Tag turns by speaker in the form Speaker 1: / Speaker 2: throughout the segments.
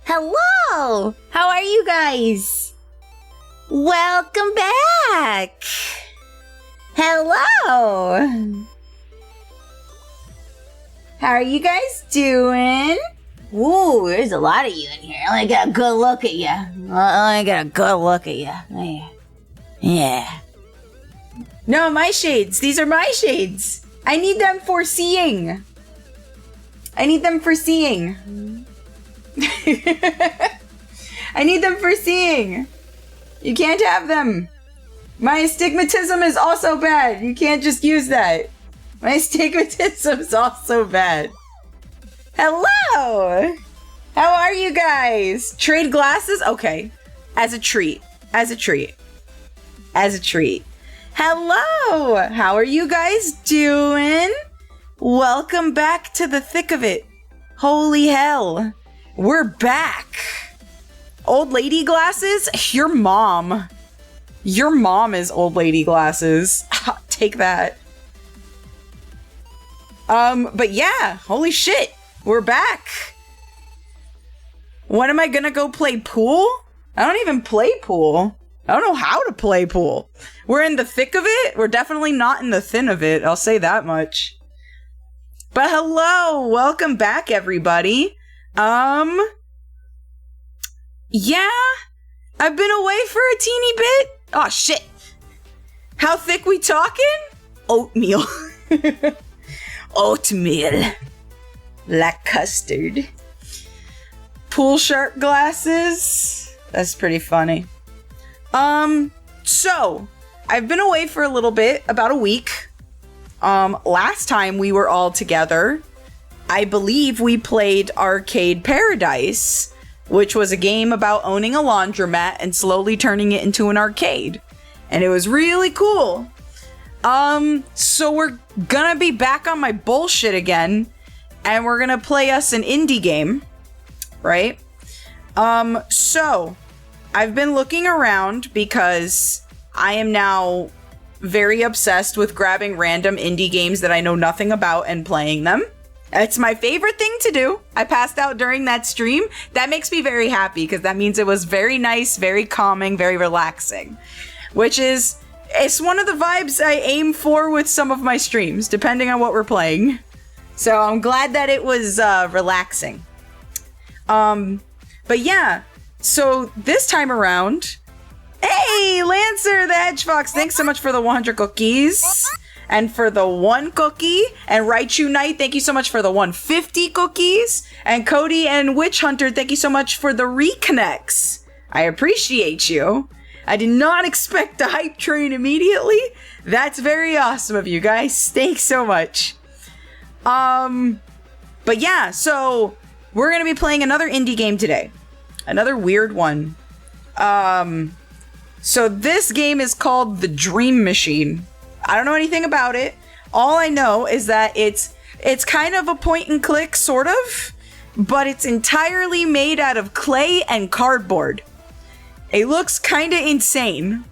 Speaker 1: Hello! How are you guys? Welcome back! Hello! How are you guys doing? Ooh, there's a lot of you in here. Let me get a good look at you. Let me get a good look at you. Yeah. No, my shades. These are my shades. I need them for seeing. I need them for seeing. I need them for seeing. You can't have them. My astigmatism is also bad. You can't just use that. My astigmatism is also bad. Hello! How are you guys? Trade glasses? Okay. As a treat. As a treat. As a treat. Hello! How are you guys doing? Welcome back to the thick of it. Holy hell. We're back. Old lady glasses? Your mom. Your mom is old lady glasses. Take that. But yeah, holy shit. We're back. When am I gonna go play pool? I don't even play pool. I don't know how to play pool. We're in the thick of it. We're definitely not in the thin of it. I'll say that much. But hello. Welcome back, everybody. Yeah, I've been away for a teeny bit. Oh, shit. How thick we talking? Oatmeal. Oatmeal. Like custard. Pool shark glasses. That's pretty funny. So, I've been away for a little bit, about a week. Last time we were all together, I believe we played Arcade Paradise, which was a game about owning a laundromat and slowly turning it into an arcade. And it was really cool. So we're gonna be back on my bullshit again, and we're gonna play us an indie game, right? So I've been looking around because I am now very obsessed with grabbing random indie games that I know nothing about and playing them. It's my favorite thing to do. I passed out during that stream. That makes me very happy because that means it was very nice, very calming, very relaxing. It's one of the vibes I aim for with some of my streams, depending on what we're playing. So I'm glad that it was relaxing. But yeah, so this time around, hey, Lancer the Hedgefox, thanks so much for the 100 cookies. And for the 1 cookie, and Raichu Knight, thank you so much for the 150 cookies. And Cody and Witch Hunter, thank you so much for the reconnects. I appreciate you. I did not expect the hype train immediately. That's very awesome of you guys. Thanks so much. But yeah, so we're gonna be playing another indie game today. Another weird one. So this game is called The Dream Machine. I don't know anything about it. All I know is that it's kind of a point and click, sort of, but it's entirely made out of clay and cardboard. It looks kind of insane.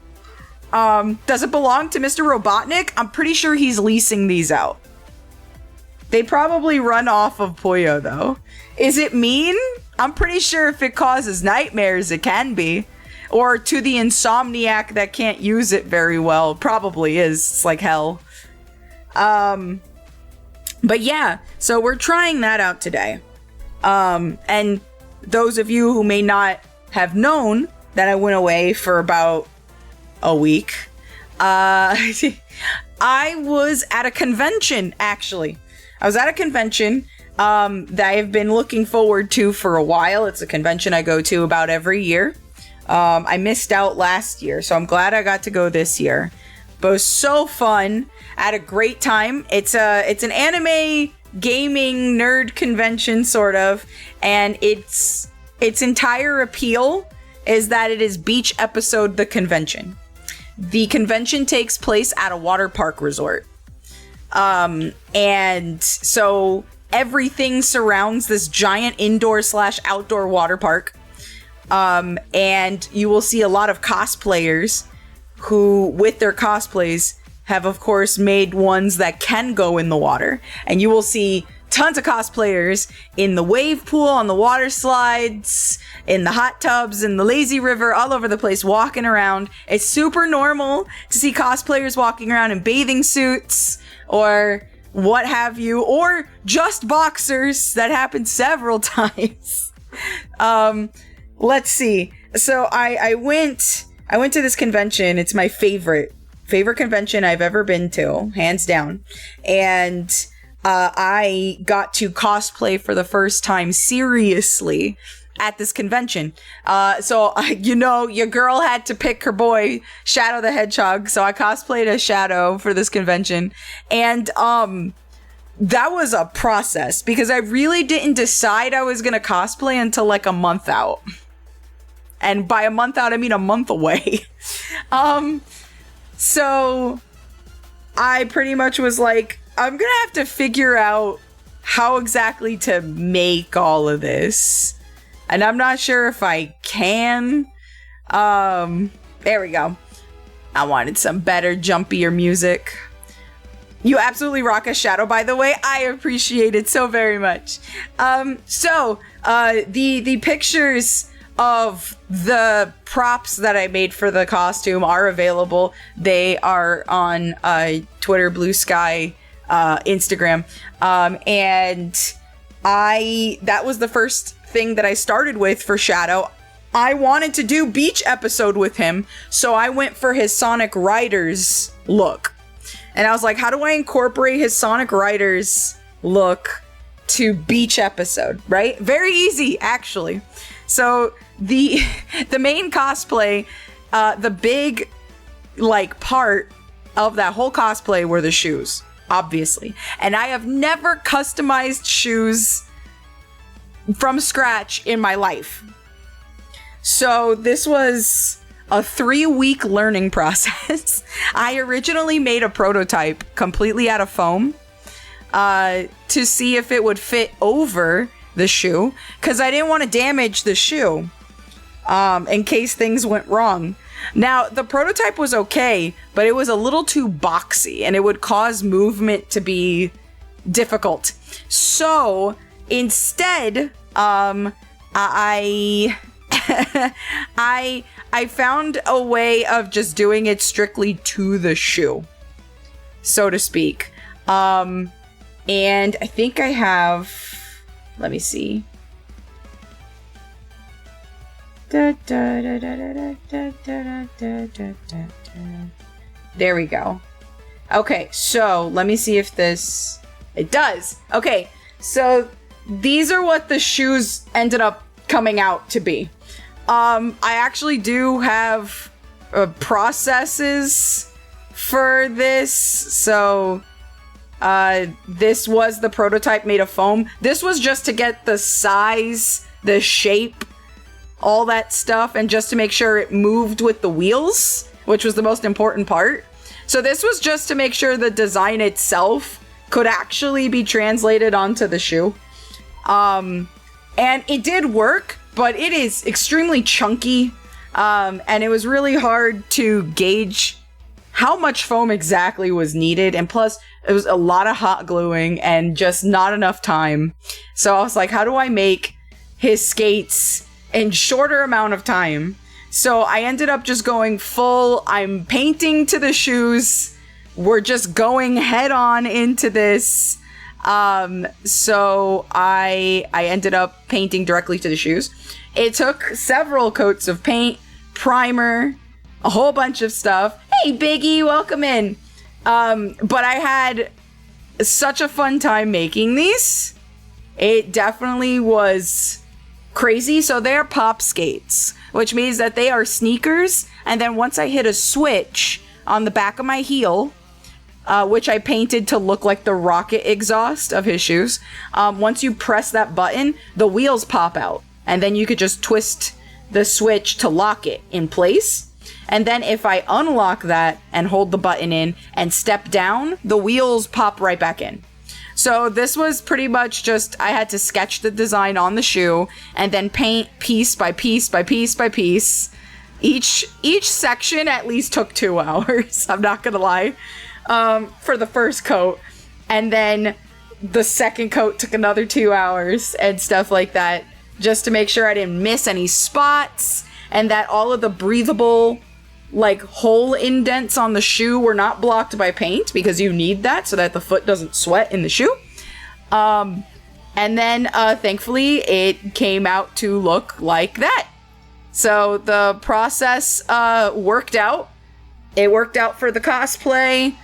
Speaker 1: Does it belong to Mr. Robotnik? I'm pretty sure he's leasing these out. They probably run off of Puyo, though. Is it mean? I'm pretty sure if it causes nightmares, it can be. Or to the insomniac that can't use it very well, probably is. It's like hell. But yeah, so we're trying that out today. And those of you who may not have known that I went away for about a week, I was at a convention, actually. I was at a convention that I have been looking forward to for a while. It's a convention I go to about every year. I missed out last year, so I'm glad I got to go this year. But it was so fun. I had a great time. It's an anime gaming nerd convention, sort of, and its entire appeal is that it is beach episode the convention. The convention takes place at a water park resort. And so everything surrounds this giant indoor/outdoor water park. And you will see a lot of cosplayers who, with their cosplays, have of course made ones that can go in the water. And you will see tons of cosplayers in the wave pool, on the water slides, in the hot tubs, in the lazy river, all over the place, walking around. It's super normal to see cosplayers walking around in bathing suits or what have you, or just boxers. That happened several times. Let's see. So I went to this convention. It's my favorite convention I've ever been to, hands down. And I got to cosplay for the first time seriously at this convention. So your girl had to pick her boy, Shadow the Hedgehog. So I cosplayed as Shadow for this convention. And that was a process because I really didn't decide I was going to cosplay until like a month out. And by a month out, I mean a month away. So I pretty much was like, I'm going to have to figure out how exactly to make all of this. And I'm not sure if I can. There we go. I wanted some better, jumpier music. You absolutely rock as Shadow, by the way. I appreciate it so very much. The pictures of the props that I made for the costume are available. They are on Twitter, Blue Sky, Instagram. And that was the first thing that I started with for Shadow. I wanted to do beach episode with him, so I went for his Sonic Riders look. And I was like, how do I incorporate his Sonic Riders look to beach episode, right? Very easy, actually. So the main cosplay, the big part of that whole cosplay were the shoes, obviously. And I have never customized shoes from scratch in my life. So this was a 3-week learning process. I originally made a prototype completely out of foam to see if it would fit over the shoe, because I didn't want to damage the shoe in case things went wrong. Now, the prototype was okay, but it was a little too boxy and it would cause movement to be difficult. So instead, I found a way of just doing it strictly to the shoe, so to speak. And I think I have, let me see. There we go. Okay, so let me see if this, it does. Okay, so these are what the shoes ended up coming out to be. I actually do have processes for this. So this was the prototype made of foam. This was just to get the size, the shape, all that stuff, and just to make sure it moved with the wheels, which was the most important part. So this was just to make sure the design itself could actually be translated onto the shoe. And it did work, but it is extremely chunky, and it was really hard to gauge how much foam exactly was needed, and plus it was a lot of hot gluing and just not enough time. So I was like, how do I make his skates in shorter amount of time? So I ended up just going full, I'm painting to the shoes, we're just going head on into this. So I ended up painting directly to the shoes. It took several coats of paint, primer, a whole bunch of stuff. Hey, Biggie, welcome in. But I had such a fun time making these. It definitely was crazy. So they're pop skates, which means that they are sneakers. And then once I hit a switch on the back of my heel, which I painted to look like the rocket exhaust of his shoes, once you press that button, the wheels pop out. And then you could just twist the switch to lock it in place. And then if I unlock that and hold the button in and step down, the wheels pop right back in. So this was pretty much just, I had to sketch the design on the shoe and then paint piece by piece by piece by piece. Each section at least took 2 hours, I'm not gonna lie, for the first coat. And then the second coat took another 2 hours and stuff like that, just to make sure I didn't miss any spots and that all of the breathable like hole indents on the shoe were not blocked by paint, because you need that so that the foot doesn't sweat in the shoe. And then thankfully it came out to look like that. So the process worked out. It worked out for the cosplay.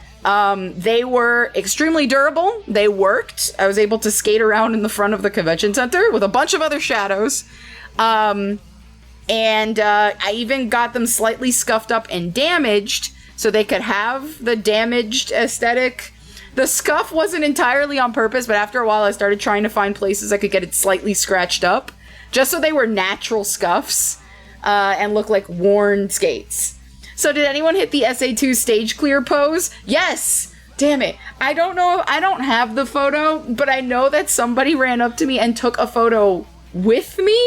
Speaker 1: They were extremely durable. They worked. I was able to skate around in the front of the convention center with a bunch of other shadows. And I even got them slightly scuffed up and damaged so they could have the damaged aesthetic. The scuff wasn't entirely on purpose, but after a while I started trying to find places I could get it slightly scratched up, just so they were natural scuffs and look like worn skates. So did anyone hit the SA2 stage clear pose? Yes! Damn it. I don't know, I don't have the photo, but I know that somebody ran up to me and took a photo with me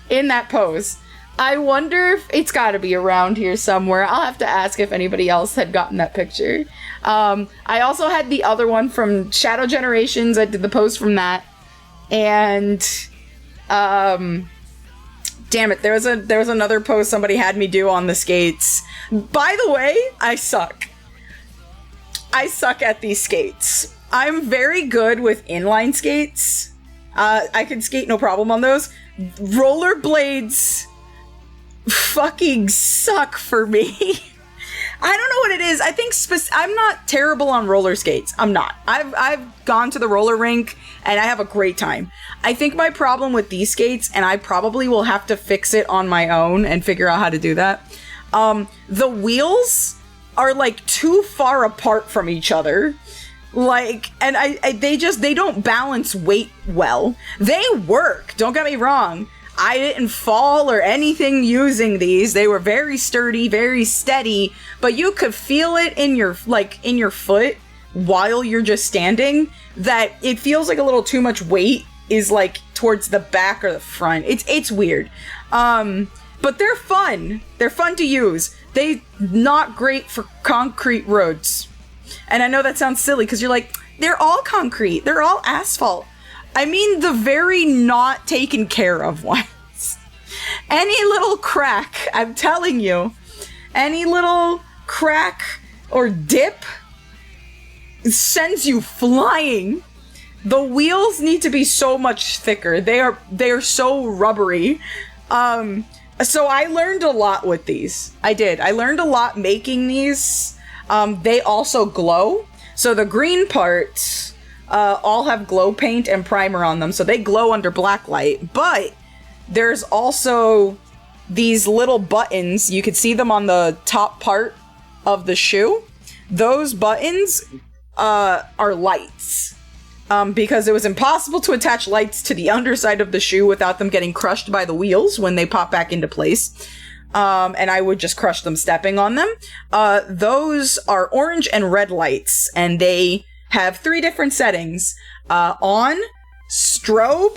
Speaker 1: in that pose. I wonder if it's got to be around here somewhere. I'll have to ask if anybody else had gotten that picture. I also had the other one from Shadow Generations. I did the pose from that. And, damn it, there was another pose somebody had me do on the skates. By the way, I suck. I suck at these skates. I'm very good with inline skates. I can skate no problem on those. Rollerblades fucking suck for me. I don't know what it is. I think I'm not terrible on roller skates. I'm not. I've gone to the roller rink and I have a great time. I think my problem with these skates, and I probably will have to fix it on my own and figure out how to do that. The wheels are like too far apart from each other. Like, and they don't balance weight well. They work, don't get me wrong. I didn't fall or anything using these. They were very sturdy, very steady, but you could feel it in your foot while you're just standing, that it feels like a little too much weight is like towards the back or the front. It's weird. But they're fun. They're fun to use. They not great for concrete roads. And I know that sounds silly because you're like, they're all concrete. They're all asphalt. I mean the very not taken care of ones. Any little crack, I'm telling you, any little crack or dip sends you flying. The wheels need to be so much thicker. They are so rubbery. So I learned a lot with these. I did. I learned a lot making these. They also glow. So the green parts all have glow paint and primer on them, so they glow under black light. But there's also these little buttons. You could see them on the top part of the shoe. Those buttons are lights. Because it was impossible to attach lights to the underside of the shoe without them getting crushed by the wheels when they pop back into place. And I would just crush them stepping on them. Those are orange and red lights, and they have 3 different settings. On, strobe,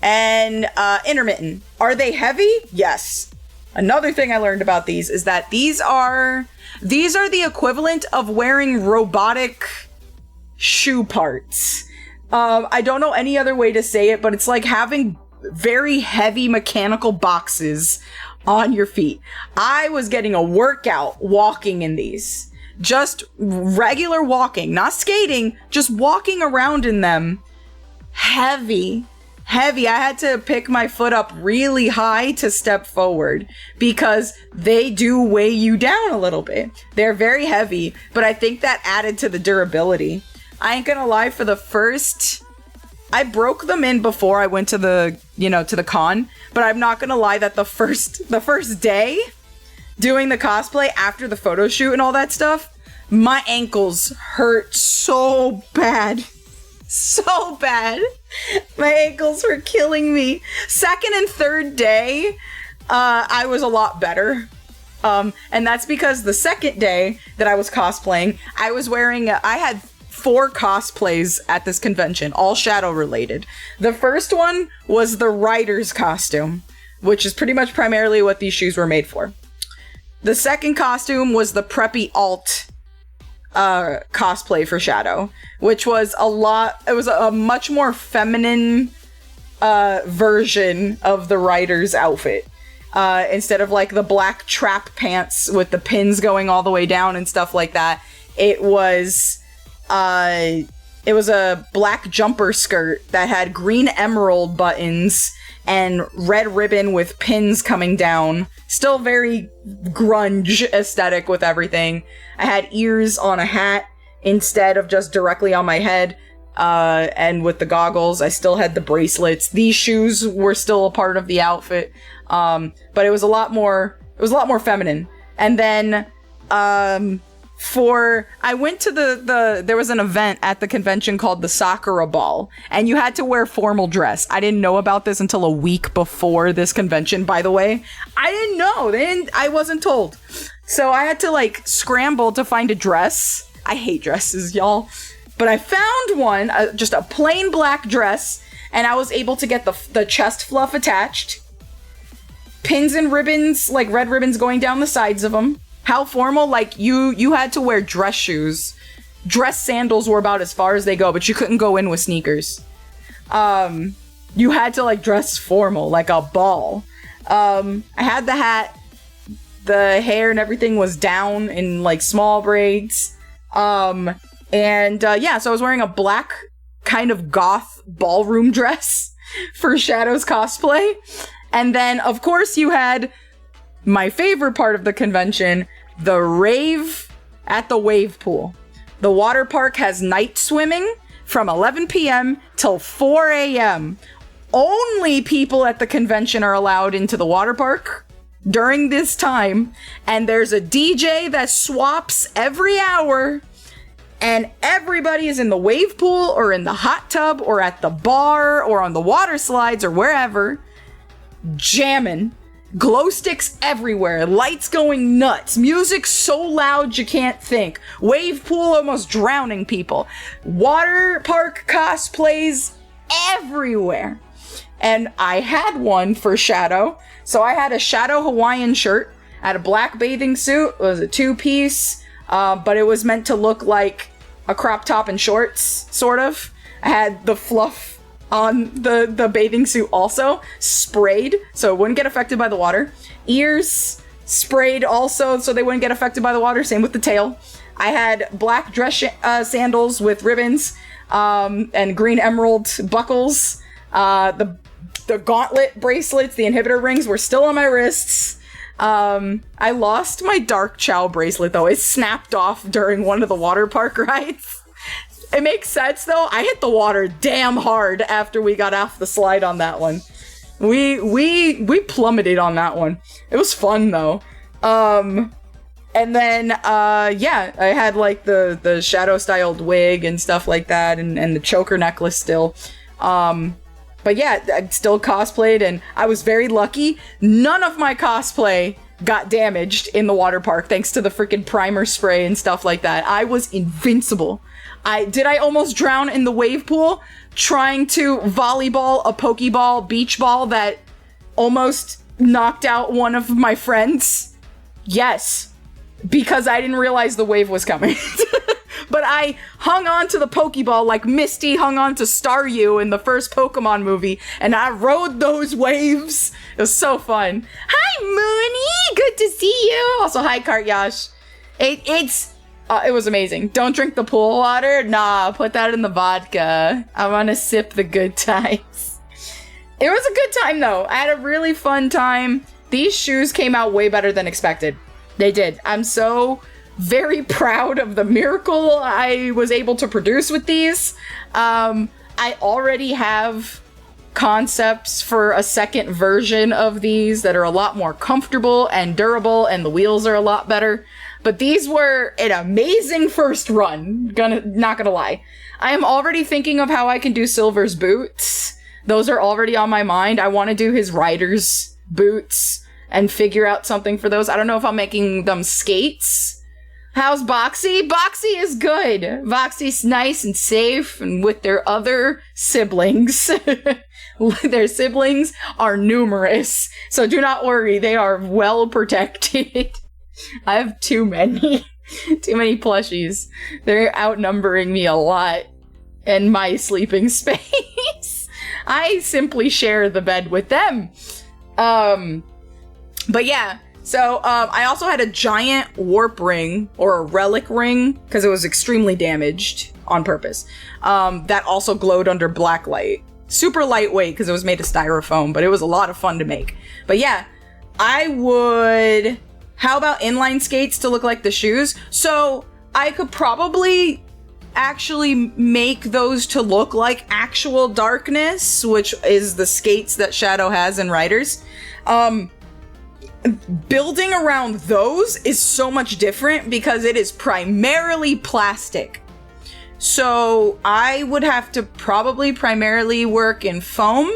Speaker 1: and intermittent. Are they heavy? Yes. Another thing I learned about these is that these are the equivalent of wearing robotic shoe parts. I don't know any other way to say it, but it's like having very heavy mechanical boxes on your feet. I was getting a workout walking in these. Just regular walking, not skating, just walking around in them. Heavy. I had to pick my foot up really high to step forward because they do weigh you down a little bit. They're very heavy, but I think that added to the durability. I ain't gonna lie, for the first I broke them in before I went to the, to the con, but I'm not gonna lie that the first day doing the cosplay after the photo shoot and all that stuff, my ankles hurt so bad. So bad. My ankles were killing me. Second and third day, I was a lot better. And that's because the second day that I was cosplaying, I was wearing, I had 4 cosplays at this convention, all shadow related. The first one was the rider's costume, which is pretty much primarily what these shoes were made for. The second costume was the preppy alt cosplay for Shadow, which was it was a much more feminine version of the rider's outfit. Instead of like the black trap pants with the pins going all the way down and stuff like that, it was a black jumper skirt that had green emerald buttons and red ribbon with pins coming down. Still very grunge aesthetic with everything. I had ears on a hat instead of just directly on my head. And with the goggles, I still had the bracelets. These shoes were still a part of the outfit. But it was a lot more feminine. And then, I went to there was an event at the convention called the Sakura Ball, and you had to wear formal dress. I didn't know about this until a week before this convention, by the way. I didn't know. I wasn't told. So I had to like scramble to find a dress. I hate dresses, y'all. But I found one, just a plain black dress, and I was able to get the chest fluff attached. Pins and ribbons, like red ribbons going down the sides of them. How formal, like you had to wear dress shoes. Dress sandals were about as far as they go, but you couldn't go in with sneakers. You had to like dress formal, like a ball. I had the hat, the hair and everything was down in like small braids. So I was wearing a black kind of goth ballroom dress for Shadow's cosplay. And then, of course, you had my favorite part of the convention, the rave at the wave pool. The water park has night swimming from 11 p.m. till 4 a.m. Only people at the convention are allowed into the water park during this time. And there's a DJ that swaps every hour. And everybody is in the wave pool or in the hot tub or at the bar or on the water slides or wherever, jamming. Glow sticks everywhere, lights going nuts, music so loud you can't think, wave pool almost drowning people, water park cosplays everywhere. And I had one for Shadow. So I had a Shadow Hawaiian shirt, I had a black bathing suit, it was a 2-piece, but it was meant to look like a crop top and shorts, sort of. I had the fluff on the bathing suit also, sprayed, so it wouldn't get affected by the water. Ears sprayed also, so they wouldn't get affected by the water, same with the tail. I had black dress sandals with ribbons, and green emerald buckles. The gauntlet bracelets, the inhibitor rings were still on my wrists. I lost my dark chow bracelet though. It snapped off during one of the water park rides. It makes sense though. I hit the water damn hard after we got off the slide on that one. We plummeted on that one. It was fun though. And then I had like the shadow styled wig and stuff like that, and the choker necklace still. But yeah, I still cosplayed, and I was very lucky. None of my cosplay got damaged in the water park thanks to the freaking primer spray and stuff like that. I was invincible. I almost drown in the wave pool trying to volleyball a pokeball beach ball that almost knocked out one of my friends. Yes, because I didn't realize the wave was coming. But I hung on to the Pokeball like Misty hung on to Staryu in the first Pokemon movie, and I rode those waves. It was so fun. Hi, Mooney! Good to see you! Also, hi, Kartyash. It was amazing. Don't drink the pool water? Nah, put that in the vodka. I want to sip the good times. It was a good time, though. I had a really fun time. These shoes came out way better than expected. They did. I'm so very proud of the miracle I was able to produce with these. I already have concepts for a second version of these that are a lot more comfortable and durable, and the wheels are a lot better. But these were an amazing first run, not gonna lie. I am already thinking of how I can do Silver's boots. Those are already on my mind. I want to do his rider's boots and figure out something for those. I don't know if I'm making them skates. How's Boxy? Boxy is good. Boxy's nice and safe, and with their other siblings. Their siblings are numerous, so do not worry, they are well protected. I have too many plushies. They're outnumbering me a lot in my sleeping space. I simply share the bed with them. But yeah, so I also had a giant warp ring, or a relic ring, because it was extremely damaged on purpose, that also glowed under black light. Super lightweight because it was made of styrofoam, but it was a lot of fun to make. But yeah, I would... How about inline skates to look like the shoes? So I could probably actually make those to look like actual darkness, which is the skates that Shadow has in Riders. Building around those is so much different because it is primarily plastic. So I would have to probably primarily work in foam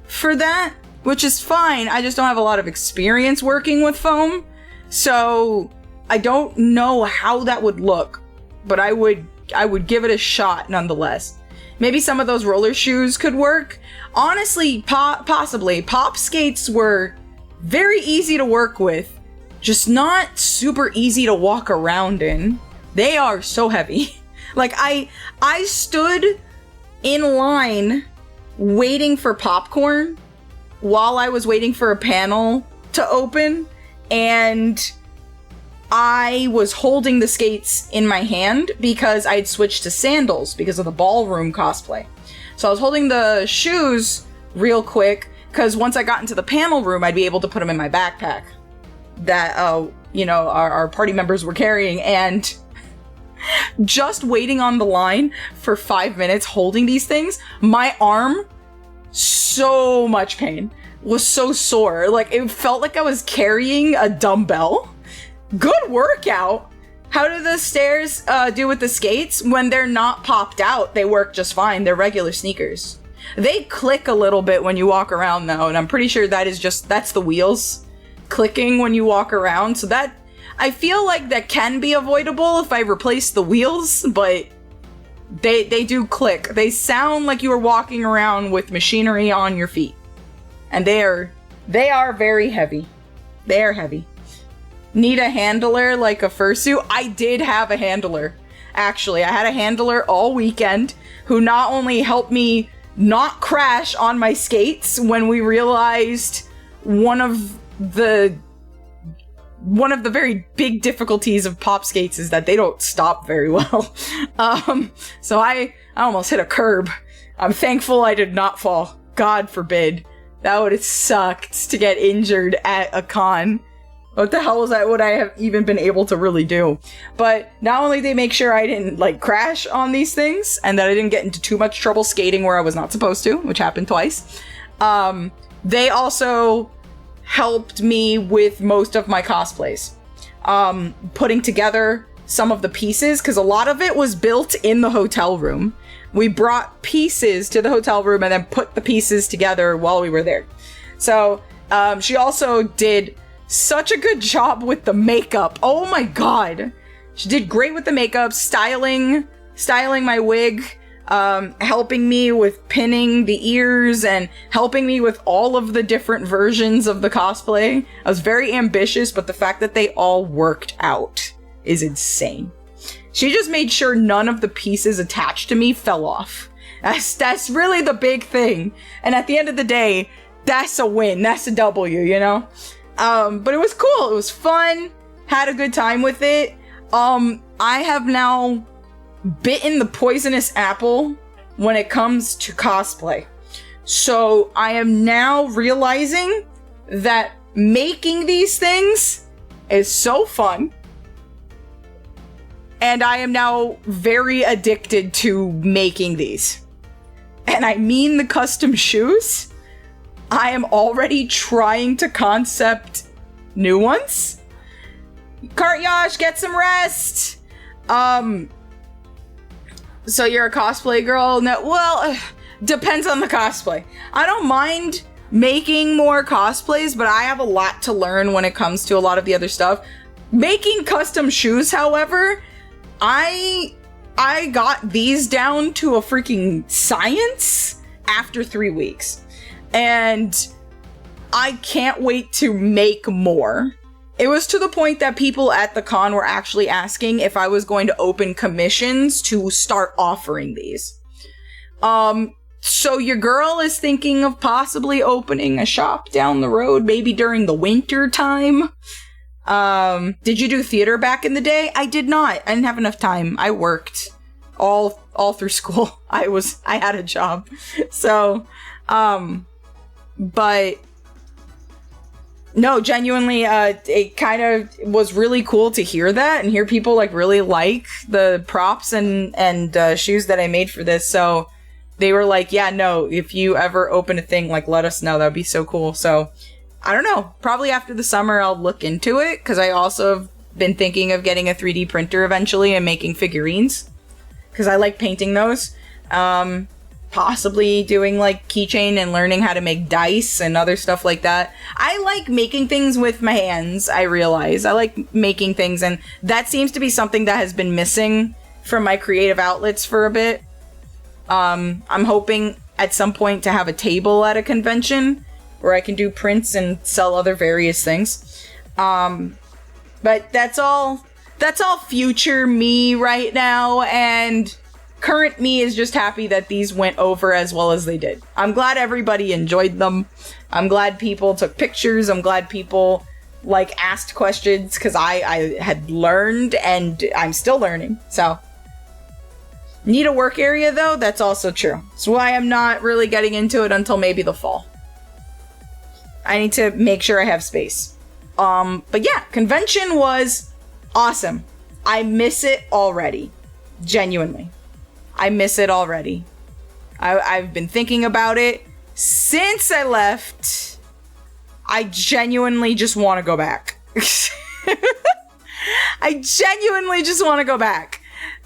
Speaker 1: for that, which is fine. I just don't have a lot of experience working with foam. So I don't know how that would look, but I would give it a shot nonetheless. Maybe some of those roller shoes could work. Honestly, possibly. Pop skates were very easy to work with, just not super easy to walk around in. They are so heavy. Like, I stood in line waiting for popcorn while I was waiting for a panel to open, and I was holding the skates in my hand because I'd switched to sandals because of the ballroom cosplay. So I was holding the shoes real quick because once I got into the panel room, I'd be able to put them in my backpack that, our party members were carrying, and just waiting on the line for 5 minutes holding these things, my arm, so much pain, was so sore. Like, it felt like I was carrying a dumbbell. Good workout. How do the stairs do with the skates? When they're not popped out, they work just fine. They're regular sneakers. They click a little bit when you walk around, though, and I'm pretty sure that's the wheels clicking when you walk around. So that, I feel like that can be avoidable if I replace the wheels, but they do click. They sound like you are walking around with machinery on your feet. And they are very heavy. They are heavy. Need a handler like a fursuit? I did have a handler. Actually, I had a handler all weekend who not only helped me not crash on my skates when we realized one of the very big difficulties of pop skates is that they don't stop very well. So I almost hit a curb. I'm thankful I did not fall. God forbid. That would have sucked to get injured at a con. What the hell would I have even been able to really do? But not only did they make sure I didn't crash on these things and that I didn't get into too much trouble skating where I was not supposed to, which happened twice. They also helped me with most of my cosplays. Putting together some of the pieces, because a lot of it was built in the hotel room. We brought pieces to the hotel room and then put the pieces together while we were there. So she also did such a good job with the makeup. Oh my god. She did great with the makeup, styling my wig, helping me with pinning the ears and helping me with all of the different versions of the cosplay. I was very ambitious, but the fact that they all worked out is insane. She just made sure none of the pieces attached to me fell off. That's really the big thing. And at the end of the day, that's a win. That's a W, you know? But it was cool. It was fun. Had a good time with it. I have now bitten the poisonous apple when it comes to cosplay. So I am now realizing that making these things is so fun. And I am now very addicted to making these. and I mean the custom shoes, I am already trying to concept new ones. Kartyash, get some rest! So you're a cosplay girl? No, well, depends on the cosplay. I don't mind making more cosplays, but I have a lot to learn when it comes to a lot of the other stuff. Making custom shoes, however, I got these down to a freaking science after 3 weeks. And I can't wait to make more. It was to the point that people at the con were actually asking if I was going to open commissions to start offering these. So your girl is thinking of possibly opening a shop down the road, maybe during the winter time. Did you do theater back in the day? I did not. I didn't have enough time. I worked all through school. I had a job. So, but no, genuinely, it kind of was really cool to hear that and hear people like really like the props and shoes that I made for this. So they were like, yeah, no, if you ever open a thing, like, let us know. That'd be so cool. So I don't know, probably after the summer, I'll look into it, because I also have been thinking of getting a 3D printer eventually and making figurines, because I like painting those. Possibly doing like keychain and learning how to make dice and other stuff like that. I like making things with my hands, I realize. I like making things, and that seems to be something that has been missing from my creative outlets for a bit. I'm hoping at some point to have a table at a convention where I can do prints and sell other various things. But that's all future me right now, and current me is just happy that these went over as well as they did. I'm glad everybody enjoyed them. I'm glad people took pictures. I'm glad people like asked questions, because I had learned and I'm still learning. So need a work area though, that's also true. That's why I'm not really getting into it until maybe the fall. I need to make sure I have space. But yeah, convention was awesome. I miss it already. Genuinely. I miss it already. I've been thinking about it since I left. I genuinely just want to go back. I genuinely just want to go back.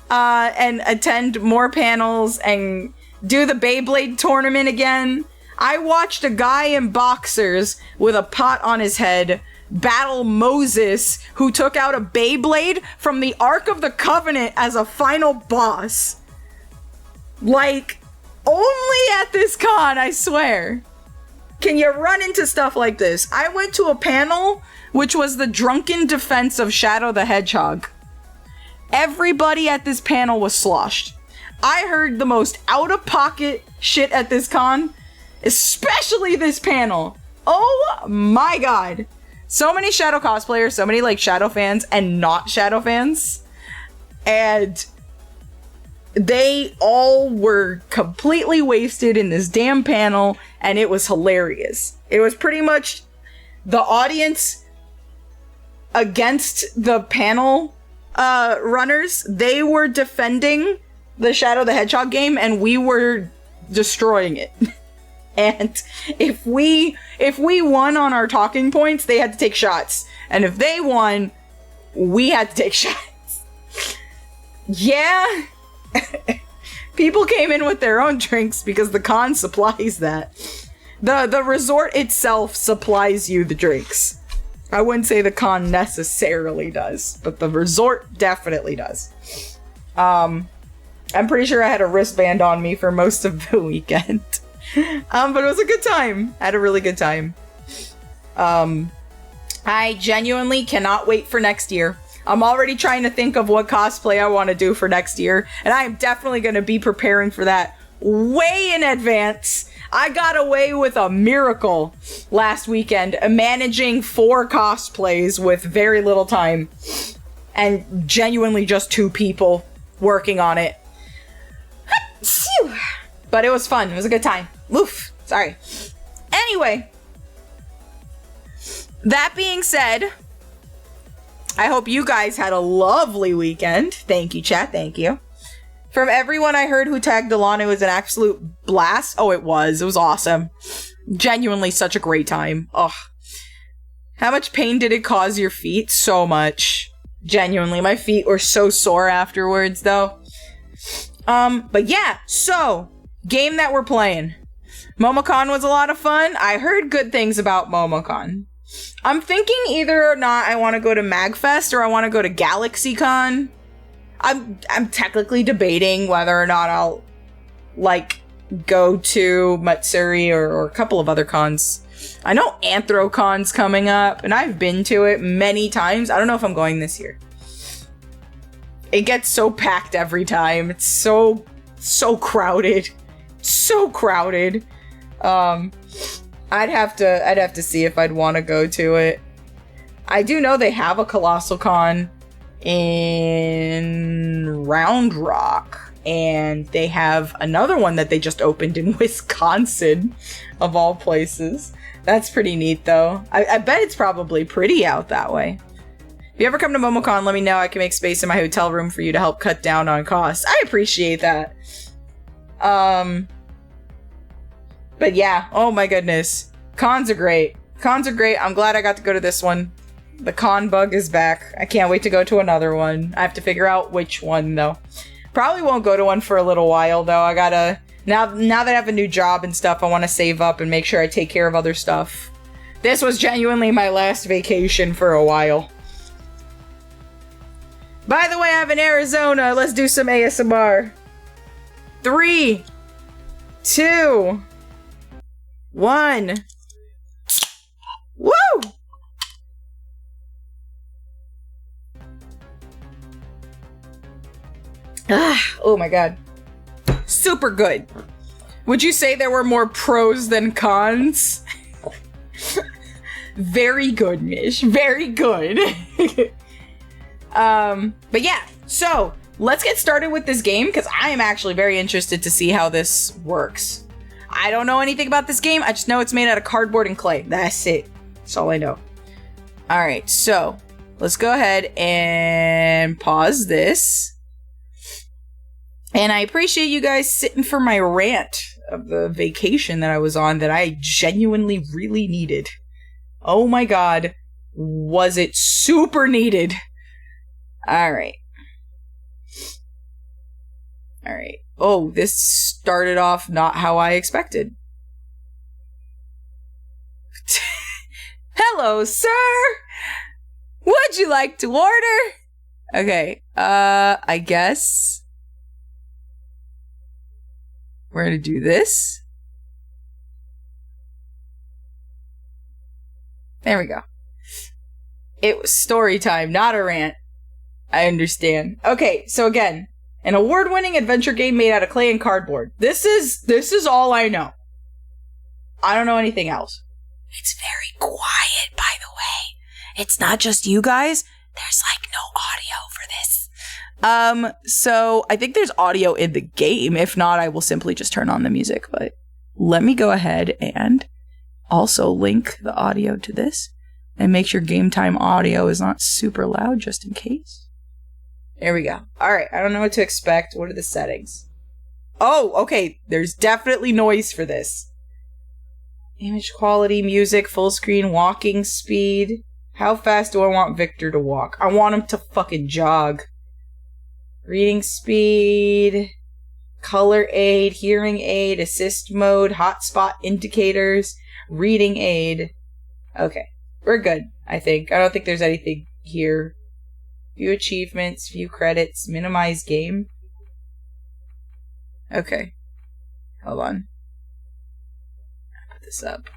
Speaker 1: And attend more panels and do the Beyblade tournament again. I watched a guy in boxers with a pot on his head battle Moses, who took out a Beyblade from the Ark of the Covenant as a final boss. Like, only at this con, I swear, can you run into stuff like this. I went to a panel which was the drunken defense of Shadow the Hedgehog. Everybody at this panel was sloshed. I heard the most out-of-pocket shit at this con, especially this panel. Oh my god. So many Shadow cosplayers, so many like Shadow fans and not Shadow fans. And they all were completely wasted in this damn panel, and it was hilarious. It was pretty much the audience against the panel runners. They were defending the Shadow the Hedgehog game, and we were destroying it. And if we won on our talking points, they had to take shots. And if they won, we had to take shots. Yeah. People came in with their own drinks because the con supplies that. The resort itself supplies you the drinks. I wouldn't say the con necessarily does, but the resort definitely does. I'm pretty sure I had a wristband on me for most of the weekend. But it was a good time. I had a really good time. I genuinely cannot wait for next year. I'm already trying to think of what cosplay I want to do for next year, and I am definitely going to be preparing for that way in advance. I got away with a miracle last weekend, managing 4 cosplays with very little time, and genuinely just 2 people working on it. But it was fun. It was a good time. Oof. Sorry. Anyway, that being said, I hope you guys had a lovely weekend. Thank you, chat. Thank you. From everyone I heard who tagged along, it was an absolute blast. Oh, it was. It was awesome. Genuinely such a great time. Ugh. How much pain did it cause your feet? So much. Genuinely, my feet were so sore afterwards, though. But yeah, so, game that we're playing. Momocon was a lot of fun. I heard good things about Momocon. I'm thinking either or not I want to go to MagFest or I want to go to GalaxyCon. I'm technically debating whether or not I'll, like, go to Matsuri or a couple of other cons. I know Anthrocon's coming up, and I've been to it many times. I don't know if I'm going this year. It gets so packed every time. It's so crowded. So crowded. I'd have to see if I'd want to go to it. I do know they have a Colossal Con in Round Rock, and they have another one that they just opened in Wisconsin, of all places. That's pretty neat, though. I bet it's probably pretty out that way. If you ever come to MomoCon, let me know. I can make space in my hotel room for you to help cut down on costs. I appreciate that. But yeah, oh my goodness. Cons are great. Cons are great. I'm glad I got to go to this one. The con bug is back. I can't wait to go to another one. I have to figure out which one, though. Probably won't go to one for a little while, though. I gotta... Now that I have a new job and stuff, I want to save up and make sure I take care of other stuff. This was genuinely my last vacation for a while. By the way, I'm in Arizona. Let's do some ASMR. 3, 2, 1. Woo! Oh my god. Super good. Would you say there were more pros than cons? Very good, Mish. Very good. But yeah, so let's get started with this game because I am actually very interested to see how this works. I don't know anything about this game. I just know it's made out of cardboard and clay. That's it. That's all I know. All right, so let's go ahead and pause this. And I appreciate you guys sitting for my rant of the vacation that I was on that I genuinely really needed. Oh my god, was it super needed. Alright. Alright. Oh, this started off not how I expected. Hello, sir! Would you like to order? Okay, I guess we're gonna do this. There we go. It was story time, not a rant. I understand. Okay, so again, an award-winning adventure game made out of clay and cardboard. This is all I know. I don't know anything else. It's very quiet, by the way. It's not just you guys. There's like no audio for this. So I think there's audio in the game. If not, I will simply just turn on the music. But let me go ahead and also link the audio to this and make sure game time audio is not super loud just in case. There we go. All right. I don't know what to expect. What are the settings? Oh, okay. There's definitely noise for this. Image quality, music, full screen, walking speed. How fast do I want Victor to walk? I want him to fucking jog. Reading speed, color aid, hearing aid, assist mode, hotspot indicators, reading aid. Okay, we're good, I think. I don't think there's anything here. View achievements, view credits, minimize game. Okay, hold on. I'll put this up.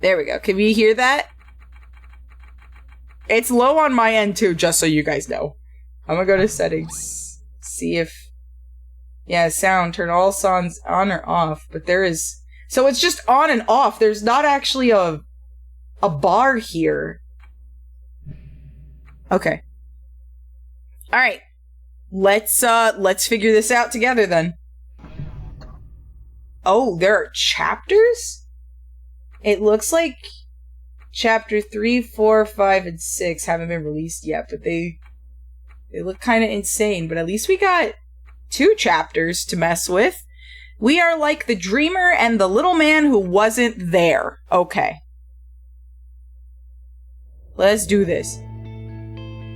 Speaker 1: There we go. Can we hear that? It's low on my end too, just so you guys know. I'm gonna go to settings. See if... Yeah, sound. Turn all sounds on or off. But there is... So it's just on and off. There's not actually a bar here. Okay. Alright. Let's figure this out together then. Oh, there are chapters? It looks like chapter 3, 4, 5, and 6 haven't been released yet, but they look kind of insane, but at least we got 2 chapters to mess with. We are like the dreamer and the little man who wasn't there. Okay. Let's do this.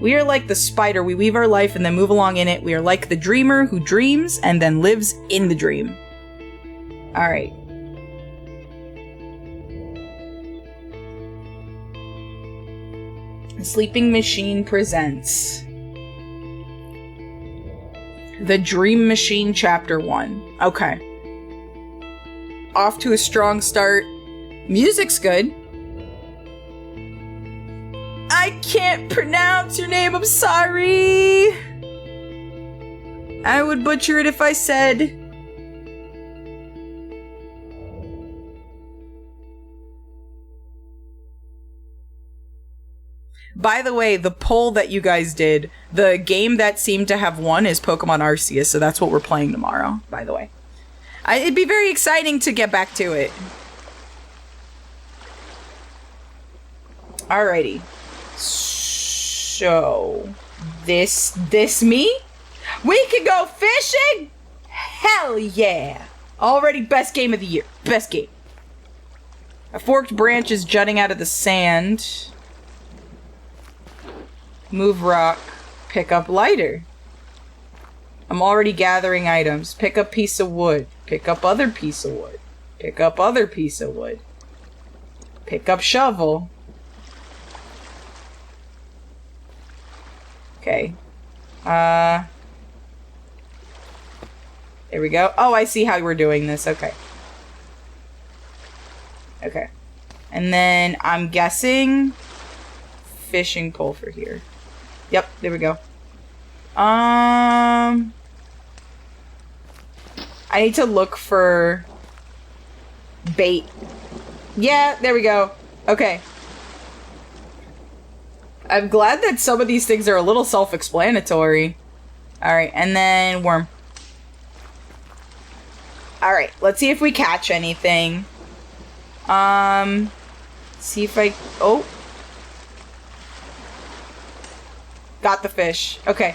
Speaker 1: We are like the spider. We weave our life and then move along in it. We are like the dreamer who dreams and then lives in the dream. Alright. Sleeping Machine presents The Dream Machine Chapter 1. Okay. Off to a strong start. Music's good. I can't pronounce your name, I'm sorry! I would butcher it if I said... By the way, the poll that you guys did, the game that seemed to have won is Pokemon Arceus, so that's what we're playing tomorrow, by the way. It'd be very exciting to get back to it. Alrighty. So, this me? We can go fishing? Hell yeah! Already best game of the year. Best game. A forked branch is jutting out of the sand. Move rock. Pick up lighter. I'm already gathering items. Pick up piece of wood. Pick up other piece of wood. Pick up other piece of wood. Pick up shovel. Okay. There we go. Oh, I see how we're doing this. Okay. Okay. And then I'm guessing fishing pole for here. Yep, there we go. I need to look for bait. Yeah, there we go. Okay. I'm glad that some of these things are a little self-explanatory. Alright, and then worm. Alright, let's see if we catch anything. See if I... Oh. Got the fish. Okay.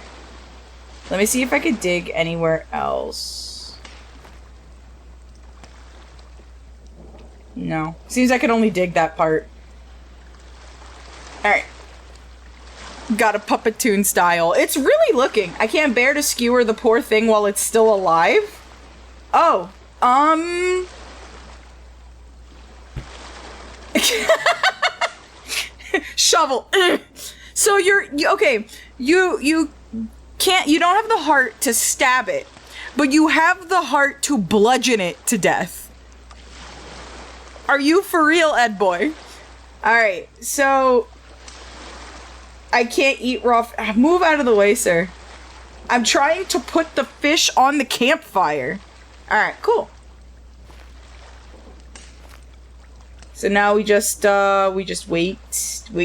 Speaker 1: Let me see if I could dig anywhere else. No. Seems I could only dig that part. Alright. Got a Puppetoon style. It's really looking. I can't bear to skewer the poor thing while it's still alive. Oh. Shovel. So okay. You can't, you don't have the heart to stab it, but you have the heart to bludgeon it to death. Are you for real, Ed boy? Alright, so I can't eat raw move out of the way, sir. I'm trying to put the fish on the campfire. Alright, cool. So now we just wait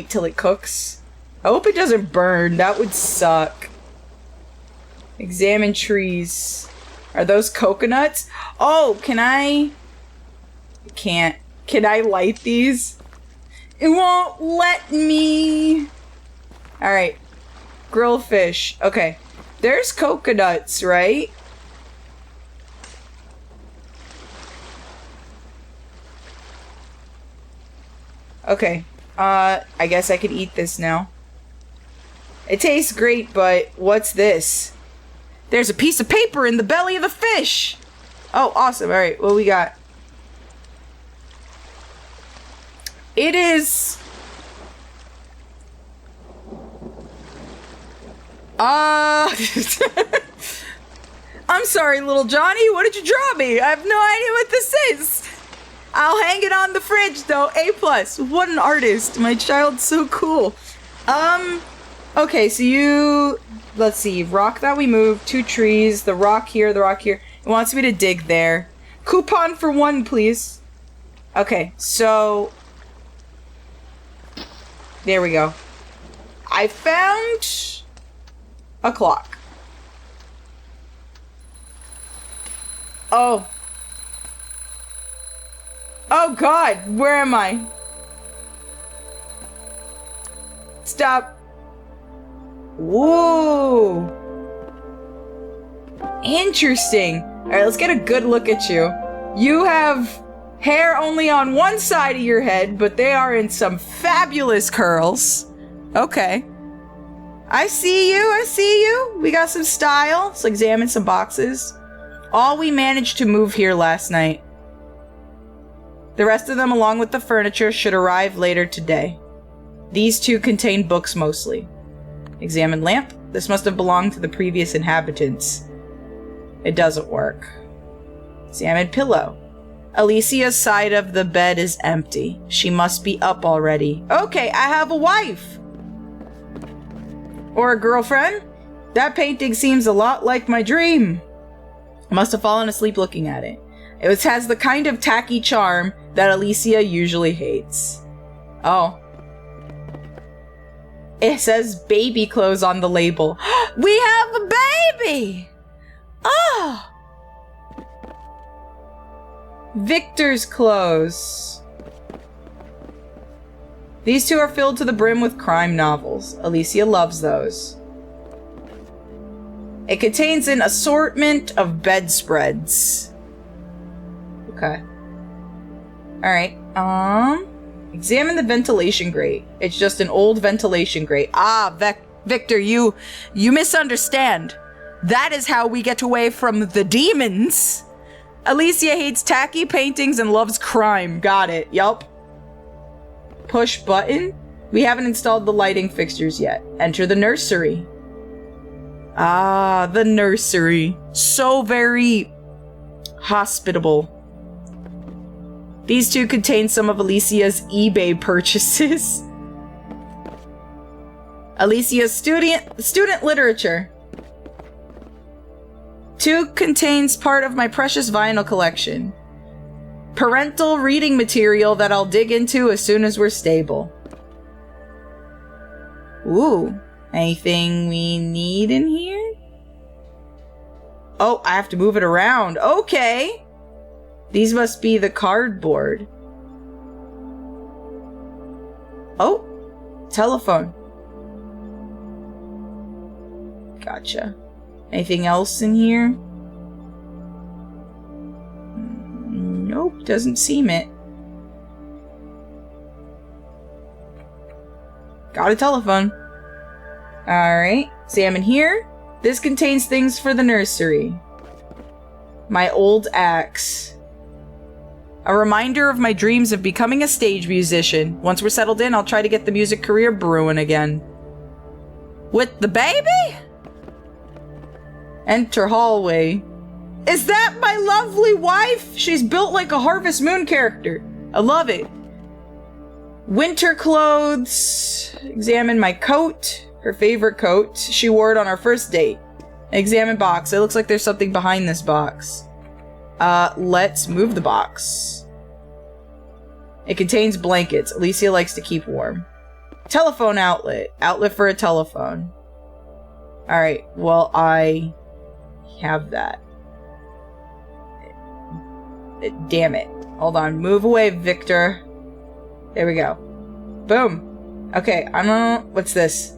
Speaker 1: till it cooks. I hope it doesn't burn. That would suck. Examine trees. Are those coconuts? Oh, can I can't. Can I light these? It won't let me. Alright. Grill fish. Okay. There's coconuts, right? Okay. I guess I could eat this now. It tastes great, but what's this? There's a piece of paper in the belly of the fish! Oh, awesome. Alright, what we got? It is... I'm sorry, little Johnny. What did you draw me? I have no idea what this is. I'll hang it on the fridge, though. A+. What an artist. My child's so cool. Okay, so you... Let's see. Rock that we moved. 2 trees. The rock here, the rock here. It wants me to dig there. Coupon for 1, please. Okay, so... There we go. I found... a clock. Oh. Oh god, where am I? Stop. Whoa. Interesting. All right, let's get a good look at you. You have hair only on one side of your head, but they are in some fabulous curls. Okay. I see you. We got some style. Let's examine some boxes. All we managed to move here last night. The rest of them, along with the furniture, should arrive later today. These two contain books mostly. Examine lamp. This must have belonged to the previous inhabitants. It doesn't work. Examine pillow. Alicia's side of the bed is empty. She must be up already. Okay, I have a wife. Or a girlfriend. That painting seems a lot like my dream. I must have fallen asleep looking at it. It has the kind of tacky charm that Alicia usually hates. Oh. It says baby clothes on the label. We have a baby! Oh! Victor's clothes. These two are filled to the brim with crime novels. Alicia loves those. It contains an assortment of bedspreads. Okay. Alright, examine the ventilation grate. It's just an old ventilation grate. Ah, Victor, you misunderstand. That is how we get away from the demons. Alicia hates tacky paintings and loves crime. Got it. Yup. Push button. We haven't installed the lighting fixtures yet. Enter the nursery. Ah, the nursery. So very hospitable. These two contain some of Alicia's eBay purchases. Alicia's student literature. Two contains part of my precious vinyl collection. Parental reading material that I'll dig into as soon as we're stable. Ooh, anything we need in here? Oh, I have to move it around. Okay. These must be the cardboard. Oh, telephone. Gotcha. Anything else in here? Nope, doesn't seem it. Got a telephone. Alright, examine here. This contains things for the nursery. My old axe. A reminder of my dreams of becoming a stage musician. Once we're settled in, I'll try to get the music career brewing again. With the baby? Enter hallway. Is that my lovely wife? She's built like a Harvest Moon character. I love it. Winter clothes. Examine my coat. Her favorite coat. She wore it on our first date. Examine box. It looks like there's something behind this box. Let's move the box. It contains blankets. Alicia likes to keep warm. Telephone outlet. Outlet for a telephone. Alright, well, I have that. Damn it. Hold on. Move away, Victor. There we go. Boom. Okay, I don't know. What's this?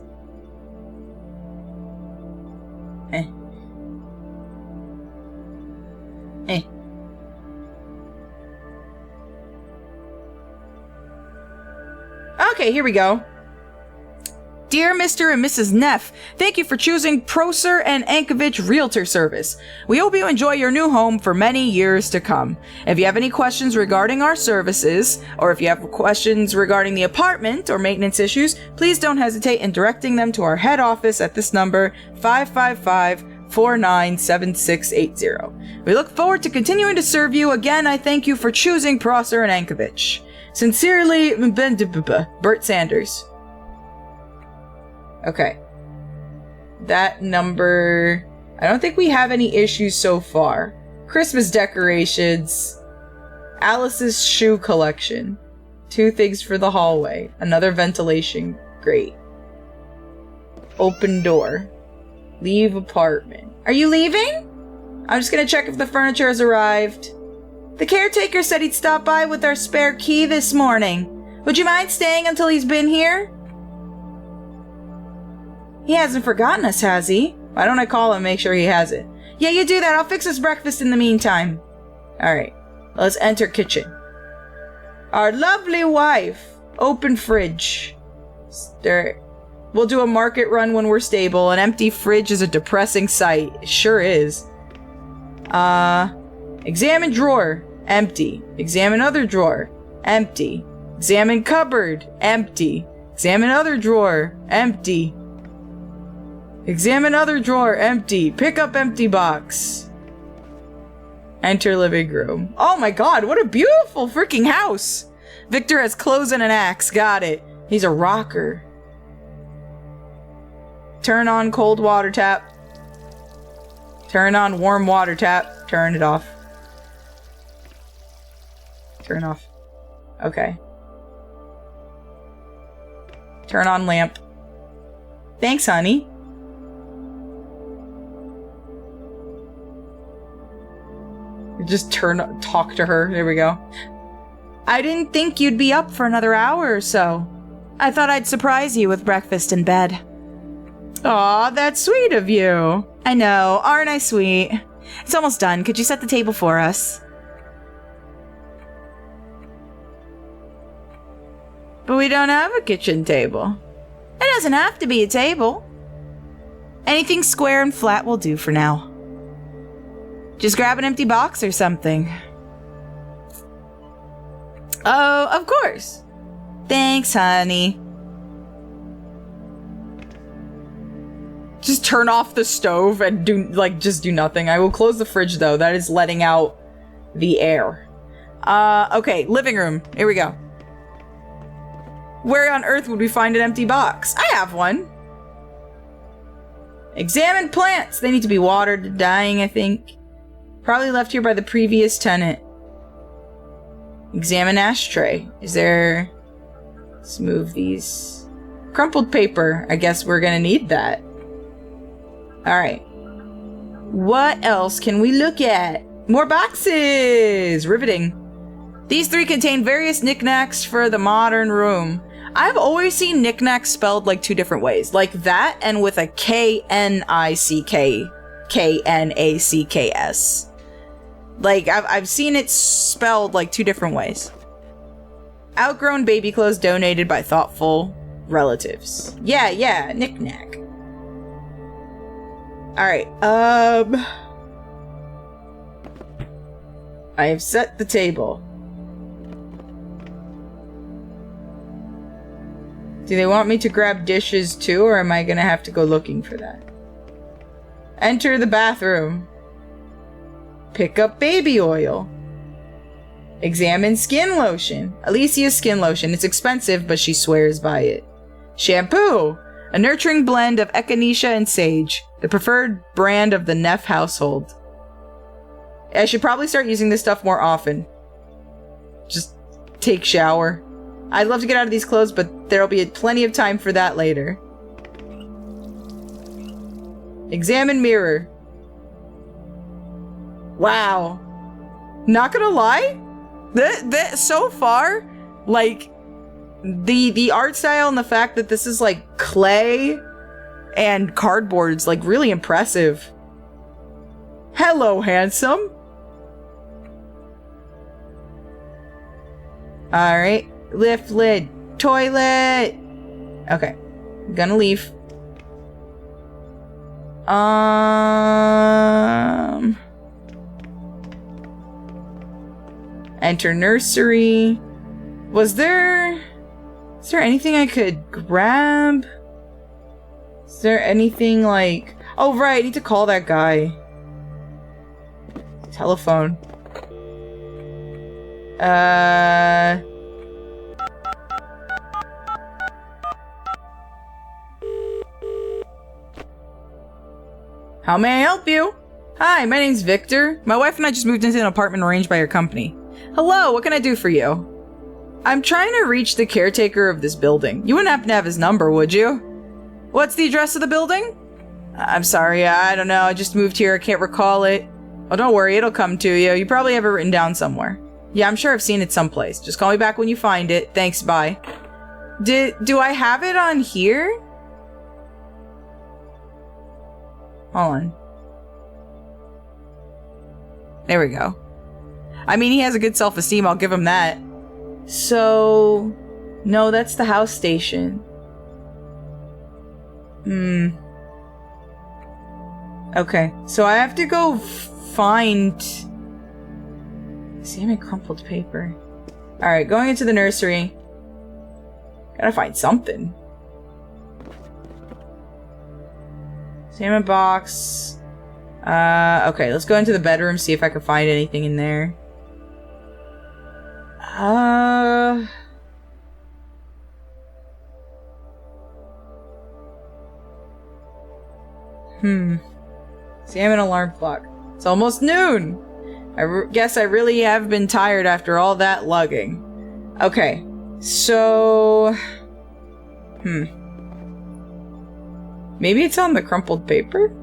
Speaker 1: Okay, here we go. Dear Mr. and Mrs. Neff, thank you for choosing Proser and Ankovich Realtor Service. We hope you enjoy your new home for many years to come. If you have any questions regarding our services, or if you have questions regarding the apartment or maintenance issues, please don't hesitate in directing them to our head office at this number, 555-497680. We look forward to continuing to serve you. Again, I thank you for choosing Proser and Ankovich. Sincerely, Bert Sanders. Okay. That number... I don't think we have any issues so far. Christmas decorations. Alice's shoe collection. 2 things for the hallway. Another ventilation grate. Open door. Leave apartment. Are you leaving? I'm just gonna check if the furniture has arrived. The caretaker said he'd stop by with our spare key this morning. Would you mind staying until he's been here? He hasn't forgotten us, has he? Why don't I call him and make sure he has it? Yeah, you do that. I'll fix us breakfast in the meantime. Alright. Let's enter kitchen. Our lovely wife. Open fridge. We'll do a market run when we're stable. An empty fridge is a depressing sight. It sure is. Examine drawer. Empty. Examine other drawer. Empty. Examine cupboard. Empty. Examine other drawer. Empty. Examine other drawer. Empty. Pick up empty box. Enter living room. Oh my god, what a beautiful freaking house! Victor has clothes and an axe. Got it. He's a rocker. Turn on cold water tap. Turn on warm water tap. Turn it off. Turn off. Okay. Turn on lamp. Thanks, honey. Just talk to her. There we go. I didn't think you'd be up for another hour or so. I thought I'd surprise you with breakfast in bed. Aw, that's sweet of you. I know, aren't I sweet? It's almost done. Could you set the table for us? But we don't have a kitchen table. It doesn't have to be a table. Anything square and flat will do for now. Just grab an empty box or something. Oh, of course. Thanks, honey. Just turn off the stove and just do nothing. I will close the fridge though. That is letting out the air. Okay, living room. Here we go. Where on earth would we find an empty box? I have one. Examine plants. They need to be watered to dying, I think. Probably left here by the previous tenant. Examine ashtray. Is there... Let's move these. Crumpled paper. I guess we're gonna need that. Alright. What else can we look at? More boxes! Riveting. These three contain various knickknacks for the modern room. I've always seen knickknacks spelled like two different ways. Like that and with a K-N-I-C-K. K-N-A-C-K-S. Like, I've seen it spelled like two different ways. Outgrown baby clothes donated by thoughtful relatives. Yeah, knick-knack. Alright, I have set the table. Do they want me to grab dishes too, or am I gonna have to go looking for that? Enter the bathroom. Pick up baby oil. Examine skin lotion. Alicia's skin lotion. It's expensive, but she swears by it. Shampoo. A nurturing blend of echinacea and sage. The preferred brand of the Neff household. I should probably start using this stuff more often. Just take shower. I'd love to get out of these clothes, but there'll be plenty of time for that later. Examine mirror. Wow. Not gonna lie, that so far, like, the art style and the fact that this is like clay and cardboard's like really impressive. Hello, handsome. Alright, lift lid, toilet. Okay, I'm gonna leave. Enter nursery. Is there anything I could grab? Is there anything like... Oh, right, I need to call that guy. Telephone. How may I help you? Hi, my name's Victor. My wife and I just moved into an apartment arranged by your company. Hello, what can I do for you? I'm trying to reach the caretaker of this building. You wouldn't happen to have his number, would you? What's the address of the building? I'm sorry, I don't know. I just moved here. I can't recall it. Oh, don't worry. It'll come to you. You probably have it written down somewhere. Yeah, I'm sure I've seen it someplace. Just call me back when you find it. Thanks, bye. Do I have it on here? Hold on. There we go. I mean, he has a good self-esteem, I'll give him that. So... No, that's the house station. Okay, so I have to go find... Salmon crumpled paper. Alright, going into the nursery. Gotta find something. Salmon box. Okay, let's go into the bedroom, see if I can find anything in there. Salmon alarm clock. It's almost noon! I guess I really have been tired after all that lugging. Okay, so... Maybe it's on the crumpled paper?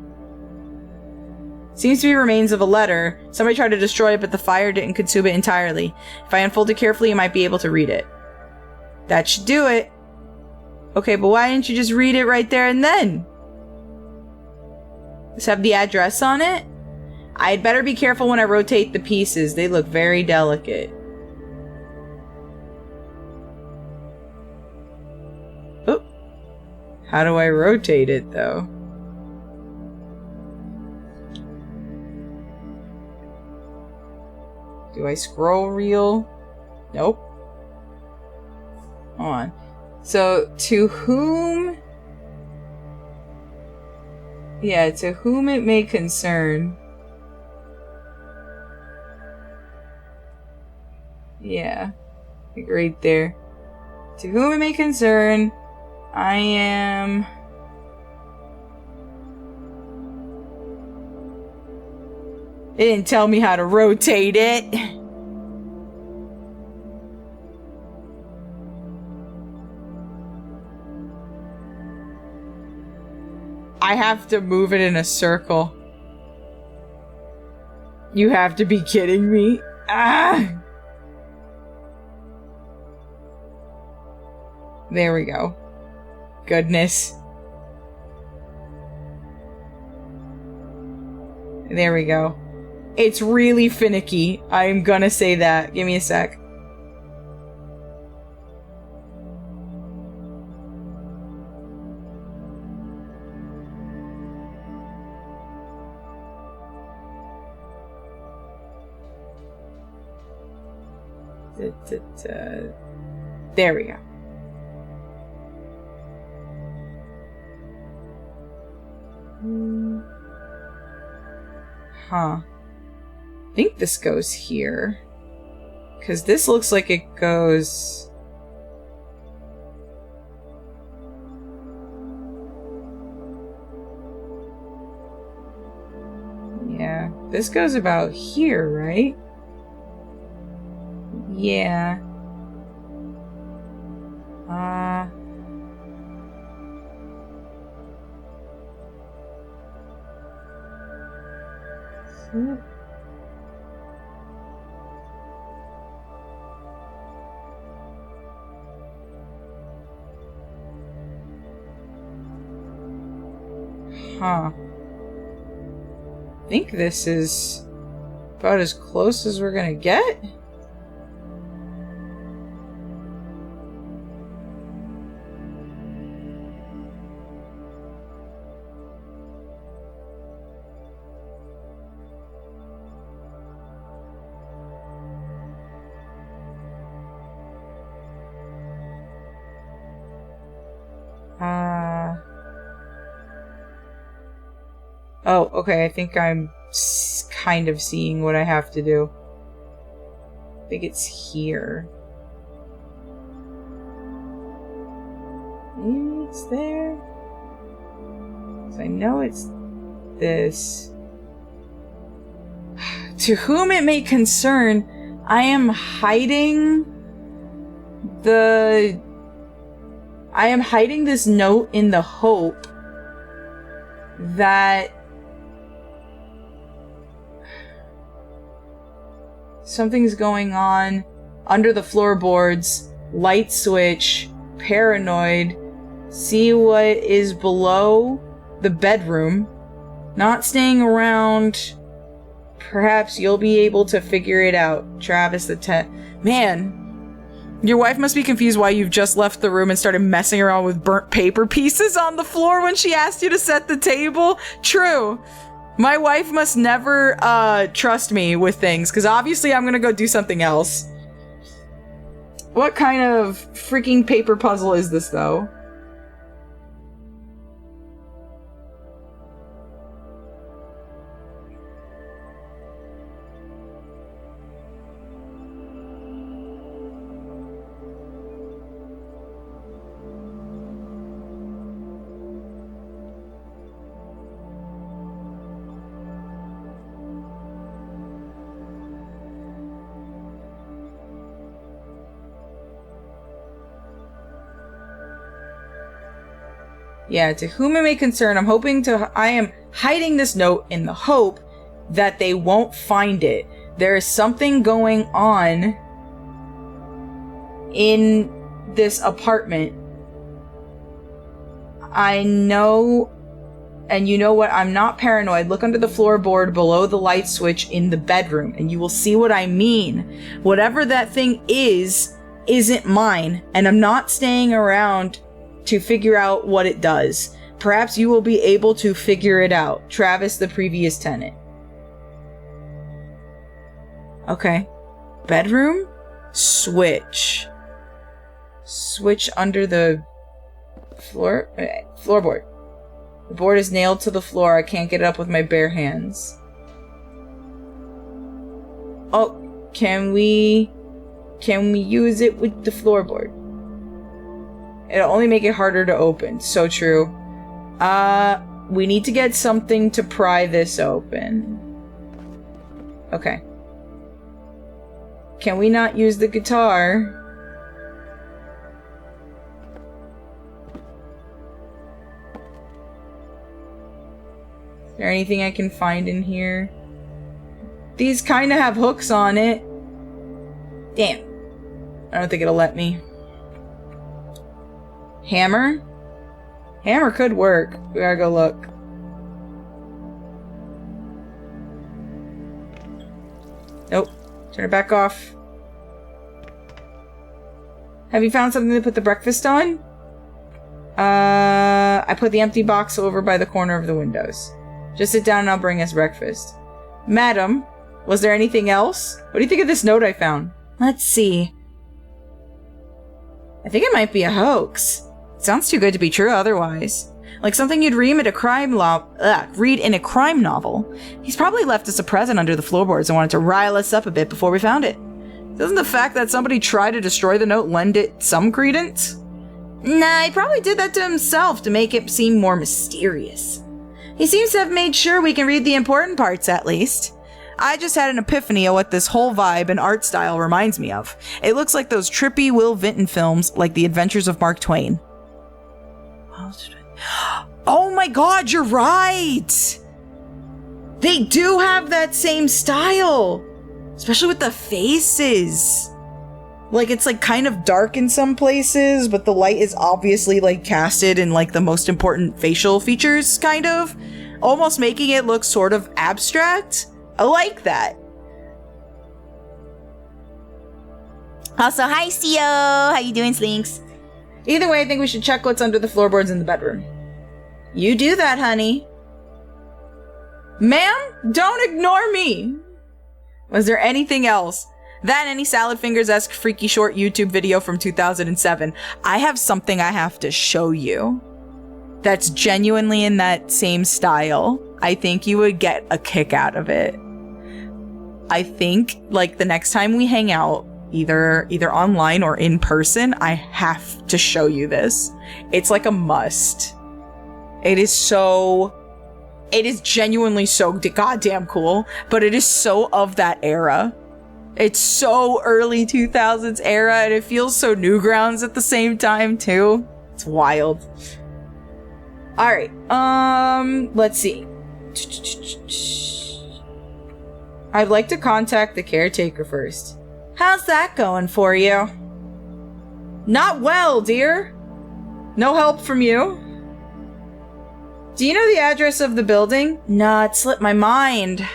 Speaker 1: Seems to be remains of a letter. Somebody tried to destroy it, but the fire didn't consume it entirely. If I unfold it carefully, you might be able to read it. That should do it. Okay, but why didn't you just read it right there and then? Does it have the address on it? I'd better be careful when I rotate the pieces. They look very delicate. Oh. How do I rotate it, though? Do I scroll reel? Nope. Hold on. So, to whom... Yeah, to whom it may concern. Yeah. Like right there. To whom it may concern, I am... It didn't tell me how to rotate it. I have to move it in a circle. You have to be kidding me. Ah! There we go. Goodness. There we go. It's really finicky. I'm gonna say that. Give me a sec. There we go. Huh. I think this goes here. Because this looks like it goes... Yeah. This goes about here, right? Yeah. Huh. I think this is about as close as we're gonna get. Oh, okay, I think I'm kind of seeing what I have to do. I think it's here. Maybe it's there? So I know it's this. To whom it may concern, I am hiding this note in the hope that something's going on under the floorboards, light switch, paranoid, see what is below the bedroom, not staying around, Perhaps you'll be able to figure it out. Travis the Man, your wife must be confused why you've just left the room and started messing around with burnt paper pieces on the floor when she asked you to set the table. True. My wife must never trust me with things, because obviously I'm gonna go do something else. What kind of freaking paper puzzle is this, though? Yeah, to whom it may concern, I am hiding this note in the hope that they won't find it. There is something going on in this apartment. I know, and you know what? I'm not paranoid. Look under the floorboard below the light switch in the bedroom, and you will see what I mean. Whatever that thing isn't mine, and I'm not staying around to figure out what it does. Perhaps you will be able to figure it out. Travis, the previous tenant. Okay. Bedroom? Switch. Switch under the floorboard. The board is nailed to the floor. I can't get it up with my bare hands. Oh, can we use it with the floorboard? It'll only make it harder to open. So true. We need to get something to pry this open. Okay. Can we not use the guitar? Is there anything I can find in here? These kind of have hooks on it. Damn. I don't think it'll let me. Hammer? Hammer could work. We gotta go look. Nope. Turn it back off. Have you found something to put the breakfast on? I put the empty box over by the corner of the windows. Just sit down and I'll bring us breakfast. Madam, was there anything else? What do you think of this note I found? Let's see. I think it might be a hoax. It sounds too good to be true otherwise. Like something you'd read in a crime novel. He's probably left us a present under the floorboards and wanted to rile us up a bit before we found it. Doesn't the fact that somebody tried to destroy the note lend it some credence? Nah, he probably did that to himself to make it seem more mysterious. He seems to have made sure we can read the important parts, at least. I just had an epiphany of what this whole vibe and art style reminds me of. It looks like those trippy Will Vinton films, like The Adventures of Mark Twain. Oh my god, you're right! They do have that same style! Especially with the faces. Like, it's like kind of dark in some places, but the light is obviously like casted in like the most important facial features, kind of. Almost making it look sort of abstract. I like that. Also, hi, Theo. How you doing, Slinks? Either way, I think we should check what's under the floorboards in the bedroom. You do that, honey. Ma'am, don't ignore me. Was there anything else? That any Salad Fingers-esque freaky short YouTube video from 2007. I have something I have to show you. That's genuinely in that same style. I think you would get a kick out of it. I think, like, the next time we hang out, either online or in person, I have to show you this. It's like a must. It is genuinely so goddamn cool, but it is so of that era. It's so early 2000s era, and it feels so Newgrounds at the same time, too. It's wild. Alright, let's see. I'd like to contact the caretaker first. How's that going for you? Not well, dear. No help from you? Do you know the address of the building? Nah, it slipped my mind.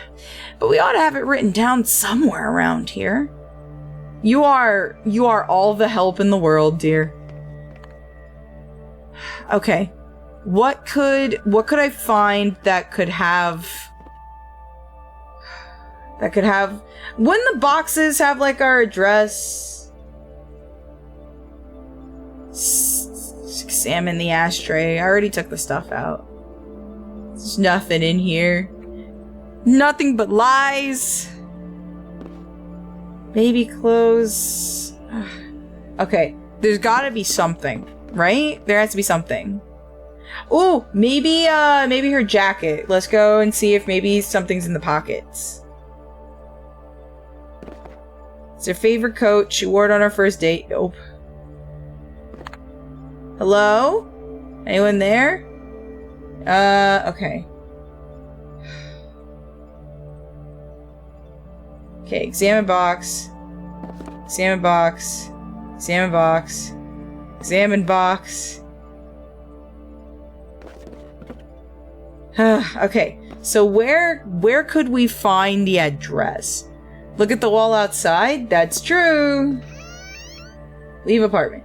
Speaker 1: But we ought to have it written down somewhere around here. You are all the help in the world, dear. Okay. What could I find that could have... Wouldn't the boxes have, like, our address? Examine the ashtray. I already took the stuff out. There's nothing in here. Nothing but lies. Baby clothes. Okay, there's gotta be something, right? There has to be something. Oh, maybe her jacket. Let's go and see if maybe something's in the pockets. It's her favorite coat. She wore it on our first date. Nope. Hello? Anyone there? Okay. Okay, examine box. Examine box. Examine box. Examine box. Okay, so where could we find the address? Look at the wall outside? That's true. Leave apartment.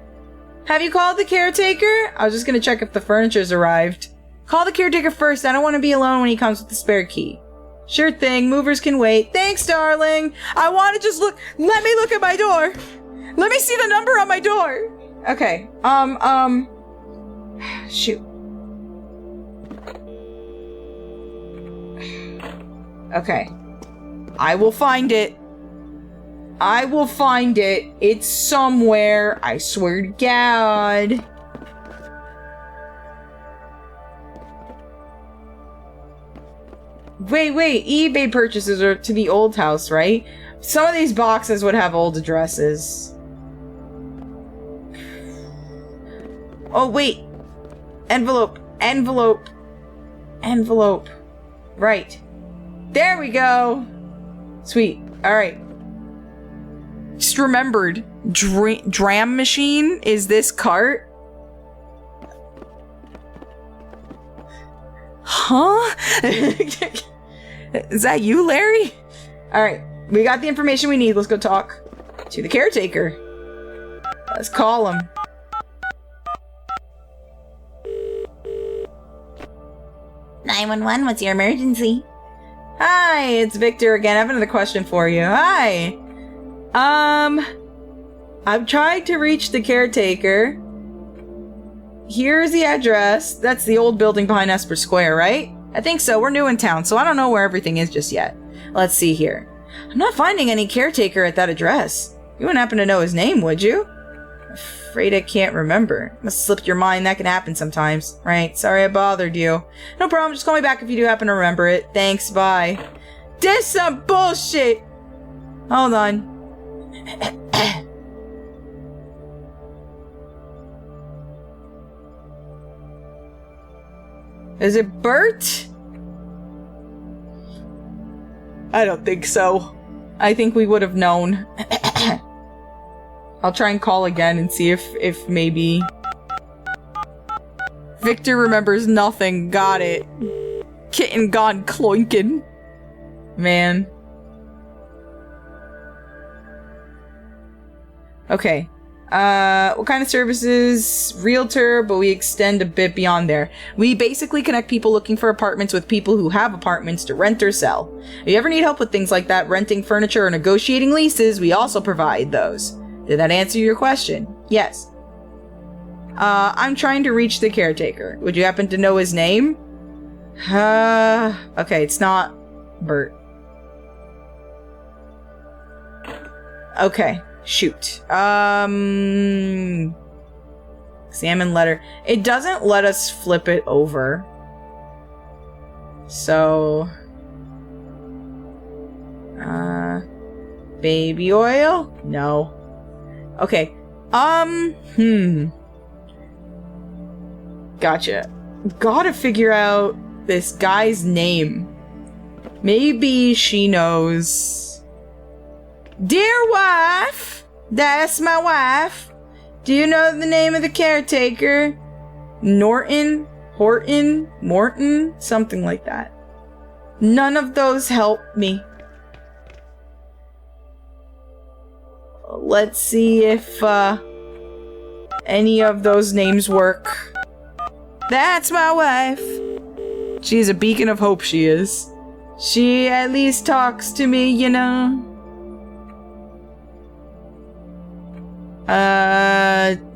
Speaker 1: Have you called the caretaker? I was just gonna check if the furniture's arrived. Call the caretaker first. I don't want to be alone when he comes with the spare key. Sure thing. Movers can wait. Thanks, darling. I want to just look. Let me look at my door. Let me see the number on my door. Okay. Shoot. Okay. I will find it. I will find it. It's somewhere. I swear to God. Wait. eBay purchases are to the old house, right? Some of these boxes would have old addresses. Oh, wait. Envelope. Right. There we go. Sweet. Alright. Just remembered. Dram machine is this cart. Huh? Is that you, Larry? Alright. We got the information we need. Let's go talk to the caretaker. Let's call him.
Speaker 2: "911, what's your emergency?"
Speaker 1: Hi, it's Victor again. I have another question for you. Hi. I've tried to reach the caretaker. Here's the address. That's the old building behind Esper Square, right? I think so. We're new in town, so I don't know where everything is just yet. Let's see here. I'm not finding any caretaker at that address. You wouldn't happen to know his name, would you? Afraid I can't remember. Must have slipped your mind. That can happen sometimes. Right. Sorry I bothered you. No problem. Just call me back if you do happen to remember it. Thanks. Bye. This some bullshit. Hold on. Is it Bert? I don't think so. I think we would have known. I'll try and call again and see if maybe... Victor remembers nothing. Got it. Kitten gone cloinkin'. Man. Okay. What kind of services? Realtor, but we extend a bit beyond there. We basically connect people looking for apartments with people who have apartments to rent or sell. If you ever need help with things like that, renting furniture or negotiating leases, we also provide those. Did that answer your question? Yes. I'm trying to reach the caretaker. Would you happen to know his name? Okay, it's not Bert. Okay. Shoot. Examine letter. It doesn't let us flip it over. So... baby oil? No. Okay. Gotcha. Gotta figure out this guy's name. Maybe she knows. Dear wife, that's my wife. Do you know the name of the caretaker? Norton, Horton, Morton, something like that. None of those help me. let's see if any of those names work. That's my wife. She's a beacon of hope, she is. She at least talks to me, you know.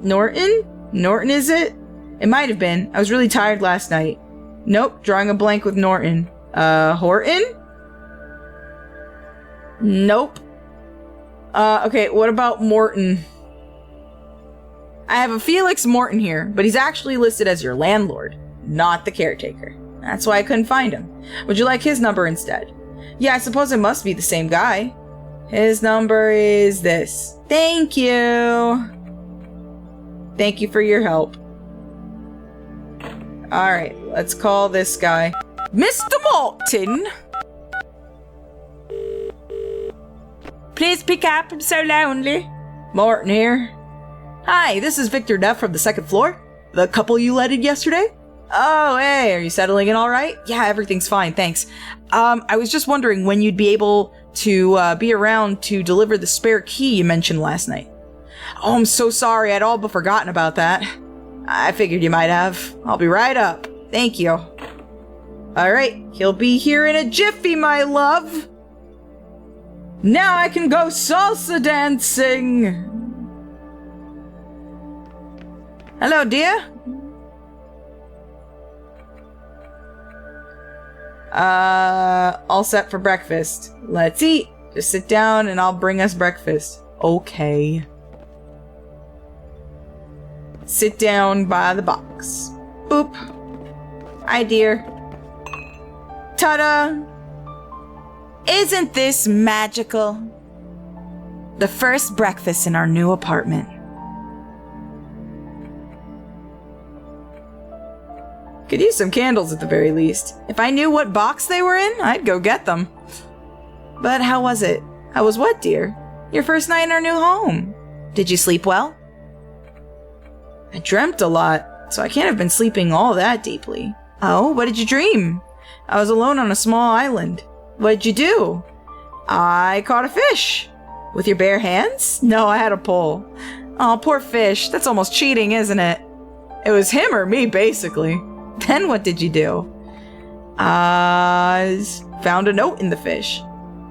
Speaker 1: Norton? Norton, is it? It might have been. I was really tired last night. Nope, drawing a blank with Norton. Horton? Nope. Okay, what about Morton? I have a Felix Morton here, but he's actually listed as your landlord, not the caretaker. That's why I couldn't find him. Would you like his number instead? Yeah, I suppose it must be the same guy. His number is this. Thank you. Thank you for your help. Alright, let's call this guy Mr. Morton. Please pick up, I'm so lonely. Morton here. Hi, this is Victor Neff from the second floor. The couple you let in yesterday? Oh, hey, are you settling in all right? Yeah, everything's fine, thanks. I was just wondering when you'd be able to be around to deliver the spare key you mentioned last night. Oh, I'm so sorry, I'd all but forgotten about that. I figured you might have. I'll be right up. Thank you. Alright, he'll be here in a jiffy, my love. Now I can go salsa dancing. Hello, dear. All set for breakfast. Let's eat. Just sit down and I'll bring us breakfast. Okay. Sit down by the box. Boop. Hi, dear. Ta-da! Isn't this magical? The first breakfast in our new apartment. Could use some candles at the very least. If I knew what box they were in, I'd go get them. But how was it? How was what, dear? Your first night in our new home. Did you sleep well? I dreamt a lot, so I can't have been sleeping all that deeply. Oh, what did you dream? I was alone on a small island. What did you do? I caught a fish. With your bare hands? No, I had a pole. Oh, poor fish. That's almost cheating, isn't it? It was him or me, basically. Then what did you do? I found a note in the fish.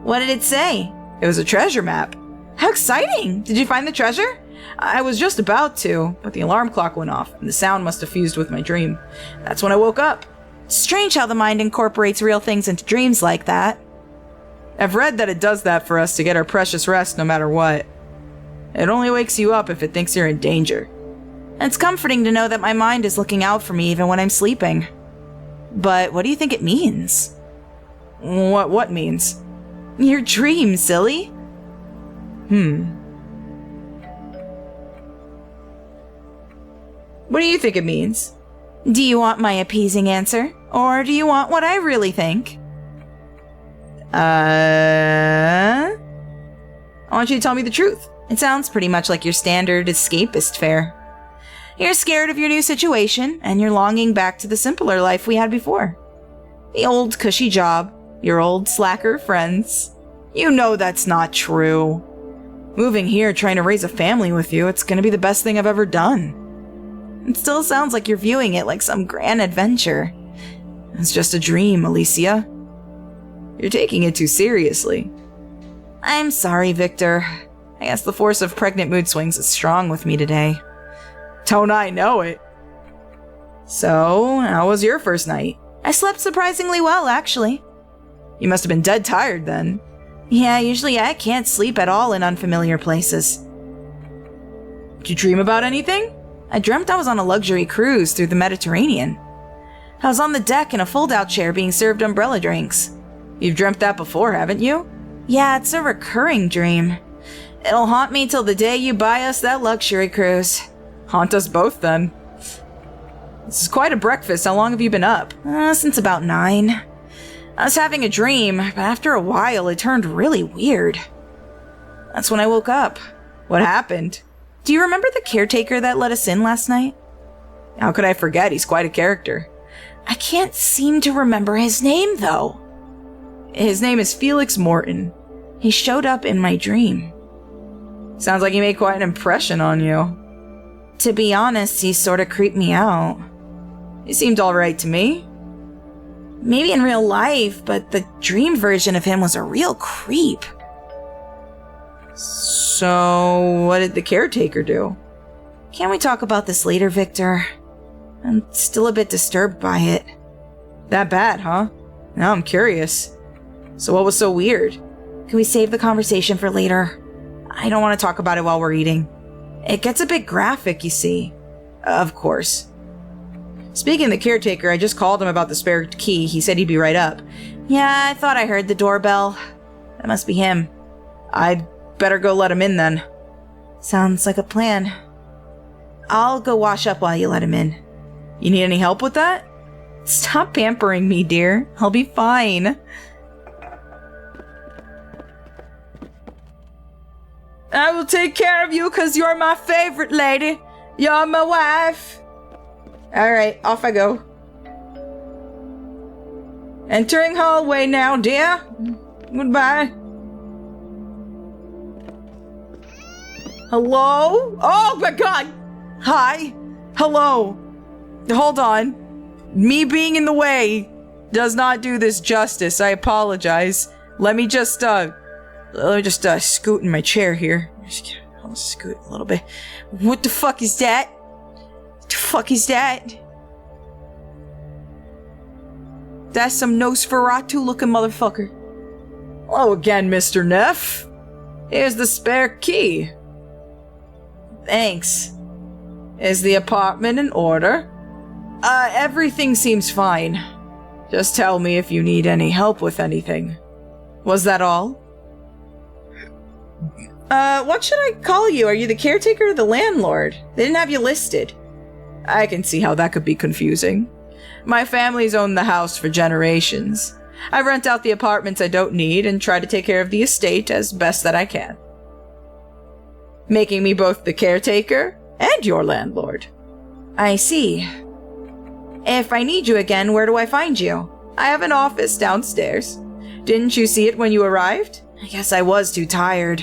Speaker 1: What did it say? It was a treasure map. How exciting! Did you find the treasure? I was just about to, but the alarm clock went off, and the sound must have fused with my dream. That's when I woke up. Strange how the mind incorporates real things into dreams like that. I've read that it does that for us to get our precious rest no matter what. It only wakes you up if it thinks you're in danger. It's comforting to know that my mind is looking out for me even when I'm sleeping. But what do you think it means? What means? Your dream, silly. What do you think it means? Do you want my appeasing answer? Or do you want what I really think? I want you to tell me the truth. It sounds pretty much like your standard escapist fare. You're scared of your new situation, and you're longing back to the simpler life we had before. The old cushy job, your old slacker friends. You know that's not true. Moving here, trying to raise a family with you, it's gonna be the best thing I've ever done. It still sounds like you're viewing it like some grand adventure. It's just a dream, Alicia. You're taking it too seriously. I'm sorry, Victor. I guess the force of pregnant mood swings is strong with me today. Don't I know it? So, how was your first night? I slept surprisingly well, actually. You must have been dead tired then. Yeah, usually I can't sleep at all in unfamiliar places. Did you dream about anything? I dreamt I was on a luxury cruise through the Mediterranean. I was on the deck in a fold-out chair being served umbrella drinks. You've dreamt that before, haven't you? Yeah, it's a recurring dream. It'll haunt me till the day you buy us that luxury cruise. Haunt us both, then. This is quite a breakfast. How long have you been up? Since about 9. I was having a dream, but after a while it turned really weird. That's when I woke up. What happened? Do you remember the caretaker that let us in last night? How could I forget? He's quite a character. I can't seem to remember his name, though. His name is Felix Morton. He showed up in my dream. Sounds like he made quite an impression on you. To be honest, he sort of creeped me out. He seemed alright to me. Maybe in real life, but the dream version of him was a real creep. So, what did the caretaker do? Can we talk about this later, Victor? I'm still a bit disturbed by it. That bad, huh? Now I'm curious. So what was so weird? Can we save the conversation for later? I don't want to talk about it while we're eating. It gets a bit graphic, you see. Of course. Speaking of the caretaker, I just called him about the spare key. He said he'd be right up. Yeah, I thought I heard the doorbell. That must be him. I'd better go let him in then. Sounds like a plan. I'll go wash up while you let him in. You need any help with that? Stop pampering me, dear. I'll be fine. I will take care of you because you're my favorite lady. You're my wife. Alright, off I go. Entering hallway now, dear. Goodbye. Hello? Oh my god! Hi. Hello. Hold on. Me being in the way does not do this justice. I apologize. Let me just scoot in my chair here. I'll scoot a little bit. What the fuck is that? What the fuck is that? That's some Nosferatu looking motherfucker. Hello again, Mr. Neff. Here's the spare key. Thanks. Is the apartment in order? Everything seems fine. Just tell me if you need any help with anything. Was that all? What should I call you? Are you the caretaker or the landlord? They didn't have you listed. I can see how that could be confusing. My family's owned the house for generations. I rent out the apartments I don't need and try to take care of the estate as best that I can. Making me both the caretaker and your landlord. I see. If I need you again, where do I find you? I have an office downstairs. Didn't you see it when you arrived? I guess I was too tired.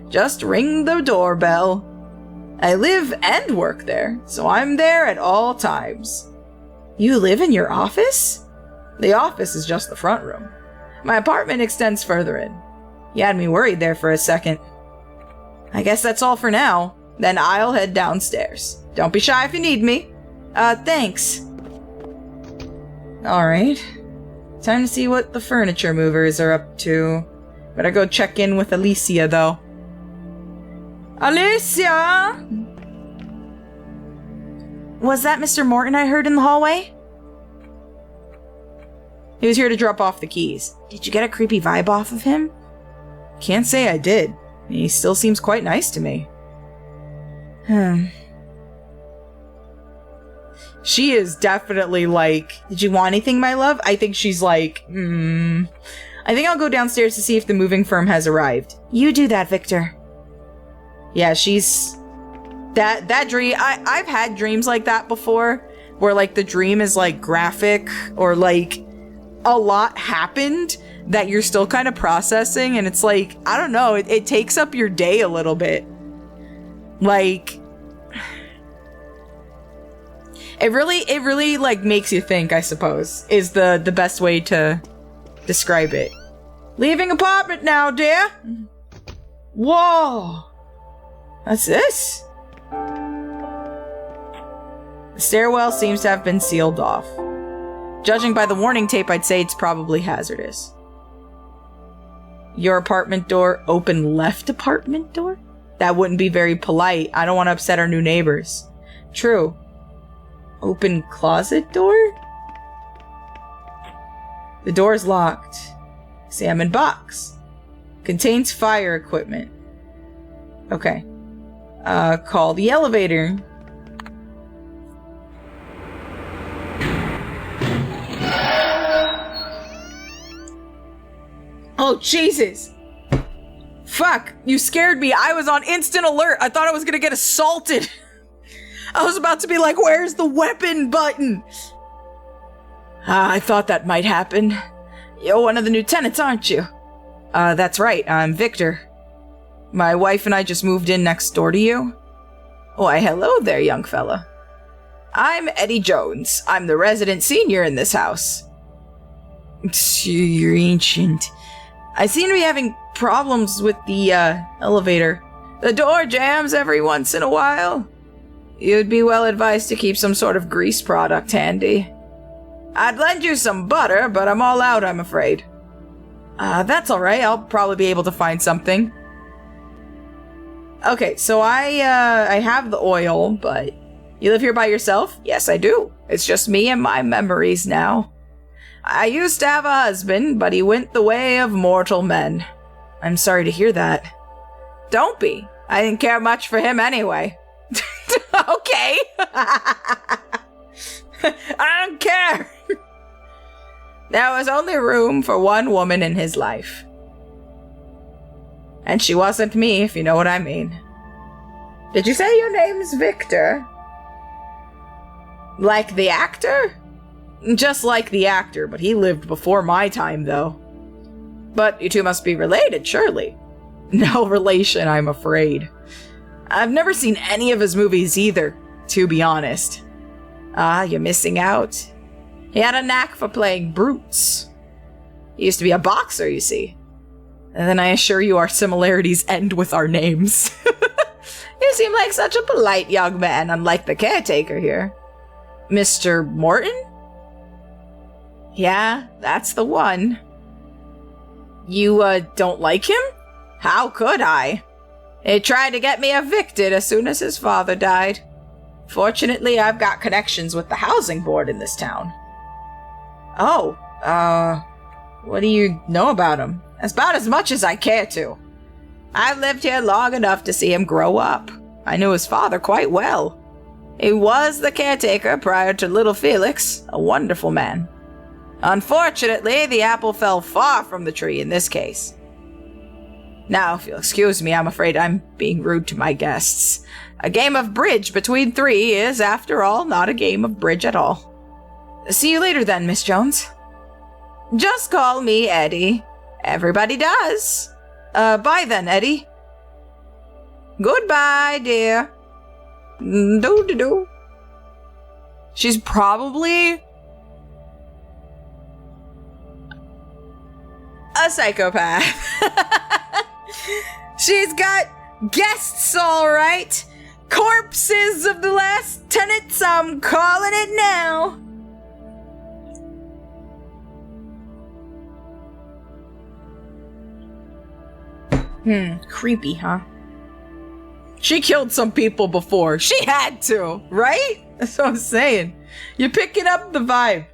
Speaker 1: Just ring the doorbell. I live and work there, so I'm there at all times. You live in your office? The office is just the front room. My apartment extends further in. You had me worried there for a second. I guess that's all for now. Then I'll head downstairs. Don't be shy if you need me. Thanks. Alright. Time to see what the furniture movers are up to. Better go check in with Alicia, though. Alicia! Was that Mr. Morton I heard in the hallway? He was here to drop off the keys. Did you get a creepy vibe off of him? Can't say I did. He still seems quite nice to me. She is definitely like, did you want anything, my love? I think she's like, I think I'll go downstairs to see if the moving firm has arrived. You do that, Victor. Yeah, she's... That dream... I've had dreams like that before, where, like, the dream is, like, graphic, or, like, a lot happened that you're still kind of processing, and it's like, I don't know, it takes up your day a little bit. Like... It really, like, makes you think, I suppose, is the best way to describe it. Leaving apartment now, dear! Whoa! What's this? The stairwell seems to have been sealed off. Judging by the warning tape, I'd say it's probably hazardous. Your apartment door, open left apartment door? That wouldn't be very polite. I don't want to upset our new neighbors. True. Open closet door? The door is locked. Examine box. Contains fire equipment. Okay. Call the elevator. Oh, Jesus! Fuck, you scared me. I was on instant alert. I thought I was gonna get assaulted. I was about to be like, where's the weapon button? I thought that might happen. You're one of the new tenants, aren't you? That's right, I'm Victor. My wife and I just moved in next door to you. Why, hello there, young fella. I'm Eddie Jones. I'm the resident senior in this house. You're ancient. I seem to be having problems with the, elevator. The door jams every once in a while. You'd be well advised to keep some sort of grease product handy. I'd lend you some butter, but I'm all out, I'm afraid. That's alright. I'll probably be able to find something. Okay, so I have the oil, but... You live here by yourself? Yes, I do. It's just me and my memories now. I used to have a husband, but he went the way of mortal men. I'm sorry to hear that. Don't be. I didn't care much for him anyway. Okay. I don't care. There was only room for one woman in his life. And she wasn't me, if you know what I mean. Did you say your name's Victor? Like the actor? Just like the actor, but he lived before my time, though. But you two must be related, surely. No relation, I'm afraid. I've never seen any of his movies either, to be honest. You're missing out. He had a knack for playing brutes. He used to be a boxer, you see. And then I assure you our similarities end with our names. You seem like such a polite young man, unlike the caretaker here. Mr. Morton? Yeah, that's the one. You, don't like him? How could I? He tried to get me evicted as soon as his father died. Fortunately, I've got connections with the housing board in this town. Oh, what do you know about him? That's about as much as I care to. I've lived here long enough to see him grow up. I knew his father quite well. He was the caretaker prior to little Felix, a wonderful man. Unfortunately, the apple fell far from the tree in this case. Now, if you'll excuse me, I'm afraid I'm being rude to my guests. A game of bridge between three is, after all, not a game of bridge at all. See you later then, Miss Jones. Just call me Eddie. Everybody does. Bye then, Eddie. Goodbye, dear. Do-do-do. She's probably a psychopath. She's got guests, all right. Corpses of the last tenants, I'm calling it now. Creepy, huh? She killed some people before. She had to, right? That's what I'm saying. You're picking up the vibe.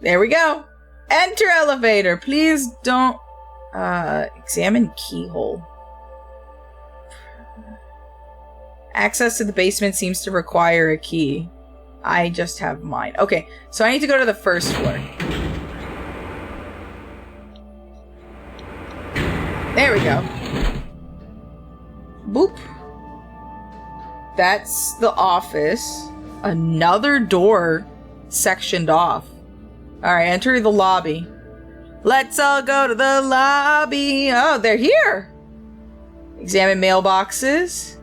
Speaker 1: There we go. Enter elevator. Please don't, examine keyhole. Access to the basement seems to require a key. I just have mine. Okay, so I need to go to the first floor. There we go. Boop. That's the office. Another door sectioned off. Alright, enter the lobby. Let's all go to the lobby. Oh, they're here. Examine mailboxes.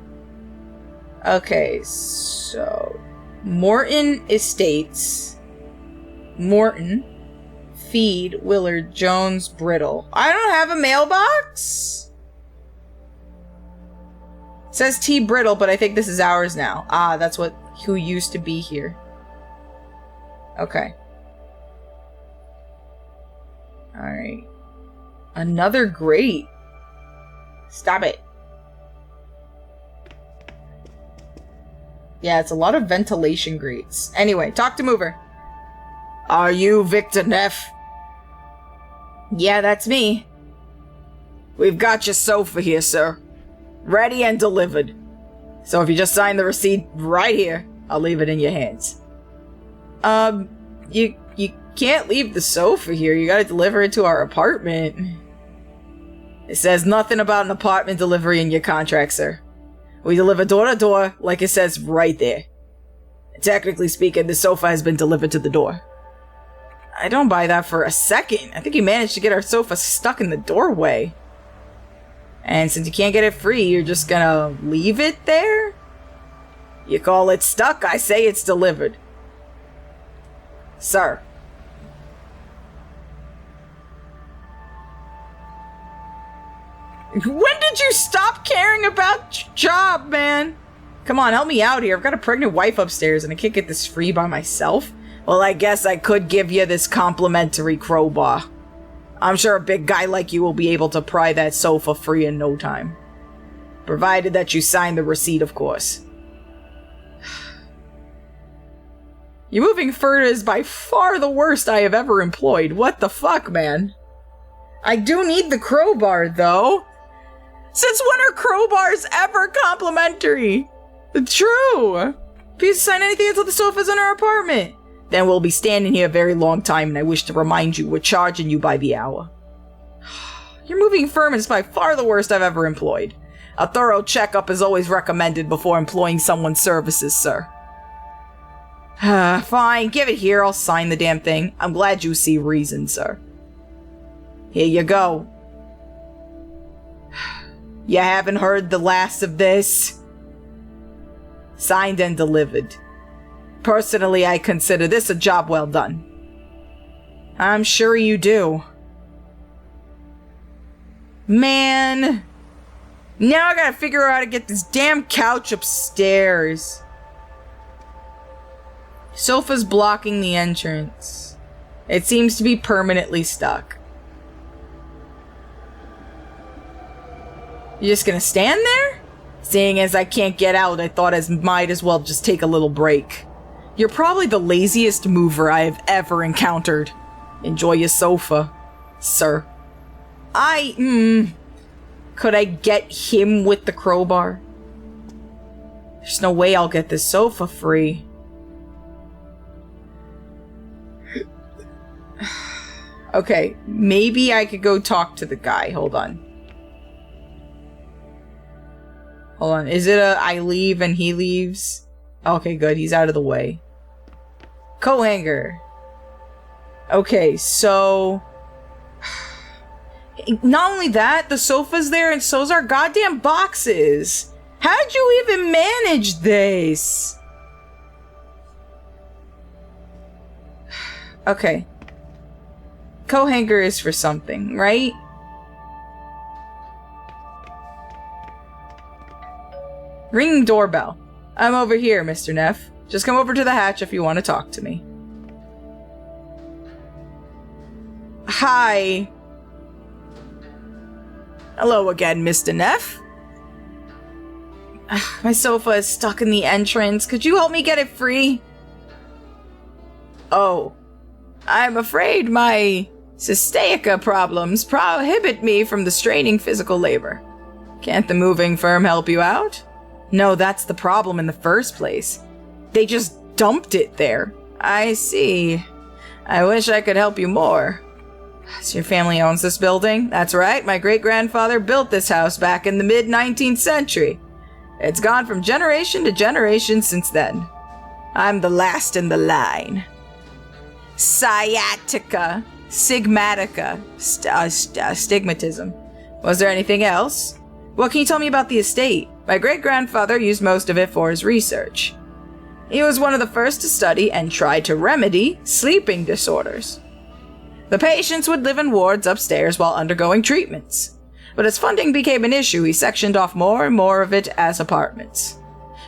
Speaker 1: Okay, so Morton Estates. Morton. Feed, Willard, Jones, Brittle. I don't have a mailbox? It says T. Brittle, but I think this is ours now. Ah, that's who used to be here. Okay. Alright. Another grate. Stop it. Yeah, it's a lot of ventilation grates. Anyway, talk to Mover. Are you Victor Neff? Yeah, that's me. We've got your sofa here, sir. Ready and delivered. So if you just sign the receipt right here, I'll leave it in your hands. You can't leave the sofa here. You gotta deliver it to our apartment. It says nothing about an apartment delivery in your contract, sir. We deliver door to door, like it says right there. Technically speaking, the sofa has been delivered to the door. I don't buy that for a second. I think you managed to get our sofa stuck in the doorway. And since you can't get it free, you're just gonna leave it there? You call it stuck, I say it's delivered. Sir. When did you stop caring about your job, man? Come on, help me out here. I've got a pregnant wife upstairs and I can't get this free by myself. Well, I guess I could give you this complimentary crowbar. I'm sure a big guy like you will be able to pry that sofa free in no time. Provided that you sign the receipt, of course. Your moving furniture is by far the worst I have ever employed. What the fuck, man? I do need the crowbar, though. Since when are crowbars ever complimentary? True. Please sign anything until the sofa's in our apartment. Then we'll be standing here a very long time, and I wish to remind you we're charging you by the hour. Your moving firm is by far the worst I've ever employed. A thorough checkup is always recommended before employing someone's services, sir. Fine, give it here. I'll sign the damn thing. I'm glad you see reason, sir. Here you go. You haven't heard the last of this? Signed and delivered. Personally, I consider this a job well done. I'm sure you do. Man. Now I gotta figure out how to get this damn couch upstairs. Sofa's blocking the entrance. It seems to be permanently stuck. You just gonna stand there? Seeing as I can't get out, I thought I might as well just take a little break. You're probably the laziest mover I have ever encountered. Enjoy your sofa, sir. Could I get him with the crowbar? There's no way I'll get this sofa free. Okay, maybe I could go talk to the guy. Hold on. Hold on. Is it a I leave and he leaves? Okay, good. He's out of the way. Co-hanger. Okay, so... Not only that, the sofa's there and so's our goddamn boxes. How'd you even manage this? Okay. Co-hanger is for something, right? Ringing doorbell. I'm over here, Mr. Neff. Just come over to the hatch if you want to talk to me. Hi. Hello again, Mr. Neff. My sofa is stuck in the entrance. Could you help me get it free? Oh. I'm afraid my cysteica problems prohibit me from the straining physical labor. Can't the moving firm help you out? No, that's the problem in the first place. They just dumped it there. I see. I wish I could help you more. So your family owns this building? That's right, my great-grandfather built this house back in the mid-19th century. It's gone from generation to generation since then. I'm the last in the line. Sciatica. Sigmatica. Stigmatism. Was there anything else? What can you tell me about the estate? My great-grandfather used most of it for his research. He was one of the first to study and try to remedy sleeping disorders. The patients would live in wards upstairs while undergoing treatments. But as funding became an issue, he sectioned off more and more of it as apartments.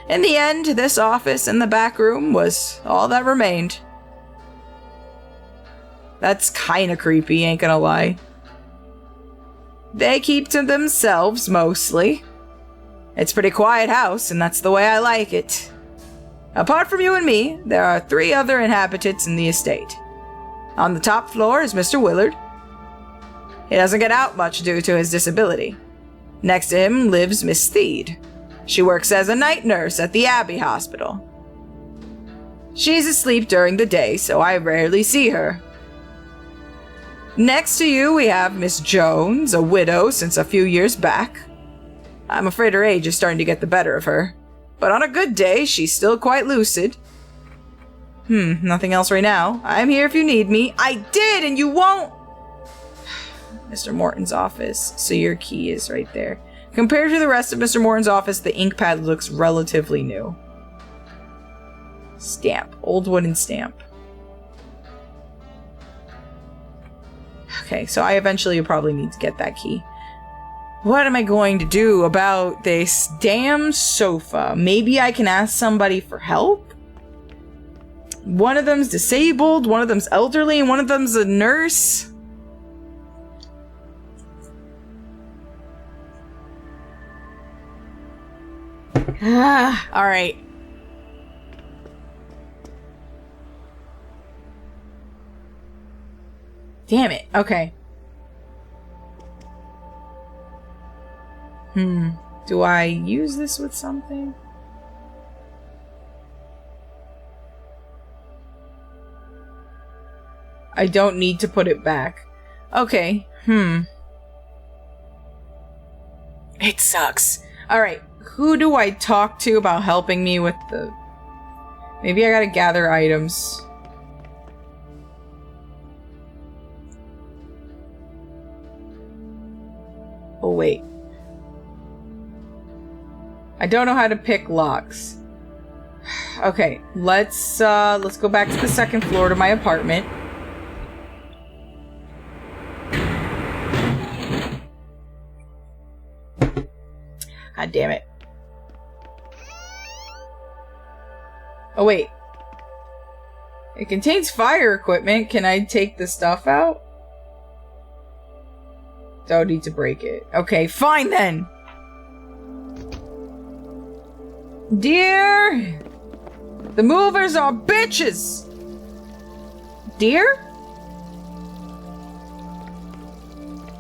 Speaker 1: In the end, this office and the back room was all that remained. That's kinda creepy, ain't gonna lie. They keep to themselves, mostly. It's a pretty quiet house, and that's the way I like it. Apart from you and me, there are 3 other inhabitants in the estate. On the top floor is Mr. Willard. He doesn't get out much due to his disability. Next to him lives Miss Theed. She works as a night nurse at the Abbey Hospital. She's asleep during the day, so I rarely see her. Next to you, we have Miss Jones, a widow since a few years back. I'm afraid her age is starting to get the better of her. But on a good day, she's still quite lucid. Nothing else right now. I'm here if you need me. I did, and you won't! Mr. Morton's office. So your key is right there. Compared to the rest of Mr. Morton's office, the ink pad looks relatively new. Stamp. Old wooden stamp. Okay, so I eventually probably need to get that key. What am I going to do about this damn sofa? Maybe I can ask somebody for help? One of them's disabled, one of them's elderly, and one of them's a nurse. Alright. Damn it. Okay. Do I use this with something? I don't need to put it back. Okay. It sucks. Alright. Who do I talk to about helping me with the... Maybe I gotta gather items. Oh, wait. I don't know how to pick locks. Okay, let's go back to the second floor to my apartment. God damn it. Oh, wait. It contains fire equipment. Can I take the stuff out? Don't need to break it. Okay, fine then! Dear! The movers are bitches! Dear?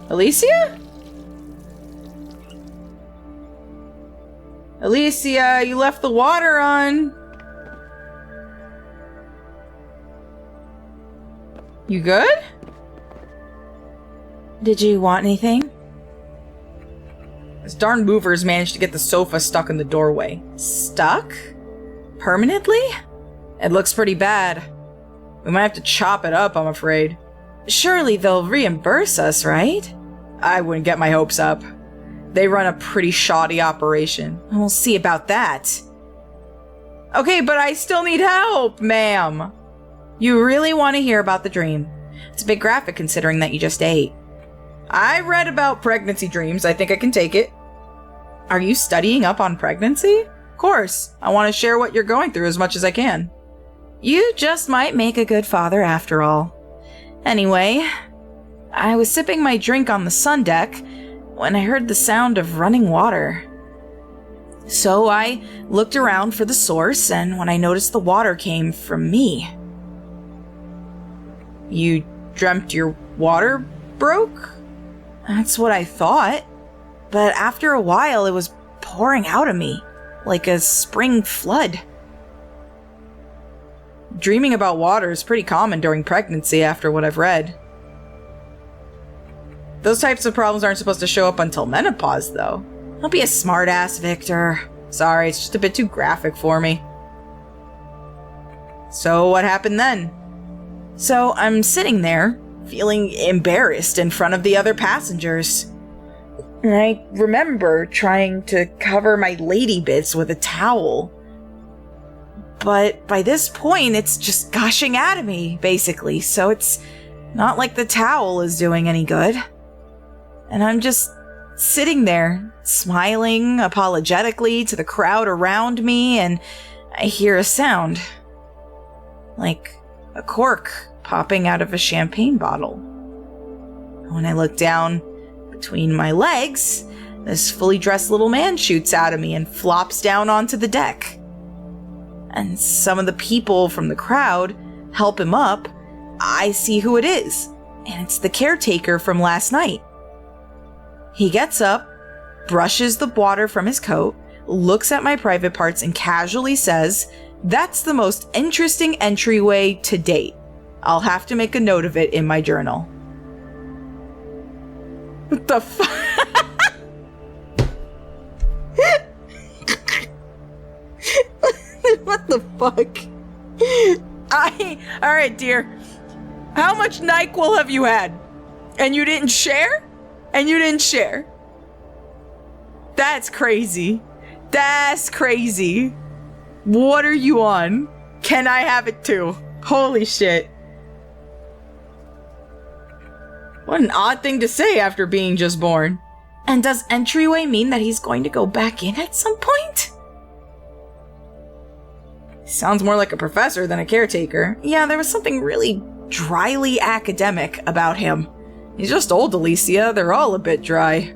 Speaker 1: Alicia? Alicia, you left the water on. You good? Did you want anything? This darn movers managed to get the sofa stuck in the doorway. Stuck? Permanently? It looks pretty bad. We might have to chop it up, I'm afraid. Surely they'll reimburse us, right? I wouldn't get my hopes up. They run a pretty shoddy operation. We'll see about that. Okay, but I still need help, ma'am. You really want to hear about the dream? It's a bit graphic considering that you just ate. I read about pregnancy dreams. I think I can take it. Are you studying up on pregnancy? Of course. I want to share what you're going through as much as I can. You just might make a good father after all. Anyway, I was sipping my drink on the sun deck when I heard the sound of running water. So I looked around for the source, and when I noticed the water came from me. You dreamt your water broke? That's what I thought. But after a while, it was pouring out of me, like a spring flood. Dreaming about water is pretty common during pregnancy, after what I've read. Those types of problems aren't supposed to show up until menopause, though. Don't be a smartass, Victor. Sorry, it's just a bit too graphic for me. So what happened then? So I'm sitting there, feeling embarrassed in front of the other passengers. And I remember trying to cover my lady bits with a towel. But by this point, it's just gushing out of me, basically, so it's not like the towel is doing any good. And I'm just sitting there, smiling apologetically to the crowd around me, and I hear a sound. Like a cork popping out of a champagne bottle. When I look down between my legs, this fully dressed little man shoots out of me and flops down onto the deck. And some of the people from the crowd help him up. I see who it is, and it's the caretaker from last night. He gets up, brushes the water from his coat, looks at my private parts, and casually says, "That's the most interesting entryway to date. I'll have to make a note of it in my journal." What the fuck? What the fuck? Alright, dear. How much NyQuil have you had? And you didn't share? And you didn't share? That's crazy. That's crazy. What are you on? Can I have it too? Holy shit. What an odd thing to say after being just born. And does entryway mean that he's going to go back in at some point? Sounds more like a professor than a caretaker. Yeah, there was something really dryly academic about him. He's just old, Alicia. They're all a bit dry.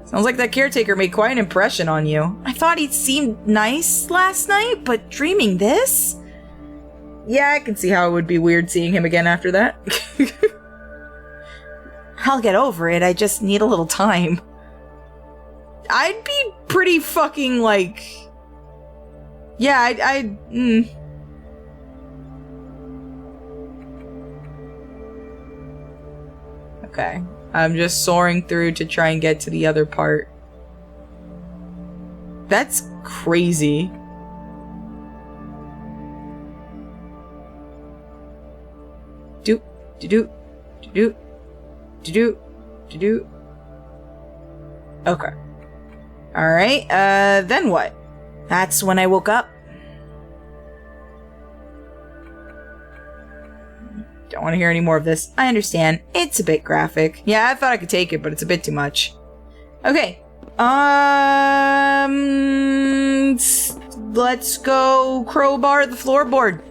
Speaker 1: Sounds like that caretaker made quite an impression on you. I thought he seemed nice last night, but dreaming this? Yeah, I can see how it would be weird seeing him again after that. I'll get over it, I just need a little time. I'd be pretty fucking, like... Yeah, I'd Okay. I'm just soaring through to try and get to the other part. That's crazy. Doop, doop, doop, doop, doop. Okay. Alright, then what? That's when I woke up. Don't want to hear any more of this. I understand. It's a bit graphic. Yeah, I thought I could take it, but it's a bit too much. Okay. Let's go crowbar the floorboard.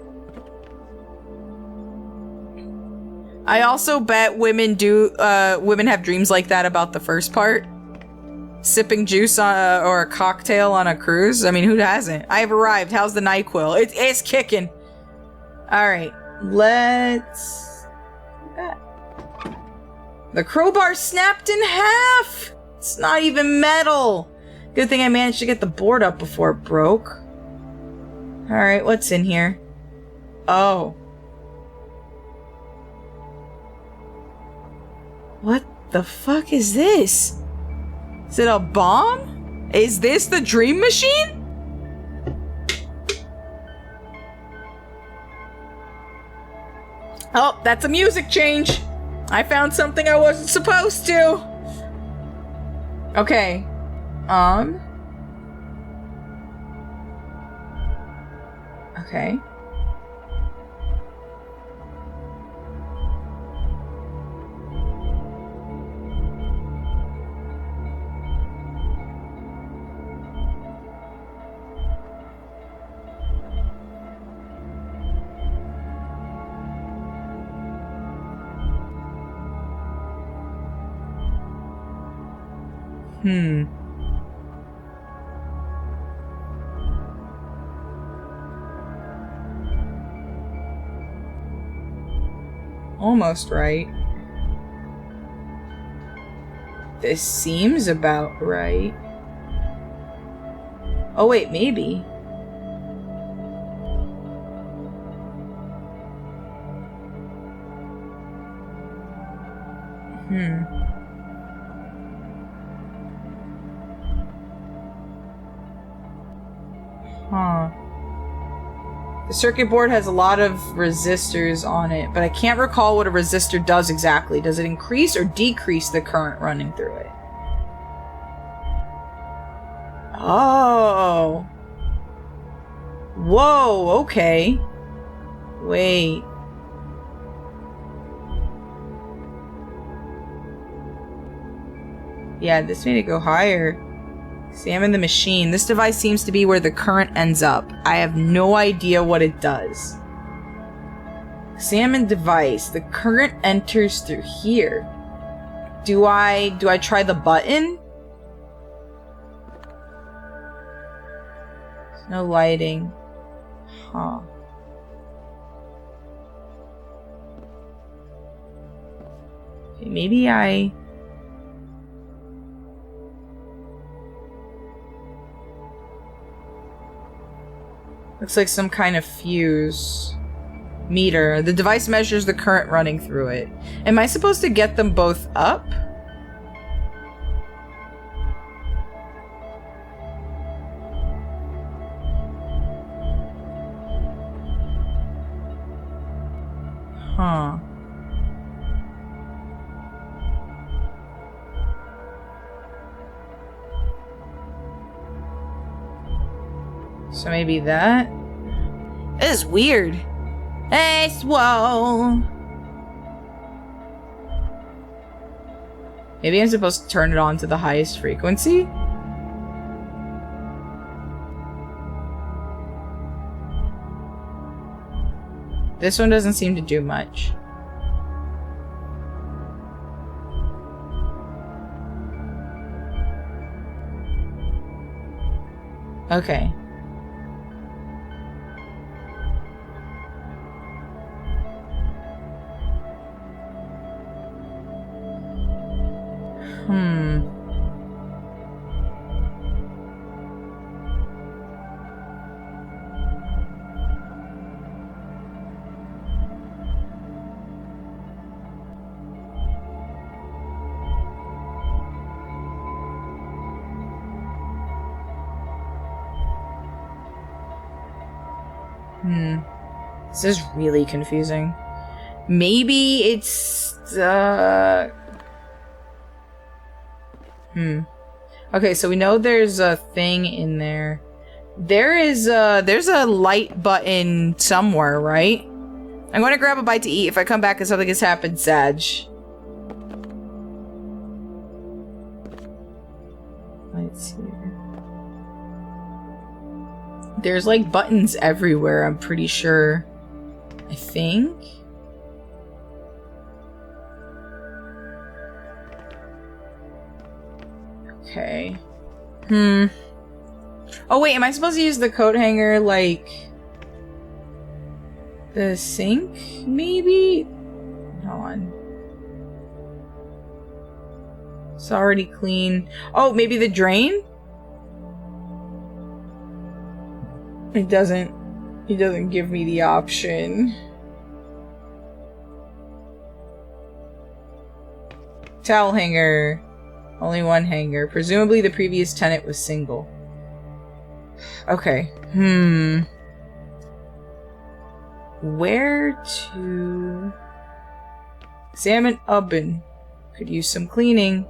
Speaker 1: I also bet women have dreams like that about the first part. Sipping juice on or a cocktail on a cruise. I mean, who hasn't? I have arrived. How's the NyQuil? It's kicking. All right. Let's... The crowbar snapped in half! It's not even metal! Good thing I managed to get the board up before it broke. Alright, what's in here? Oh. What the fuck is this? Is it a bomb? Is this the dream machine? Oh, that's a music change. I found something I wasn't supposed to. Okay. Okay. Almost right. This seems about right. Oh wait, maybe. The circuit board has a lot of resistors on it, but I can't recall what a resistor does exactly. Does it increase or decrease the current running through it? Oh. Whoa, okay. Wait. Yeah, this made it go higher. Examine the machine. This device seems to be where the current ends up. I have no idea what it does. Examine device. The current enters through here. Do I try the button? There's no lighting. Huh. Okay, maybe I... Looks like some kind of fuse. Meter. The device measures the current running through it. Am I supposed to get them both up? Huh. So maybe that? This is weird. Hey, Swole! Maybe I'm supposed to turn it on to the highest frequency? This one doesn't seem to do much. Okay. This is really confusing. Maybe it's Okay, so we know there's a thing in there. There's a light button somewhere, right? I'm going to grab a bite to eat. If I come back and something has happened, Sag. Lights here. There's like buttons everywhere, I'm pretty sure. I think. Okay. Oh wait, am I supposed to use the coat hanger like the sink? Maybe? Hold on. It's already clean. Oh, maybe the drain? It doesn't give me the option. Towel hanger. Only one hanger. Presumably the previous tenant was single. Okay. Where to... Examine oven. Could use some cleaning,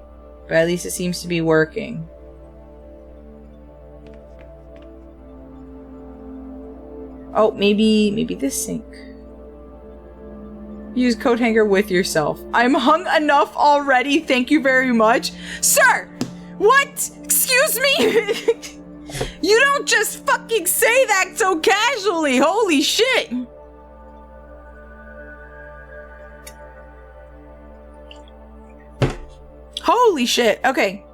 Speaker 1: but at least it seems to be working. Oh, maybe this sink. Use coat hanger with yourself. I'm hung enough already, thank you very much. Sir! What? Excuse me? You don't just fucking say that so casually, holy shit! Holy shit, okay.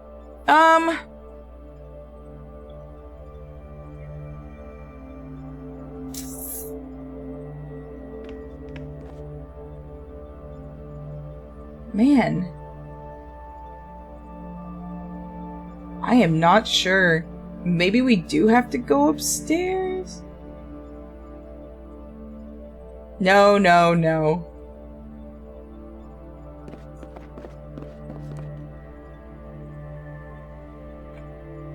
Speaker 1: Man. I am not sure. Maybe we do have to go upstairs? No.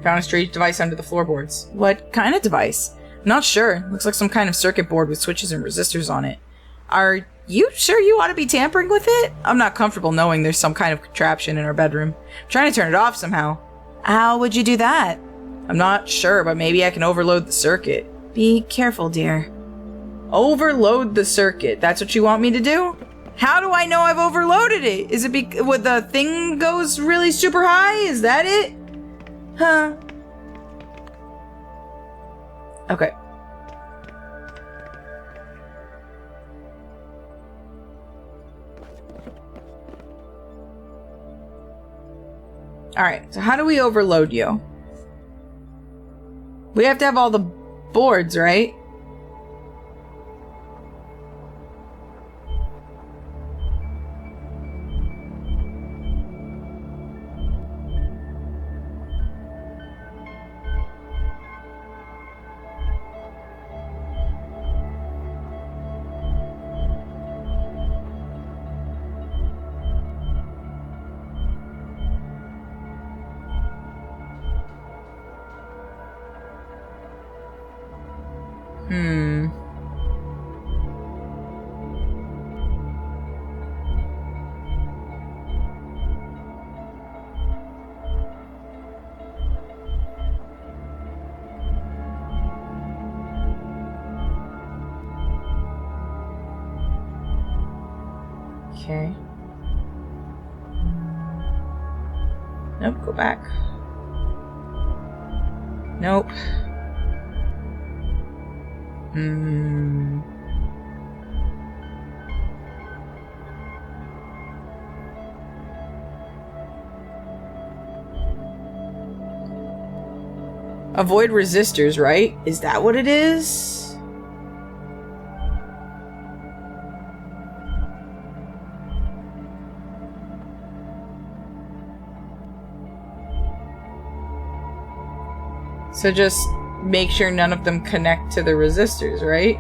Speaker 1: Found a strange device under the floorboards. What kind of device? Not sure. Looks like some kind of circuit board with switches and resistors on it. Are you sure you ought to be tampering with it? I'm not comfortable knowing there's some kind of contraption in our bedroom. I'm trying to turn it off somehow. How would you do that? I'm not sure, but maybe I can overload the circuit. Be careful, dear. Overload the circuit. That's what you want me to do? How do I know I've overloaded it? Is it when the thing goes really super high? Is that it? Huh. Okay. Alright, so how do we overload you? We have to have all the boards, right? Okay. Nope, go back. Nope. Avoid resistors, right? Is that what it is? So just make sure none of them connect to the resistors, right?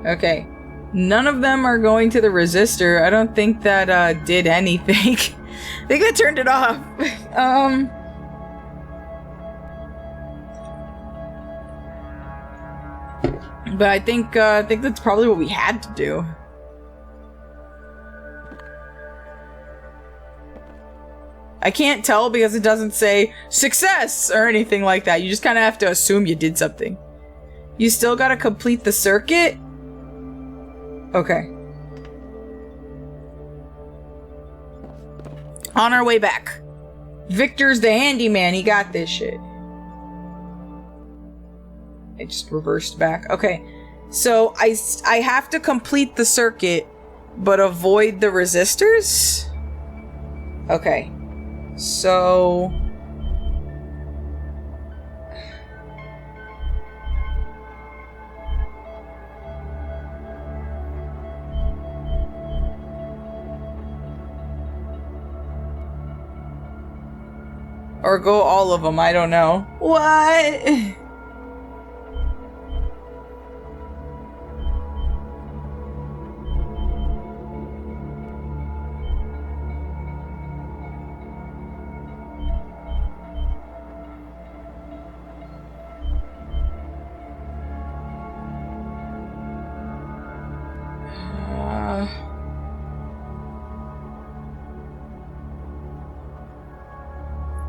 Speaker 1: Okay. None of them are going to the resistor. I don't think that did anything. I think that turned it off. But I think that's probably what we had to do. I can't tell because it doesn't say success or anything like that. You just kind of have to assume you did something. You still gotta complete the circuit? Okay. On our way back. Victor's the handyman. He got this shit. It just reversed back. Okay. So I have to complete the circuit, but avoid the resistors? Okay. So... or go all of them, I don't know. What?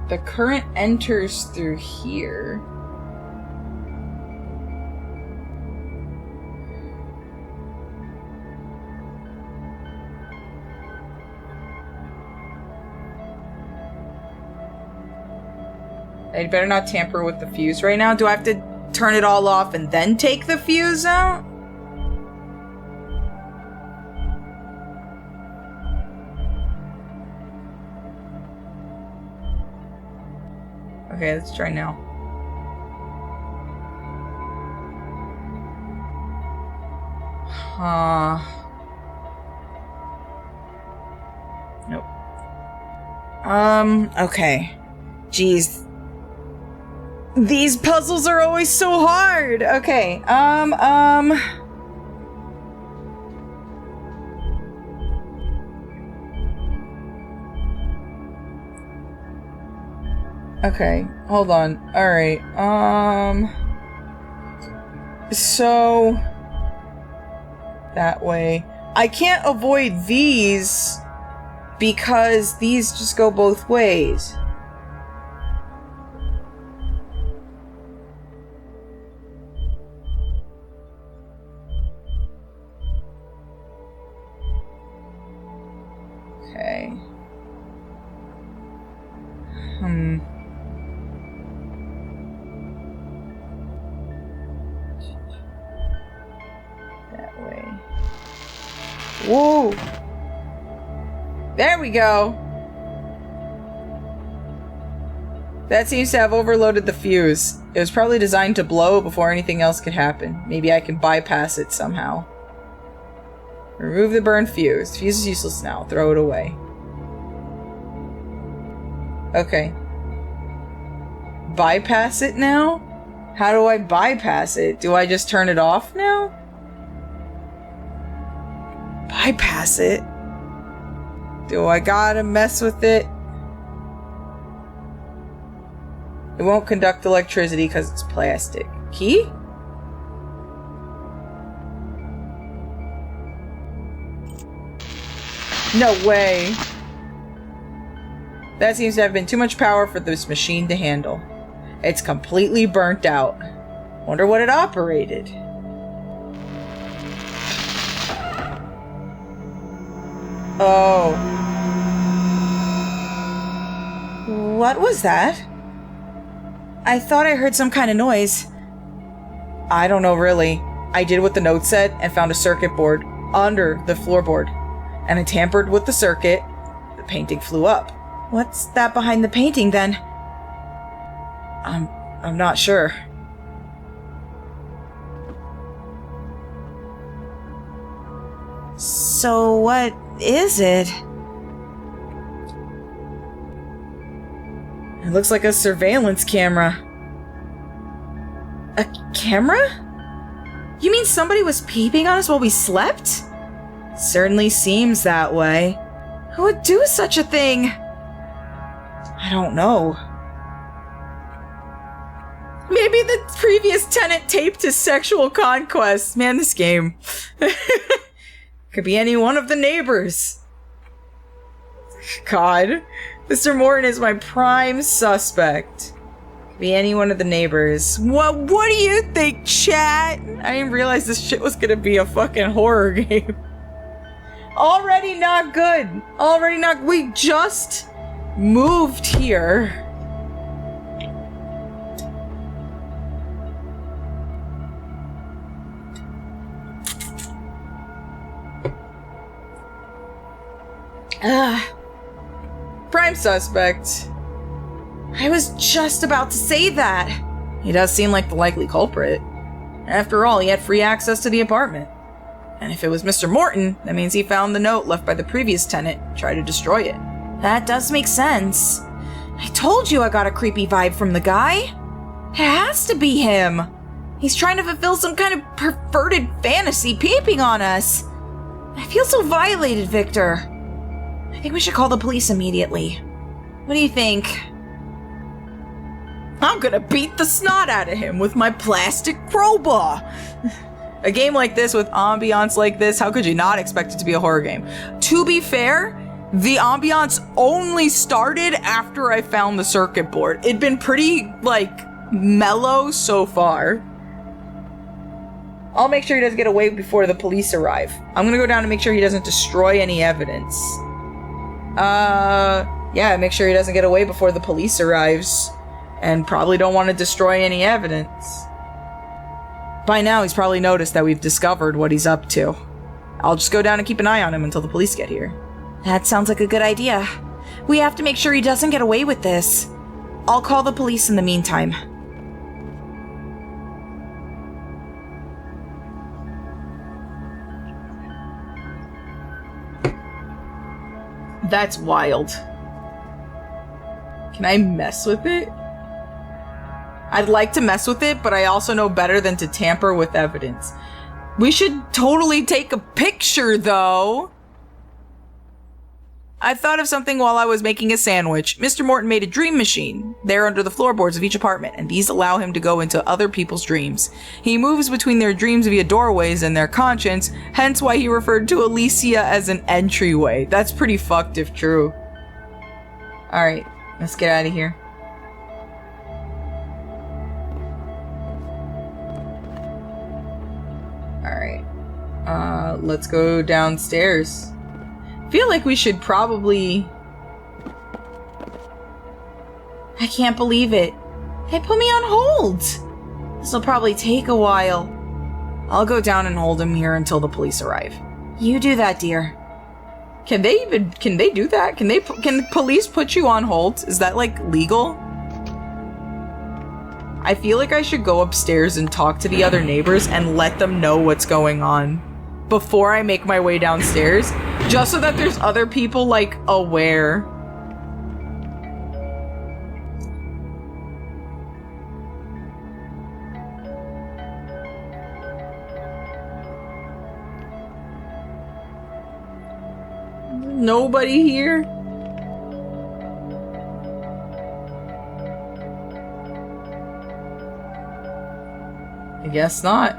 Speaker 1: The current enters through here. I'd better not tamper with the fuse right now. Do I have to turn it all off and then take the fuse out? Okay, let's try now. Nope. Okay. Jeez. These puzzles are always so hard. Okay, okay, hold on. Alright, so... that way. I can't avoid these because these just go both ways. Okay. That way. Whoa! There we go! That seems to have overloaded the fuse. It was probably designed to blow before anything else could happen. Maybe I can bypass it somehow. Remove the burned fuse. The fuse is useless now. Throw it away. Okay. Bypass it now? How do I bypass it? Do I just turn it off now? Bypass it? Do I gotta mess with it? It won't conduct electricity because it's plastic. Key? No way. That seems to have been too much power for this machine to handle. It's completely burnt out. Wonder what it operated. Oh. What was that? I thought I heard some kind of noise. I don't know really. I did what the note said and found a circuit board under the floorboard. And I tampered with the circuit. The painting flew up. What's that behind the painting then? I'm not sure. So what is it? It looks like a surveillance camera. A camera? You mean somebody was peeping on us while we slept? Certainly seems that way. Who would do such a thing? I don't know. Maybe the previous tenant taped his sexual conquest. Man, this game. Could be any one of the neighbors. God. Mr. Morton is my prime suspect. Could be any one of the neighbors. What do you think, chat? I didn't realize this shit was gonna be a fucking horror game. Already not good. Already not... We just moved here. Prime suspect. I was just about to say that. He does seem like the likely culprit. After all, he had free access to the apartment. And if it was Mr. Morton, that means he found the note left by the previous tenant and tried to destroy it. That does make sense. I told you I got a creepy vibe from the guy. It has to be him. He's trying to fulfill some kind of perverted fantasy peeping on us. I feel so violated, Victor. I think we should call the police immediately. What do you think? I'm gonna beat the snot out of him with my plastic crowbar. A game like this with ambiance like this, how could you not expect it to be a horror game? To be fair, the ambiance only started after I found the circuit board. It'd been pretty, mellow so far. I'll make sure he doesn't get away before the police arrive. I'm gonna go down and make sure he doesn't destroy any evidence. Yeah, make sure he doesn't get away before the police arrives. And probably don't want to destroy any evidence. By now, he's probably noticed that we've discovered what he's up to. I'll just go down and keep an eye on him until the police get here. That sounds like a good idea. We have to make sure he doesn't get away with this. I'll call the police in the meantime. That's wild. Can I mess with it? I'd like to mess with it, but I also know better than to tamper with evidence. We should totally take a picture, though. I thought of something while I was making a sandwich. Mr. Morton made a dream machine. They're under the floorboards of each apartment, and these allow him to go into other people's dreams. He moves between their dreams via doorways and their conscience, hence why he referred to Alicia as an entryway. That's pretty fucked if true. Alright, let's get out of here. Alright. Let's go downstairs. Feel like we should probably... I can't believe it. They put me on hold. This'll probably take a while. I'll go down and hold him here until the police arrive. You do that, dear. Can they do that? Can police put you on hold? Is that, legal? I feel like I should go upstairs and talk to the other neighbors and let them know what's going on before I make my way downstairs, just so that there's other people, aware. Nobody here? I guess not.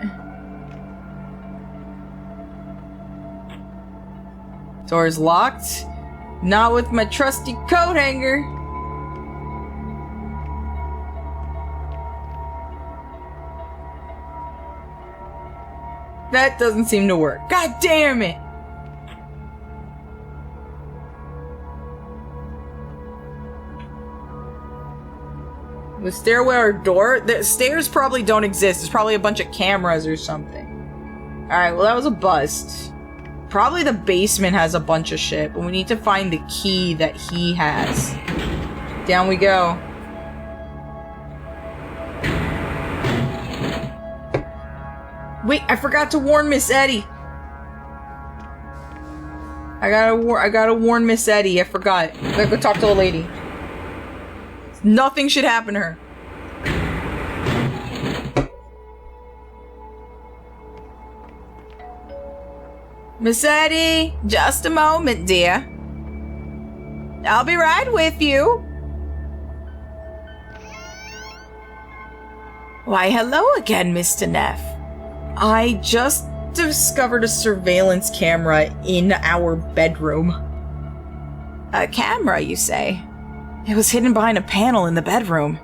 Speaker 1: Door's locked. Not with my trusty coat hanger. That doesn't seem to work. God damn it! The stairwell or door? The stairs probably don't exist. There's probably a bunch of cameras or something. Alright, well that was a bust. Probably the basement has a bunch of shit, but we need to find the key that he has. Down we go. Wait, I forgot to warn Miss Eddie. I gotta warn Miss Eddie. I forgot. I gotta go talk to a lady. Nothing should happen to her. Miss Eddie, just a moment, dear. I'll be right with you. Why, hello again, Mr. Neff. I just discovered a surveillance camera in our bedroom. A camera, you say? It was hidden behind a panel in the bedroom.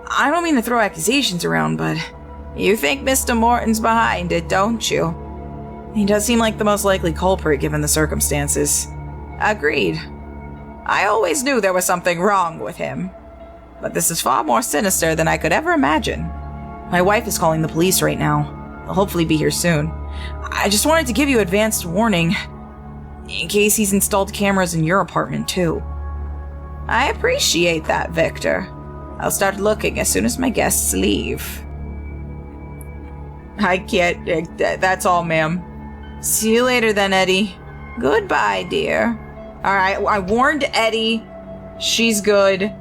Speaker 1: I don't mean to throw accusations around, but you think Mr. Morton's behind it, don't you? He does seem like the most likely culprit given the circumstances. Agreed. I always knew there was something wrong with him. But this is far more sinister than I could ever imagine. My wife is calling the police right now. They'll hopefully be here soon. I just wanted to give you advanced warning, in case he's installed cameras in your apartment too. I appreciate that, Victor. I'll start looking as soon as my guests leave. I can't. That's all, ma'am. See you later then, Eddie. Goodbye, dear. Alright, I warned Eddie. She's good.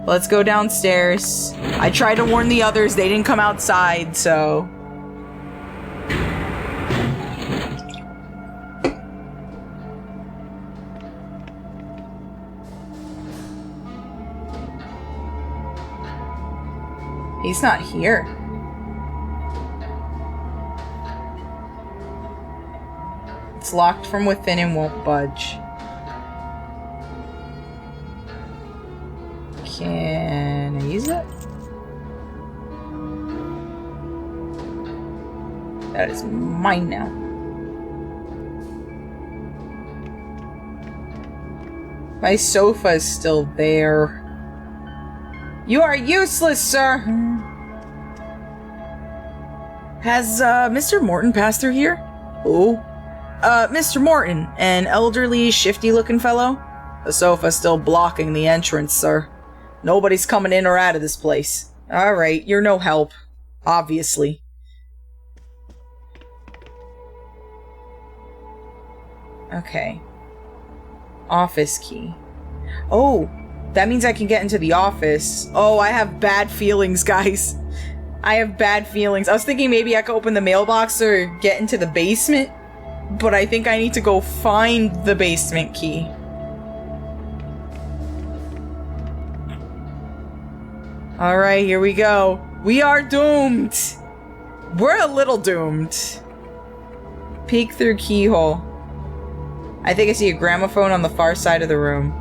Speaker 1: Let's go downstairs. I tried to warn the others. They didn't come outside, so... He's not here. It's locked from within and won't budge. Can I use it? That is mine now. My sofa is still there. You are useless, sir! Has, Mr. Morton passed through here? Oh. Mr. Morton, an elderly, shifty-looking fellow? The sofa's still blocking the entrance, sir. Nobody's coming in or out of this place. Alright, you're no help. Obviously. Okay. Office key. Oh! That means I can get into the office. Oh, I have bad feelings, guys. I have bad feelings. I was thinking maybe I could open the mailbox or get into the basement, but I think I need to go find the basement key. Alright, here we go. We are doomed. We're a little doomed. Peek through keyhole. I think I see a gramophone on the far side of the room.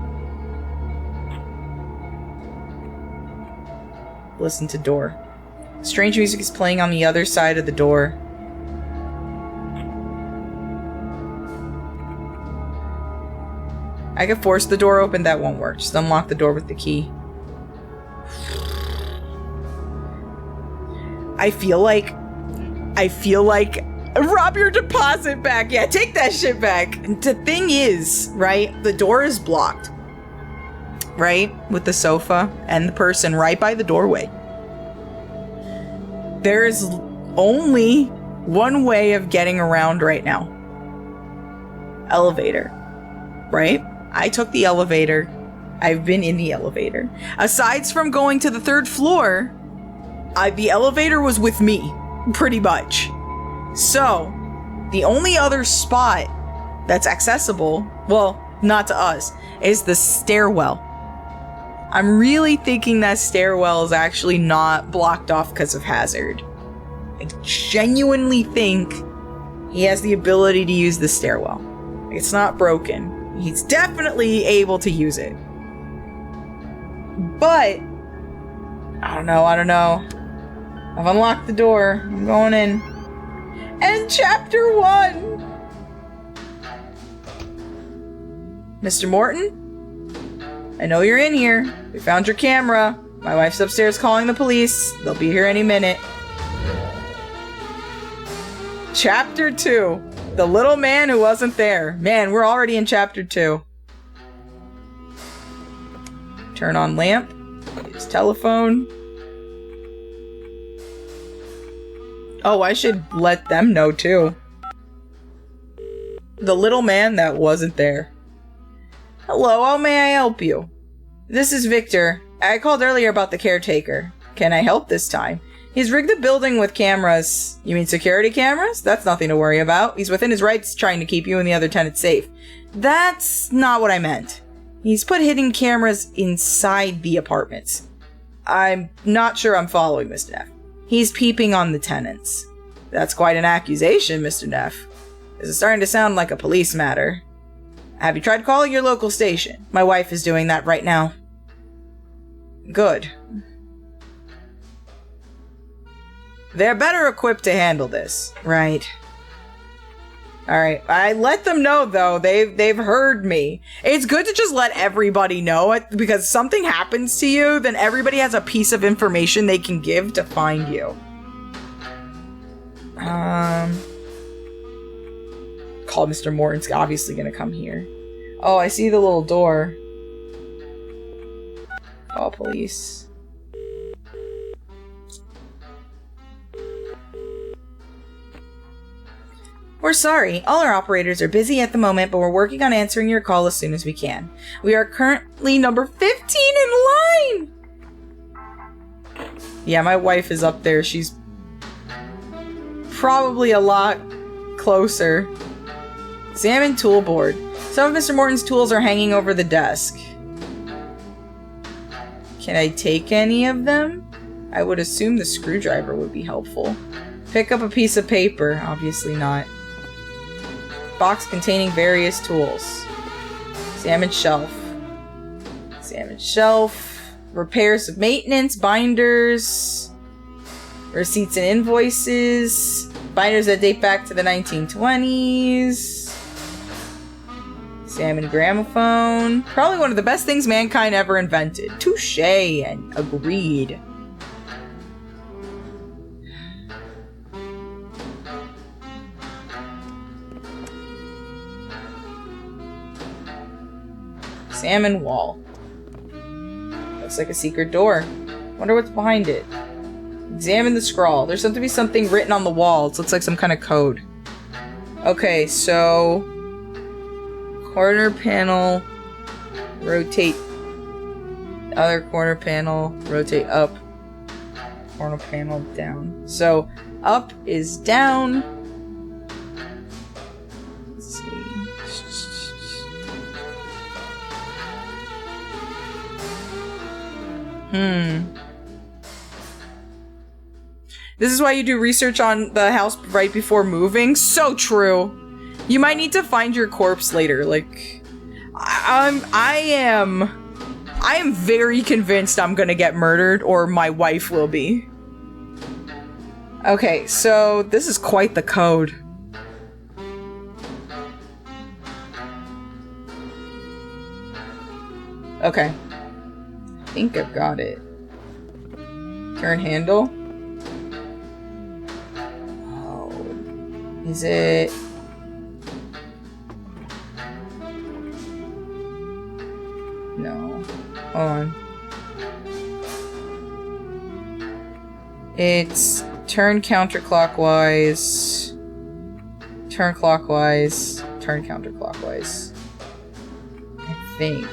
Speaker 1: Listen to door. Strange music is playing on the other side of the door. I could force the door open, that won't work. Just unlock the door with the key. I feel like rob your deposit back. Yeah, take that shit back. And the thing is, right, the door is blocked. Right? With the sofa and the person right by the doorway. There is only one way of getting around right now. Elevator. Right? I took the elevator. I've been in the elevator. Aside from going to the third floor, the elevator was with me, pretty much. So, the only other spot that's accessible, well, not to us, is the stairwell. I'm really thinking that stairwell is actually not blocked off because of hazard. I genuinely think he has the ability to use the stairwell. It's not broken. He's definitely able to use it. But I don't know. I've unlocked the door. I'm going in. And chapter 1! Mr. Morton? I know you're in here. We found your camera. My wife's upstairs calling the police. They'll be here any minute. Chapter 2. The little man who wasn't there. Man, we're already in chapter 2. Turn on lamp. His telephone. Oh, I should let them know too. The little man that wasn't there. Hello, how may I help you? This is Victor. I called earlier about the caretaker. Can I help this time? He's rigged the building with cameras. You mean security cameras? That's nothing to worry about. He's within his rights trying to keep you and the other tenants safe. That's not what I meant. He's put hidden cameras inside the apartments. I'm not sure I'm following, Mr. Neff. He's peeping on the tenants. That's quite an accusation, Mr. Neff. This is starting to sound like a police matter. Have you tried calling your local station? My wife is doing that right now. Good. They're better equipped to handle this. Right. Alright, I let them know though. They've heard me. It's good to just let everybody know it, because something happens to you, then everybody has a piece of information they can give to find you. Call Mr. Morton's obviously gonna come here. Oh, I see the little door. Call police. We're sorry, all our operators are busy at the moment, but we're working on answering your call as soon as we can. We are currently number 15 in line! Yeah, my wife is up there. She's probably a lot closer. Examine tool board. Some of Mr. Morton's tools are hanging over the desk. Can I take any of them? I would assume the screwdriver would be helpful. Pick up a piece of paper. Obviously not. Box containing various tools. Examine shelf. Examine shelf. Repairs of maintenance. Binders. Receipts and invoices. Binders that date back to the 1920s. Examine gramophone. Probably one of the best things mankind ever invented. Touché and agreed. Examine wall. Looks like a secret door. Wonder what's behind it. Examine the scrawl. There's something to be something written on the wall. It looks like some kind of code. Okay, so corner panel, rotate other corner panel, rotate up, corner panel down. So up is down. Let's see. This is why you do research on the house right before moving. So true. You might need to find your corpse later. Like, I am very convinced I'm gonna get murdered, or my wife will be. Okay, so this is quite the code. Okay. I think I've got it. Turn handle. Oh. Is it... No. Hold on. It's turn counterclockwise. Turn clockwise. Turn counterclockwise. I think.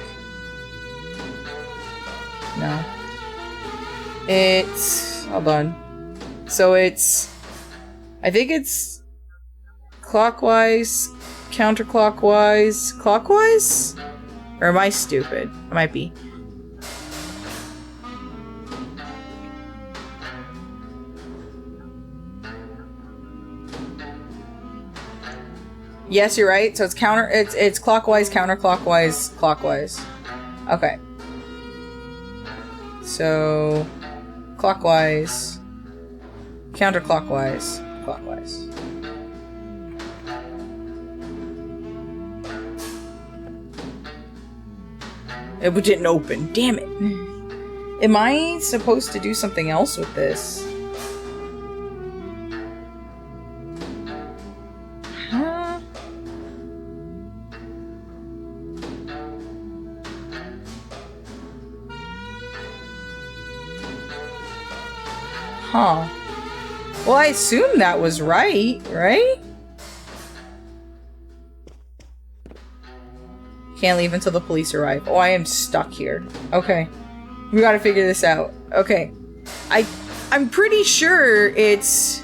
Speaker 1: No. It's... Hold on. So it's... I think it's... clockwise, counterclockwise, clockwise? Or am I stupid? I might be. Yes, you're right. So it's clockwise, counterclockwise, clockwise. Okay. So clockwise, counterclockwise, clockwise. It didn't open. Damn it. Am I supposed to do something else with this? Huh? Huh. Well, I assume that was right? Can't leave until the police arrive. Oh, I am stuck here. Okay. We gotta figure this out. Okay. I'm pretty sure it's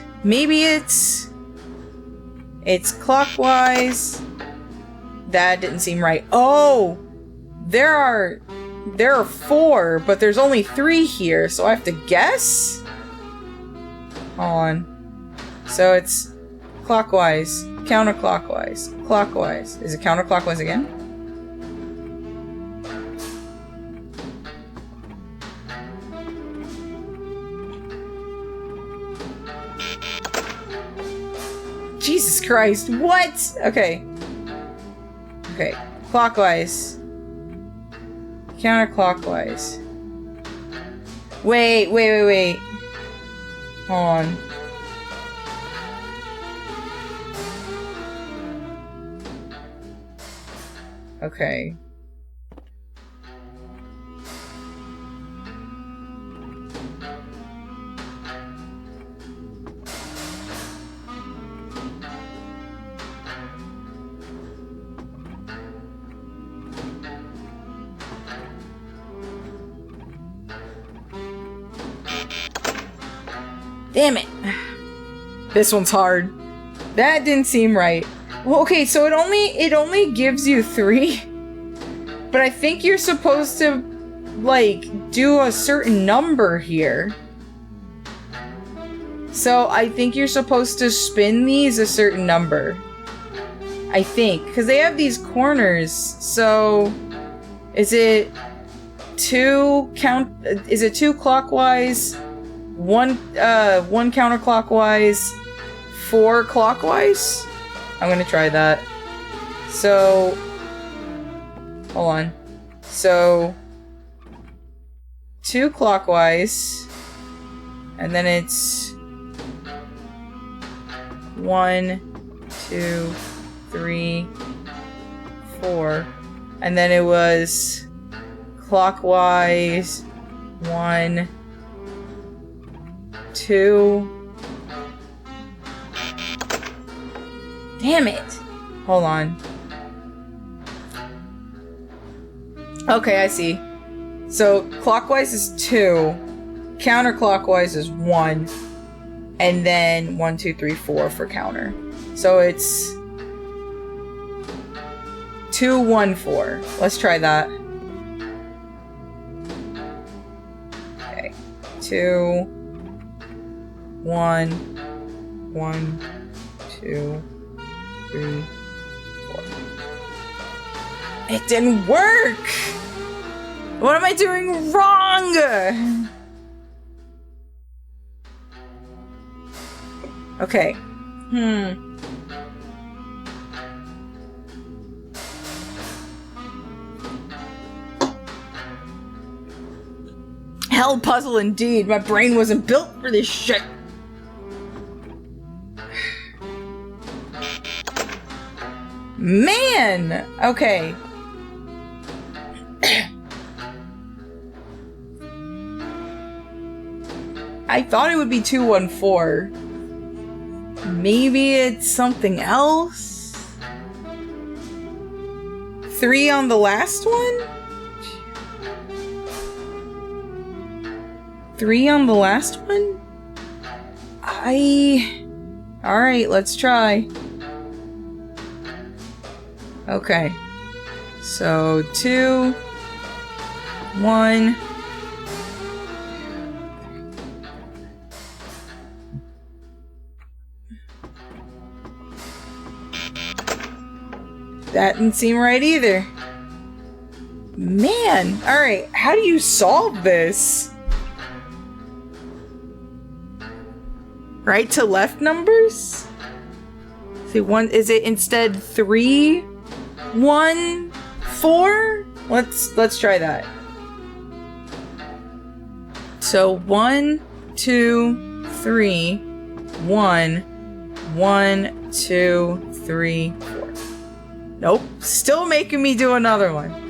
Speaker 1: clockwise. That didn't seem right. Oh! There are 4, but there's only 3 here, so I have to guess? Hold on. So it's clockwise, counterclockwise, clockwise. Is it counterclockwise again? Jesus Christ, what? Okay. Okay, clockwise. Counterclockwise. Wait. Hold on. Okay. Damn it. This one's hard. That didn't seem right. Well, okay, so it only gives you 3. But I think you're supposed to, like, do a certain number here. So I think you're supposed to spin these a certain number. I think. Because they have these corners. So is it 2 clockwise? 1 counterclockwise, 4 clockwise? I'm gonna try that. So, hold on. So, 2 clockwise, and then it's 1, 2, 3, 4, and then it was clockwise, 1, 2. Damn it. Hold on. Okay, I see. So clockwise is 2, counterclockwise is 1, and then 1, 2, 3, 4 for counter. So it's 2, 1, 4. Let's try that. Okay. 2, 1, 1, 2, 3, 4. It didn't work! What am I doing wrong? Okay. Hell puzzle indeed. My brain wasn't built for this shit. Man! Okay. I thought it would be 2, 1, 4. Maybe it's something else? 3 on the last one? 3 on the last one? Alright, let's try. Okay. So, 2, 1... That didn't seem right either. Man, alright, how do you solve this? Right to left numbers? See, one, is it instead 3, 1, 4? Let's try that. So 1, 2, 3, 1, 1, 2, 3, 4. Nope, still making me do another one.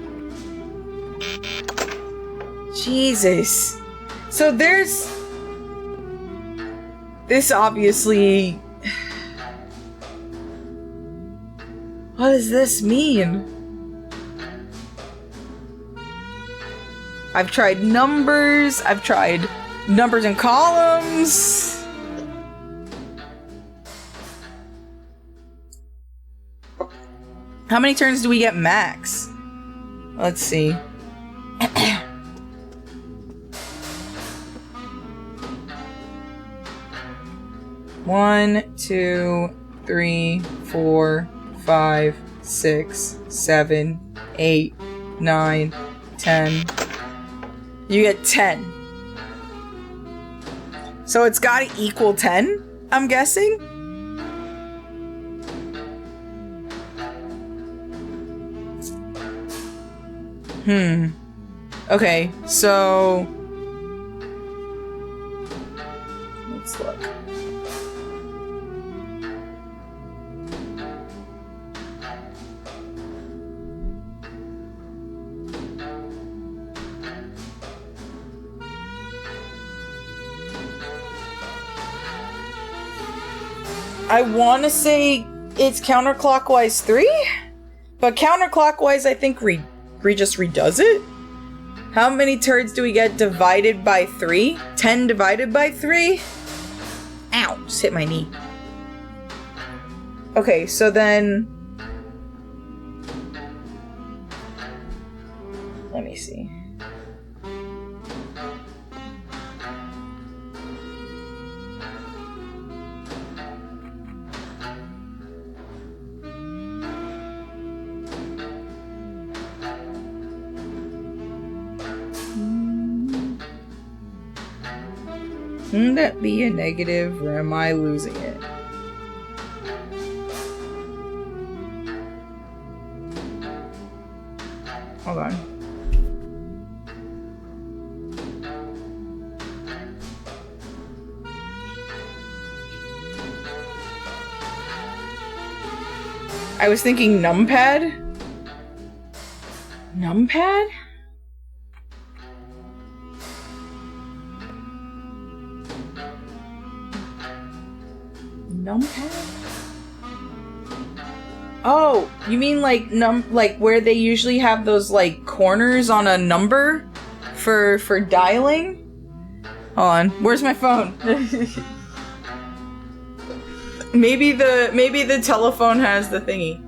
Speaker 1: Jesus. So there's... This obviously... What does this mean? I've tried numbers. I've tried numbers and columns. How many turns do we get max? Let's see. One, 2, 3, 4, 5, 6, 7, 8, 9, 10. You get 10. So it's gotta equal 10, I'm guessing? Okay, so... Let's look. I want to say it's counterclockwise 3, but counterclockwise I think just redoes it. How many turds do we get divided by 3? 10 divided by 3? Ow, just hit my knee. Okay, so then... Let me see. Wouldn't that be a negative, or am I losing it? Hold on. I was thinking numpad? Numpad? Numpad? Oh, you mean like like where they usually have those like corners on a number for dialing? Hold on, where's my phone? maybe the telephone has the thingy.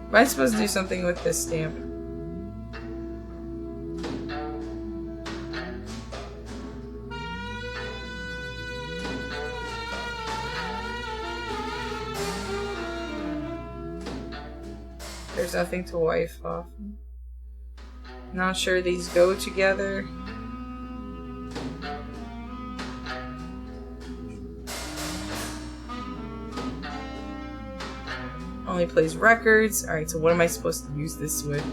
Speaker 1: Am I supposed to do something with this stamp? There's nothing to wipe off. Not sure these go together. Only plays records. Alright, so what am I supposed to use this with?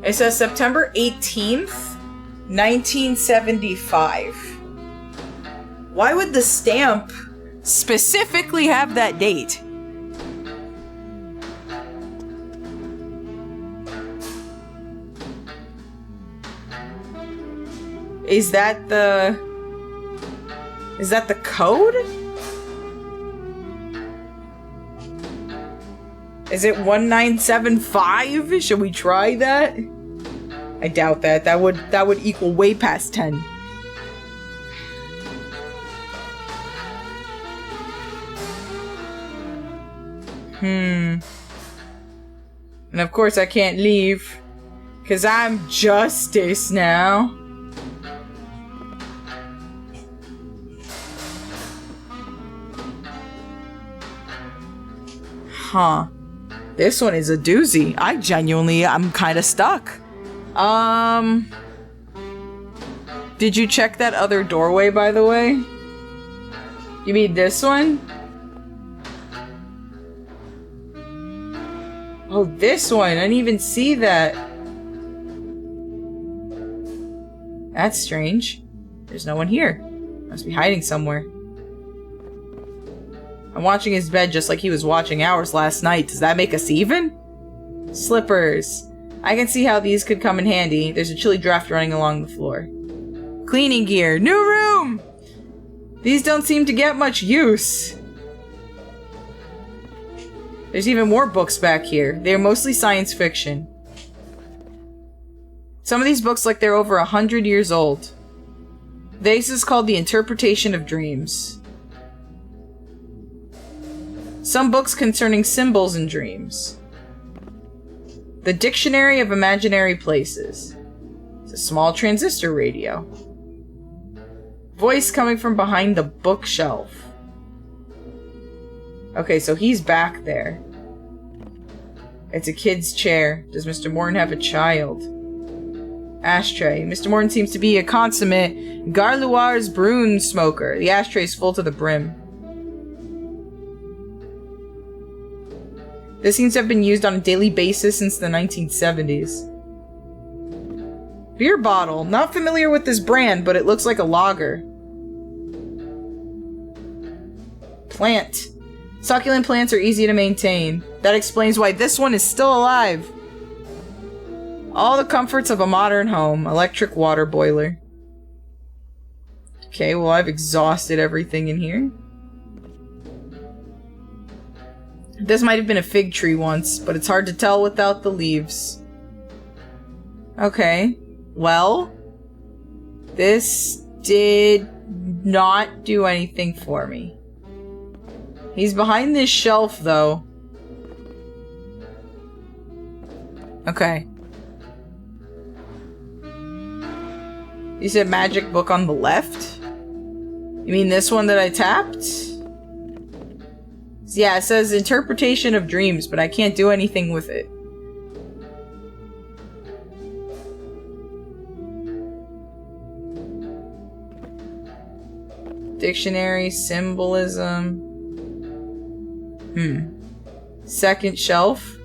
Speaker 1: It says September 18th, 1975. Why would the stamp specifically have that date? Is that the code? Is it 1975? Should we try that? I doubt that. That would equal way past 10. And of course I can't leave. Because I'm Justice now. Huh. This one is a doozy. I'm kind of stuck. Did you check that other doorway, by the way? You mean this one? Oh, this one. I didn't even see that. That's strange. There's no one here. Must be hiding somewhere. I'm watching his bed just like he was watching ours last night. Does that make us even? Slippers. I can see how these could come in handy. There's a chilly draft running along the floor. Cleaning gear. New room! These don't seem to get much use. There's even more books back here. They're mostly science fiction. Some of these books like they're over 100 years old. This is called The Interpretation of Dreams. Some books concerning symbols and dreams. The Dictionary of Imaginary Places. It's a small transistor radio. Voice coming from behind the bookshelf. Okay, so he's back there. It's a kid's chair. Does Mr. Morton have a child? Ashtray. Mr. Morton seems to be a consummate Garloir's Brune smoker. The ashtray's full to the brim. This seems to have been used on a daily basis since the 1970s. Beer bottle. Not familiar with this brand, but it looks like a lager. Plant. Succulent plants are easy to maintain. That explains why this one is still alive. All the comforts of a modern home. Electric water boiler. Okay, well, I've exhausted everything in here. This might have been a fig tree once, but it's hard to tell without the leaves. Okay, well, this did not do anything for me. He's behind this shelf, though. Okay. You said magic book on the left? You mean this one that I tapped? Yeah, it says Interpretation of Dreams, but I can't do anything with it. Dictionary, symbolism. Second shelf.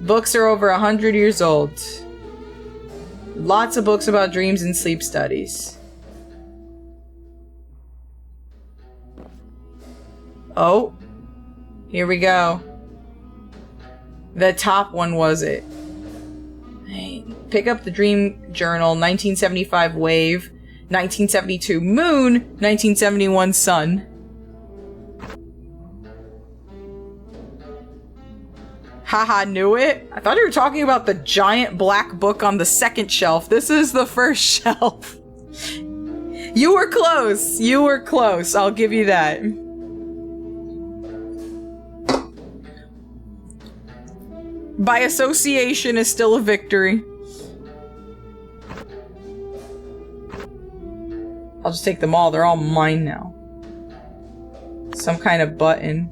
Speaker 1: Books are over 100 years old. Lots of books about dreams and sleep studies. Oh, here we go. The top one was it. Hey, pick up the Dream Journal, 1975 Wave, 1972 Moon, 1971 Sun. Haha, knew it. I thought you were talking about the giant black book on the second shelf. This is the first shelf. You were close. You were close. I'll give you that. By association is still a victory. I'll just take them all. They're all mine now. Some kind of button.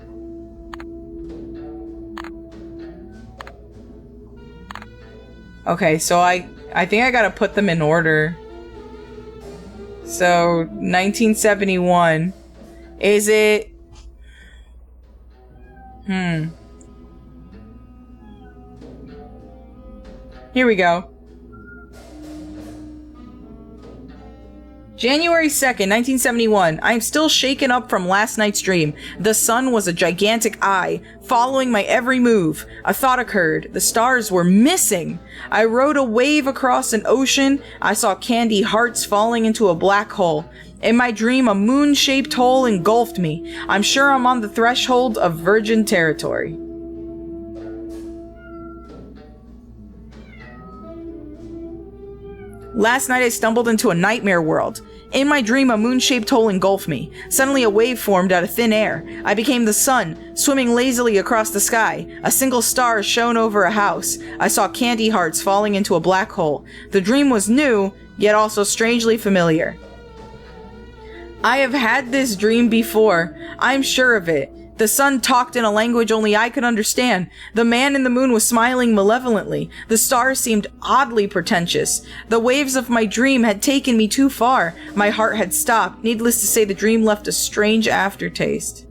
Speaker 1: Okay, so I think I gotta put them in order. So, 1971. Is it... Here we go. January 2nd, 1971. I am still shaken up from last night's dream. The sun was a gigantic eye, following my every move. A thought occurred. The stars were missing. I rode a wave across an ocean. I saw candy hearts falling into a black hole. In my dream, a moon-shaped hole engulfed me. I'm sure I'm on the threshold of virgin territory. Last night I stumbled into a nightmare world. In my dream, a moon-shaped hole engulfed me. Suddenly, a wave formed out of thin air. I became the sun, swimming lazily across the sky. A single star shone over a house. I saw candy hearts falling into a black hole. The dream was new, yet also strangely familiar. I have had this dream before. I'm sure of it. The sun talked in a language only I could understand. The man in the moon was smiling malevolently. The stars seemed oddly pretentious. The waves of my dream had taken me too far. My heart had stopped. Needless to say, the dream left a strange aftertaste.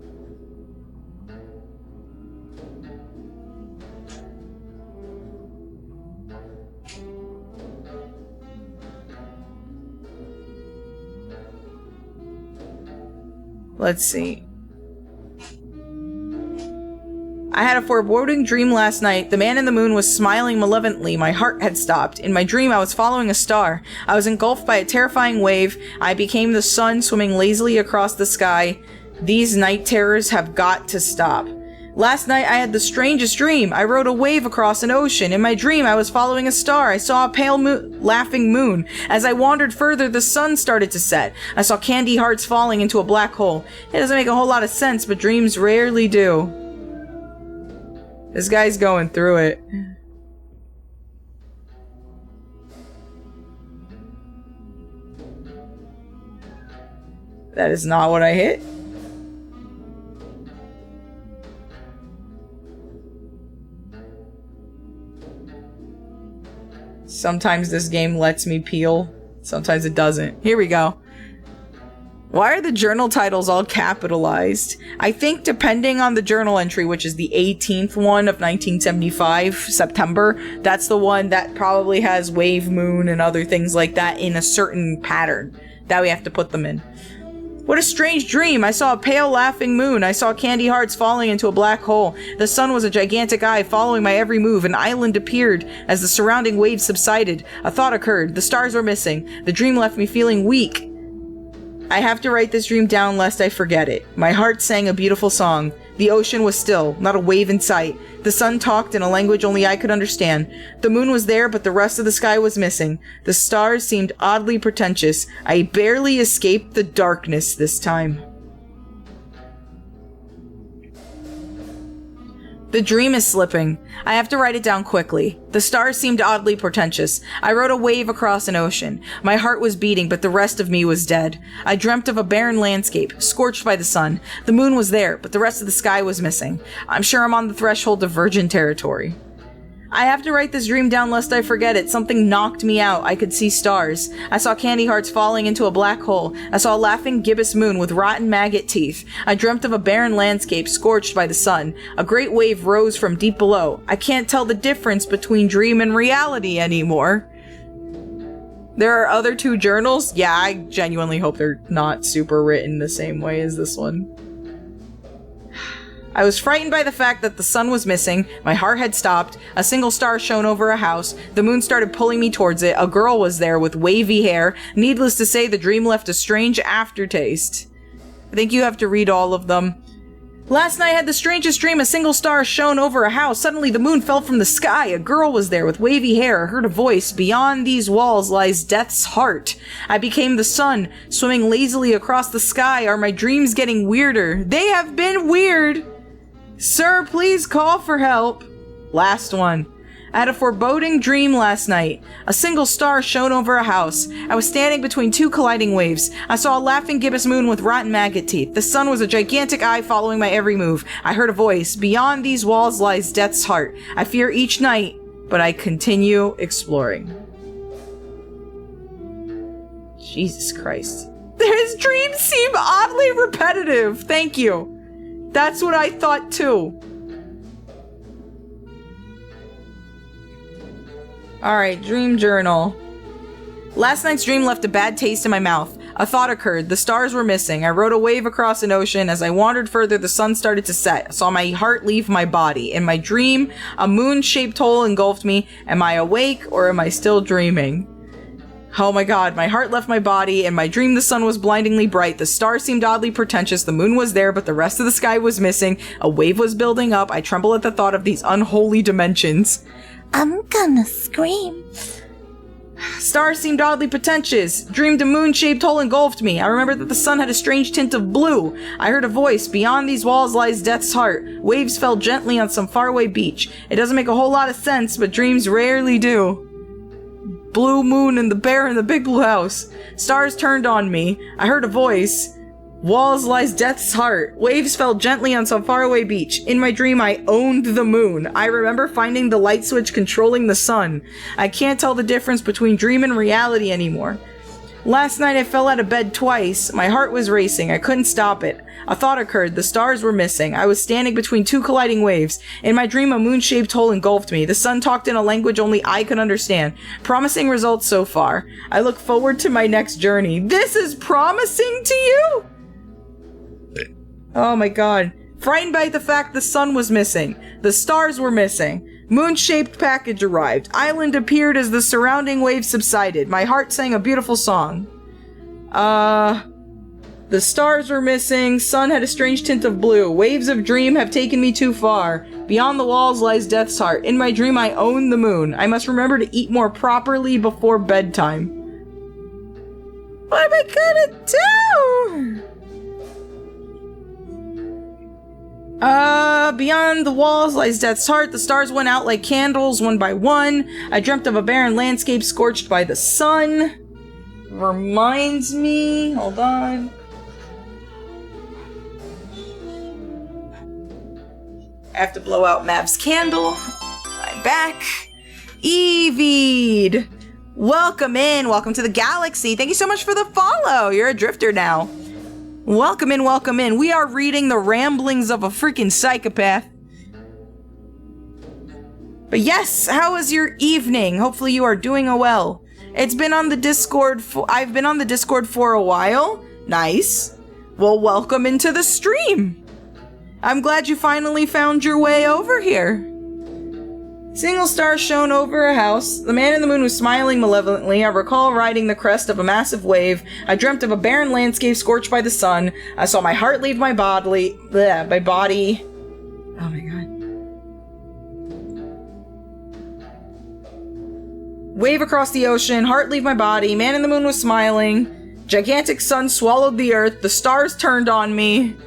Speaker 1: Let's see. I had a foreboding dream last night. The man in the moon was smiling malevolently. My heart had stopped. In my dream, I was following a star. I was engulfed by a terrifying wave. I became the sun, swimming lazily across the sky. These night terrors have got to stop. Last night, I had the strangest dream. I rode a wave across an ocean. In my dream, I was following a star. I saw a pale laughing moon. As I wandered further, the sun started to set. I saw candy hearts falling into a black hole. It doesn't make a whole lot of sense, but dreams rarely do. This guy's going through it. That is not what I hit. Sometimes this game lets me peel. Sometimes it doesn't. Here we go. Why are the journal titles all capitalized? I think depending on the journal entry, which is the 18th one of 1975, September, that's the one that probably has wave, moon, and other things like that in a certain pattern that we have to put them in. What a strange dream. I saw a pale laughing moon. I saw candy hearts falling into a black hole. The sun was a gigantic eye following my every move. An island appeared as the surrounding waves subsided. A thought occurred. The stars were missing. The dream left me feeling weak. I have to write this dream down lest I forget it. My heart sang a beautiful song. The ocean was still, not a wave in sight. The sun talked in a language only I could understand. The moon was there, but the rest of the sky was missing. The stars seemed oddly pretentious. I barely escaped the darkness this time. The dream is slipping. I have to write it down quickly. The stars seemed oddly portentous. I rode a wave across an ocean. My heart was beating, but the rest of me was dead. I dreamt of a barren landscape, scorched by the sun. The moon was there, but the rest of the sky was missing. I'm sure I'm on the threshold of virgin territory. I have to write this dream down lest I forget it. Something knocked me out. I could see stars. I saw candy hearts falling into a black hole. I saw a laughing gibbous moon with rotten maggot teeth. I dreamt of a barren landscape scorched by the sun. A great wave rose from deep below. I can't tell the difference between dream and reality anymore. There are other two journals? Yeah, I genuinely hope they're not super written the same way as this one. I was frightened by the fact that the sun was missing, my heart had stopped, a single star shone over a house, the moon started pulling me towards it, a girl was there with wavy hair. Needless to say, the dream left a strange aftertaste. I think you have to read all of them. Last night I had the strangest dream. A single star shone over a house. Suddenly the moon fell from the sky. A girl was there with wavy hair. I heard a voice. Beyond these walls lies death's heart. I became the sun, swimming lazily across the sky. Are my dreams getting weirder? They have been weird. Sir, please call for help. Last one. I had a foreboding dream last night. A single star shone over a house. I was standing between two colliding waves. I saw a laughing gibbous moon with rotten maggot teeth. The sun was a gigantic eye following my every move. I heard a voice. Beyond these walls lies death's heart. I fear each night, but I continue exploring. Jesus Christ. His dreams seem oddly repetitive. Thank you. That's what I thought too. Alright, dream journal. Last night's dream left a bad taste in my mouth. A thought occurred. The stars were missing. I rode a wave across an ocean. As I wandered further, the sun started to set. I saw my heart leave my body. In my dream, a moon-shaped hole engulfed me. Am I awake or am I still dreaming? Oh my god, my heart left my body. In my dream, the sun was blindingly bright. The stars seemed oddly pretentious. The moon was there, but the rest of the sky was missing. A wave was building up. I tremble at the thought of these unholy dimensions.
Speaker 2: I'm gonna scream.
Speaker 1: Stars seemed oddly pretentious. Dreamed a moon-shaped hole engulfed me. I remember that the sun had a strange tint of blue. I heard a voice. Beyond these walls lies death's heart. Waves fell gently on some faraway beach. It doesn't make a whole lot of sense, but dreams rarely do. Blue moon and the bear in the big blue house. Stars turned on me. I heard a voice. Walls lies death's heart. Waves fell gently on some faraway beach. In my dream, I owned the moon. I remember finding the light switch controlling the sun. I can't tell the difference between dream and reality anymore. Last night, I fell out of bed twice. My heart was racing. I couldn't stop it. A thought occurred. The stars were missing. I was standing between two colliding waves. In my dream, a moon-shaped hole engulfed me. The sun talked in a language only I could understand. Promising results so far. I look forward to my next journey. This is promising to you? Oh my god. Frightened by the fact the sun was missing. The stars were missing. Moon-shaped package arrived. Island appeared as the surrounding waves subsided. My heart sang a beautiful song. The stars were missing. Sun had a strange tint of blue. Waves of dream have taken me too far. Beyond the walls lies death's heart. In my dream, I own the moon. I must remember to eat more properly before bedtime. What am I gonna do? Beyond the walls lies death's heart. The stars went out like candles, one by one. I dreamt of a barren landscape scorched by the sun. Reminds me... Hold on. I have to blow out Mav's candle. I'm back. Evied! Welcome in. Welcome to the galaxy. Thank you so much for the follow. You're a drifter now. Welcome in, welcome in. We are reading the ramblings of a freaking psychopath. But yes, how was your evening? Hopefully you are doing well. It's been on the Discord I've been on the Discord for a while. Nice. Well, welcome into the stream. I'm glad you finally found your way over here. Single star shone over a house. The man in the moon was smiling malevolently. I recall riding the crest of a massive wave. I dreamt of a barren landscape scorched by the sun. I saw my heart leave my body. My body. Oh my god. Wave across the ocean. Heart leave my body. Man in the moon was smiling. Gigantic sun swallowed the earth. The stars turned on me.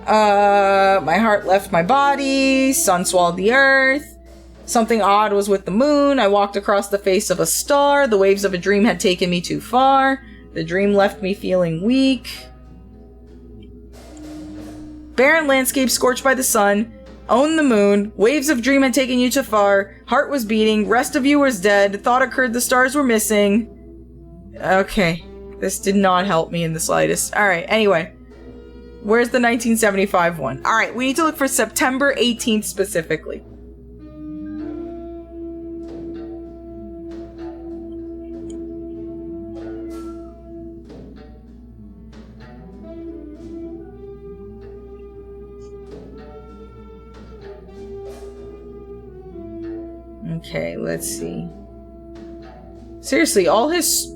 Speaker 1: My heart left my body. Sun swallowed the earth. Something odd was with the moon. I walked across the face of a star. The waves of a dream had taken me too far. The dream left me feeling weak. Barren landscape scorched by the sun. Own the moon. Waves of dream had taken you too far. Heart was beating. Rest of you was dead. Thought occurred the stars were missing. Okay. This did not help me in the slightest. Alright, anyway. Where's the 1975 one? Alright, we need to look for September 18th specifically. Okay, let's see. Seriously, all his...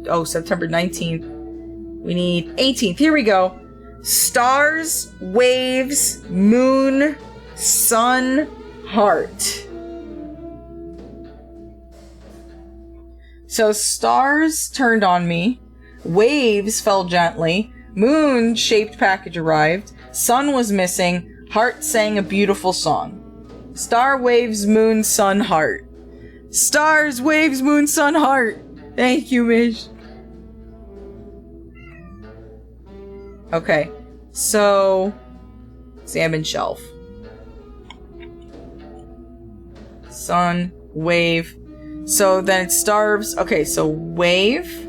Speaker 1: Oh, September 19th. We need 18th. Here we go. Stars, waves, moon, sun, heart. So stars turned on me. Waves fell gently. Moon-shaped package arrived. Sun was missing. Heart sang a beautiful song. Star, waves, moon, sun, heart. Stars, waves, moon, sun, heart. Thank you, Mish. Okay, so... Salmon shelf. Sun, wave. So then it starves. Okay, so wave.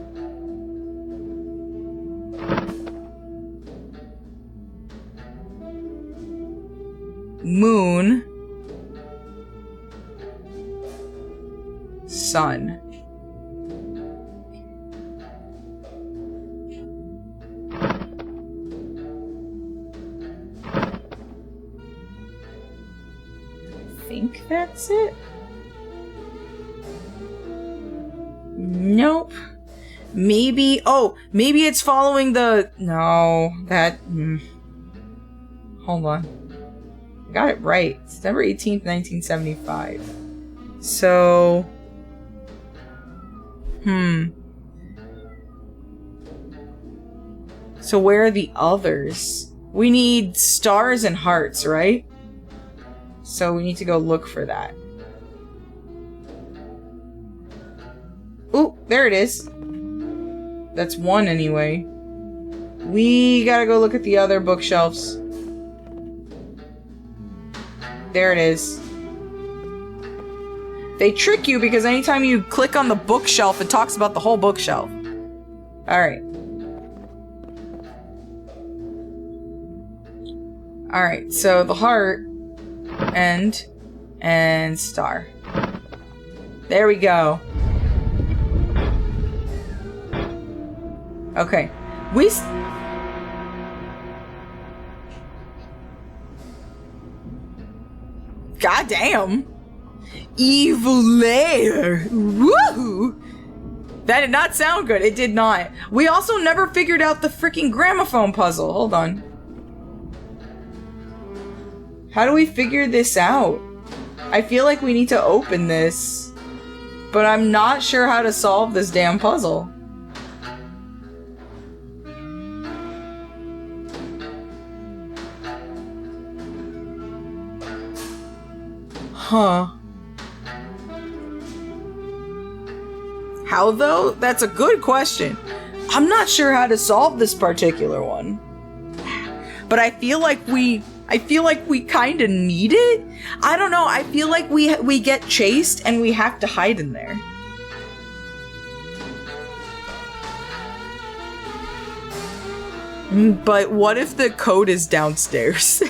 Speaker 1: Moon. Sun. I think that's it. Nope. Maybe, oh, maybe it's following the, no, that, hold on. I got it right. September 18th, 1975. So, So where are the others? We need stars and hearts, right? So we need to go look for that. Ooh, there it is. That's one anyway. We gotta go look at the other bookshelves. There it is. They trick you because anytime you click on the bookshelf, it talks about the whole bookshelf. Alright. Alright, so the heart, and star. There we go. Okay. God damn. Evil lair. Woohoo! That did not sound good. It did not. We also never figured out the freaking gramophone puzzle. Hold on. How do we figure this out? I feel like we need to open this, but I'm not sure how to solve this damn puzzle. Huh. How though? That's a good question. I'm not sure how to solve this particular one. But I feel like we kind of need it. I don't know. I feel like we get chased and we have to hide in there. But what if the code is downstairs?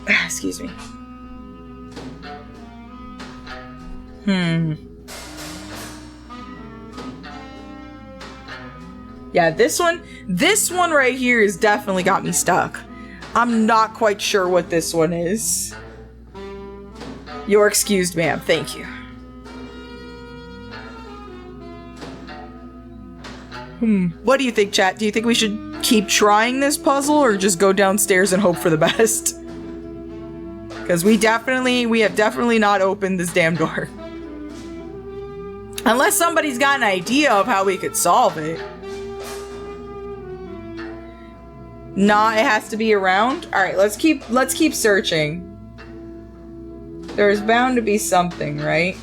Speaker 1: Excuse me. Yeah, this one right here has definitely got me stuck. I'm not quite sure what this one is. You're excused, ma'am. Thank you. What do you think, chat? Do you think we should keep trying this puzzle or just go downstairs and hope for the best? Because we have definitely not opened this damn door. Unless somebody's got an idea of how we could solve it. Nah, it has to be around? Alright, let's keep searching. There's bound to be something, right?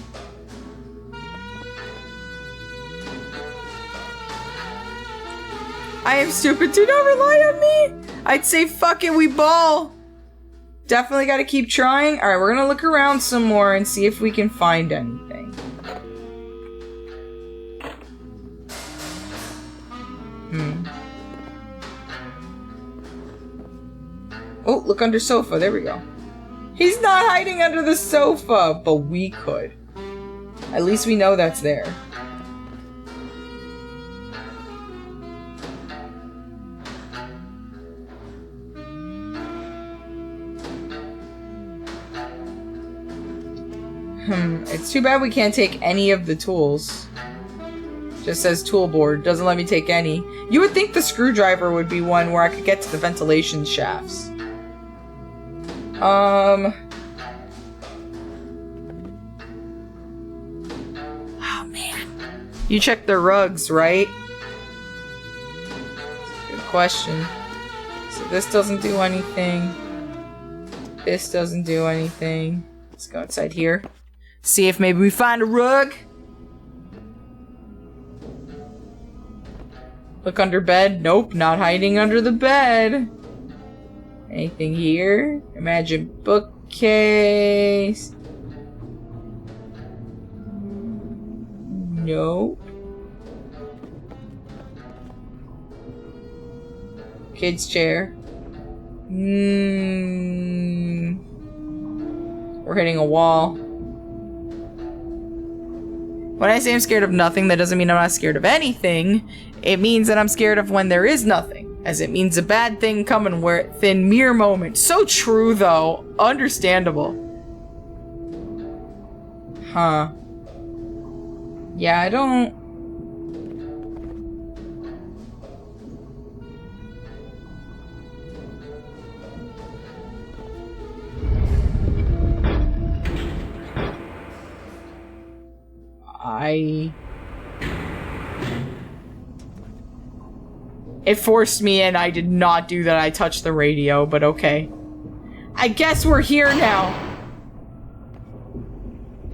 Speaker 1: I am stupid, do not rely on me! I'd say fuck it, we ball! Definitely gotta keep trying. Alright, we're gonna look around some more and see if we can find anything. Oh, look under sofa. There we go. He's not hiding under the sofa, but we could. At least we know that's there. It's too bad we can't take any of the tools. Just says tool board. Doesn't let me take any. You would think the screwdriver would be one where I could get to the ventilation shafts. Oh man. You checked the rugs, right? Good question. So this doesn't do anything. This doesn't do anything. Let's go outside here. See if maybe we find a rug. Look under bed. Nope, not hiding under the bed. Anything here? Imagine bookcase. Nope. Kid's chair. We're hitting a wall. When I say I'm scared of nothing, that doesn't mean I'm not scared of anything. It means that I'm scared of when there is nothing, as it means a bad thing coming within mere moments. So true, though. Understandable. Huh. Yeah, I don't... It forced me in. I did not do that. I touched the radio, but okay. I guess we're here now.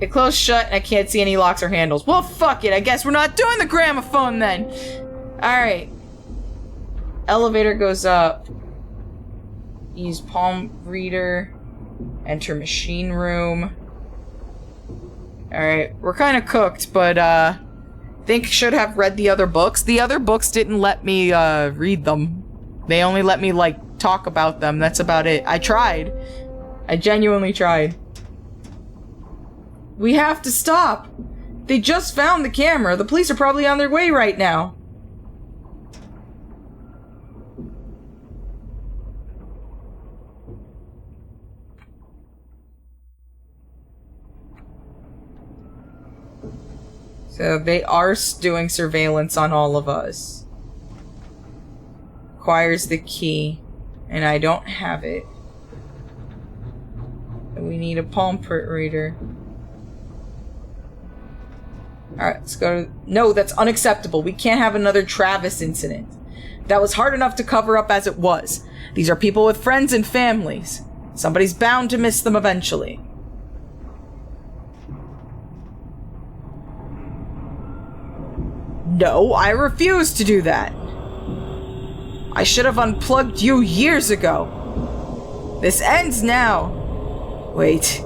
Speaker 1: It closed shut and I can't see any locks or handles. Well, fuck it. I guess we're not doing the gramophone then. Alright. Elevator goes up. Use palm reader. Enter machine room. Alright. We're kind of cooked, but think should have read the other books. The other books didn't let me read them. They only let me, like, talk about them. That's about it. I tried. I genuinely tried. We have to stop. They just found the camera. The police are probably on their way right now. So they are doing surveillance on all of us. Requires the key. And I don't have it. We need a palm print reader. Alright, let's go to... No, that's unacceptable. We can't have another Travis incident. That was hard enough to cover up as it was. These are people with friends and families. Somebody's bound to miss them eventually. No, I refuse to do that. I should have unplugged you years ago. This ends now. Wait.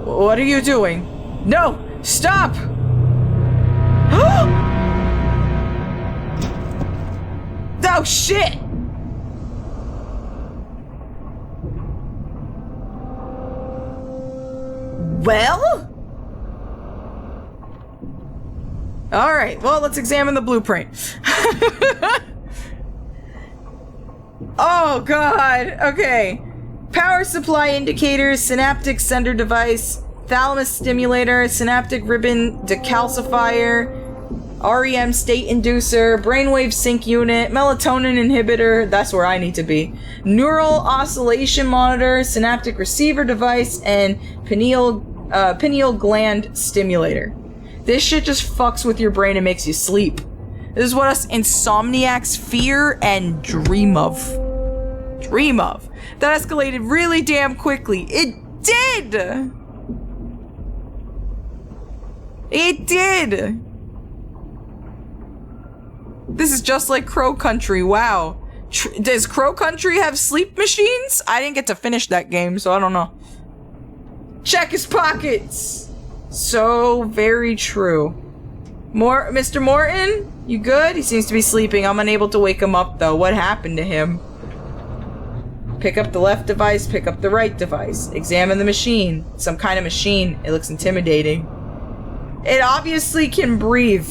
Speaker 1: What are you doing? No! Stop! Oh, shit! Well? Alright, well, let's examine the blueprint. Oh, God. Okay. Power supply indicators, synaptic sender device, thalamus stimulator, synaptic ribbon decalcifier, REM state inducer, brainwave sync unit, melatonin inhibitor, that's where I need to be, neural oscillation monitor, synaptic receiver device, and pineal gland stimulator. This shit just fucks with your brain and makes you sleep. This is what us insomniacs fear and dream of. Dream of. That escalated really damn quickly. It did! It did! This is just like Crow Country, wow. Does Crow Country have sleep machines? I didn't get to finish that game, so I don't know. Check his pockets! So very true. Mr. Morton? You good? He seems to be sleeping. I'm unable to wake him up, though. What happened to him? Pick up the left device, pick up the right device. Examine the machine. Some kind of machine. It looks intimidating. It obviously can breathe.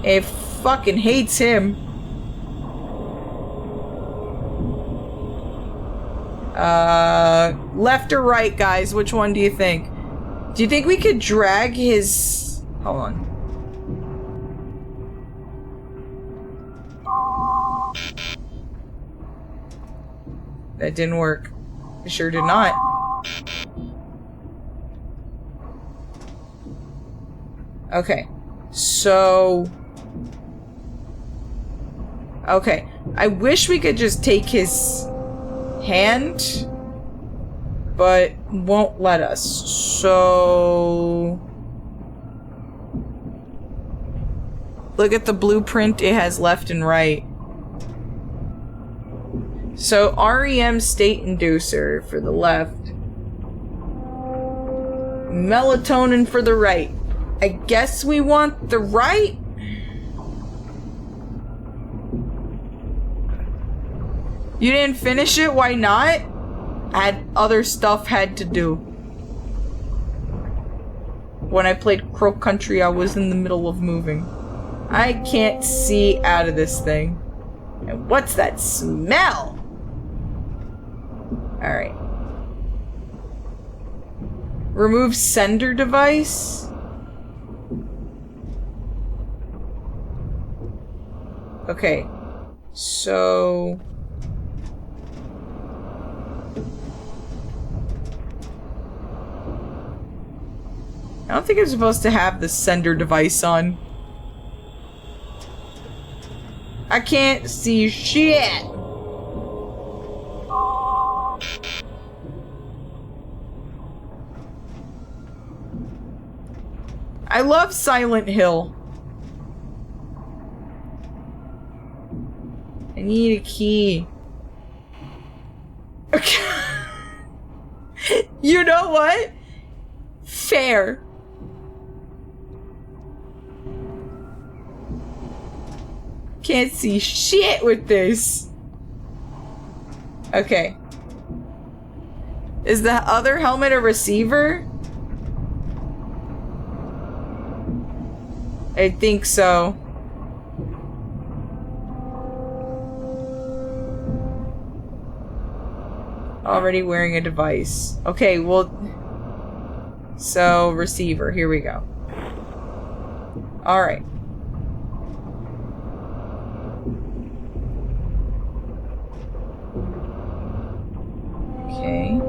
Speaker 1: It fucking hates him. Left or right, guys? Which one do you think? Do you think we could drag his... Hold on. That didn't work. It sure did not. Okay. So... Okay. I wish we could just take his hand, but won't let us. So... Look at the blueprint. It has left and right. So, REM state inducer for the left. Melatonin for the right. I guess we want the right? You didn't finish it? Why not? I had other stuff had to do. When I played Crow Country, I was in the middle of moving. I can't see out of this thing. And what's that smell? Alright. Remove sender device? Okay. So... I don't think I'm supposed to have the sender device on. I can't see shit! I love Silent Hill. I need a key. Okay. You know what? Fair. Can't see shit with this. Okay. Is the other helmet a receiver? I think so. Already wearing a device. Okay, well... So, receiver. Here we go. Alright. Okay.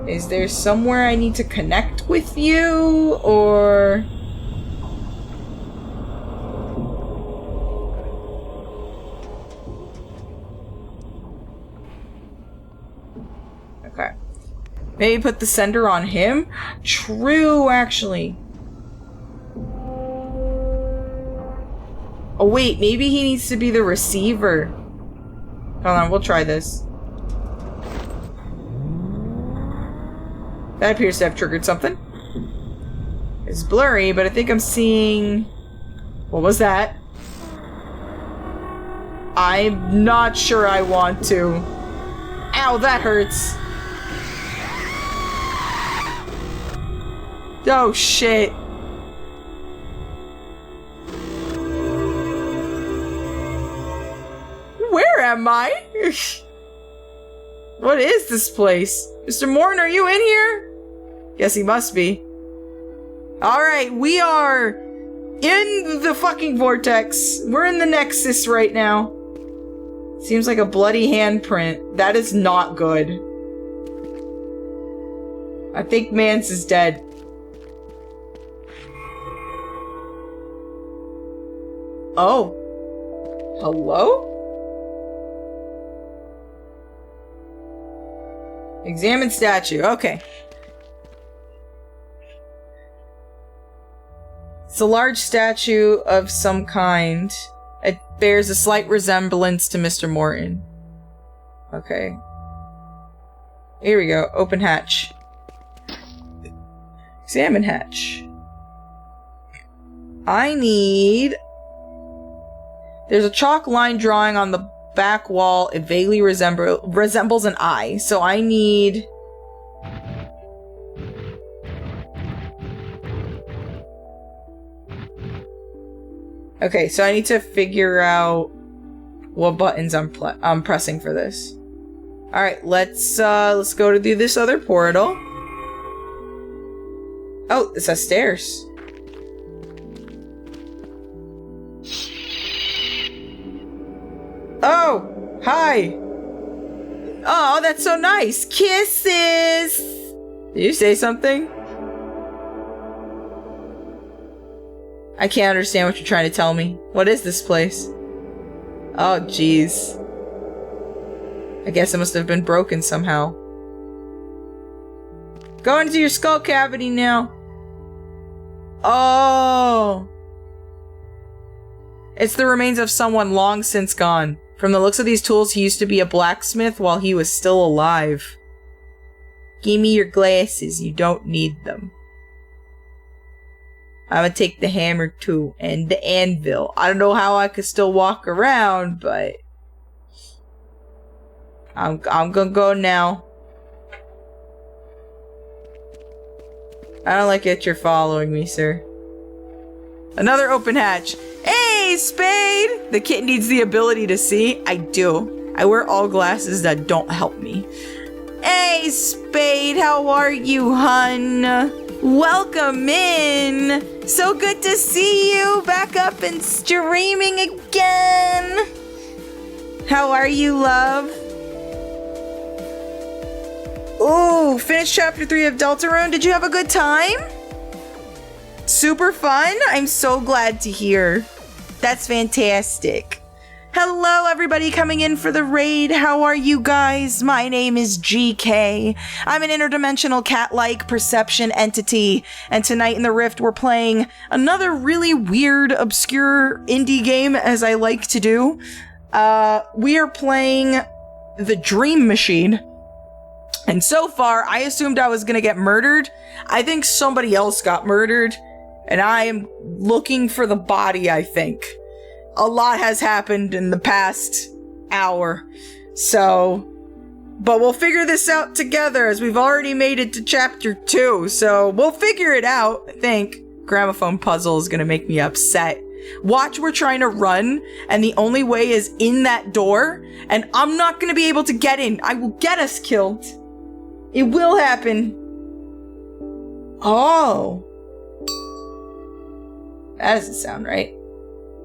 Speaker 1: Is there somewhere I need to connect with you, or... Okay. Maybe put the sender on him? True, actually. Oh, wait. Maybe he needs to be the receiver. Hold on, we'll try this. That appears to have triggered something. It's blurry, but I think I'm seeing... What was that? I'm not sure I want to. Ow, that hurts. Oh, shit. Where am I? What is this place? Mr. Morton, are you in here? Yes, he must be. Alright, we are in the fucking vortex. We're in the Nexus right now. Seems like a bloody handprint. That is not good. I think Mance is dead. Oh. Hello? Examine statue. Okay. It's a large statue of some kind. It bears a slight resemblance to Mr. Morton. Okay. Here we go. Open hatch. Examine hatch. I need... There's a chalk line drawing on the back wall. It vaguely resembles an eye. So I need... Okay, so I need to figure out what buttons I'm pressing for this. All right, let's go to do this other portal. Oh, it says stairs. Oh, hi. Oh, that's so nice. Kisses. Did you say something? I can't understand what you're trying to tell me. What is this place? Oh, jeez. I guess it must have been broken somehow. Go into your skull cavity now. Oh. It's the remains of someone long since gone. From the looks of these tools, he used to be a blacksmith while he was still alive. Give me your glasses. You don't need them. I'm gonna take the hammer too, and the anvil. I don't know how I could still walk around, but I'm gonna go now. I don't like it you're following me, sir. Another open hatch. Hey, Spade! The kit needs the ability to see. I do. I wear all glasses that don't help me. Hey, Spade, how are you, hun? Welcome in! So good to see you back up and streaming again! How are you, love? Ooh, finished chapter 3 of Deltarune. Did you have a good time? super fun? I'm so glad to hear. That's fantastic. Hello, everybody coming in for the raid. How are you guys? My name is GK. I'm an interdimensional cat-like perception entity, and tonight in the Rift we're playing another really weird, obscure indie game, as I like to do. We are playing The Dream Machine. And so far, I assumed I was gonna get murdered. I think somebody else got murdered, and I am looking for the body, I think. A lot has happened in the past hour, but we'll figure this out together, as we've already made it to chapter 2, so we'll figure it out, I think. Gramophone puzzle is gonna make me upset. Watch, we're trying to run, and the only way is in that door, and I'm not gonna be able to get in. I will get us killed. It will happen. Oh. That doesn't sound right.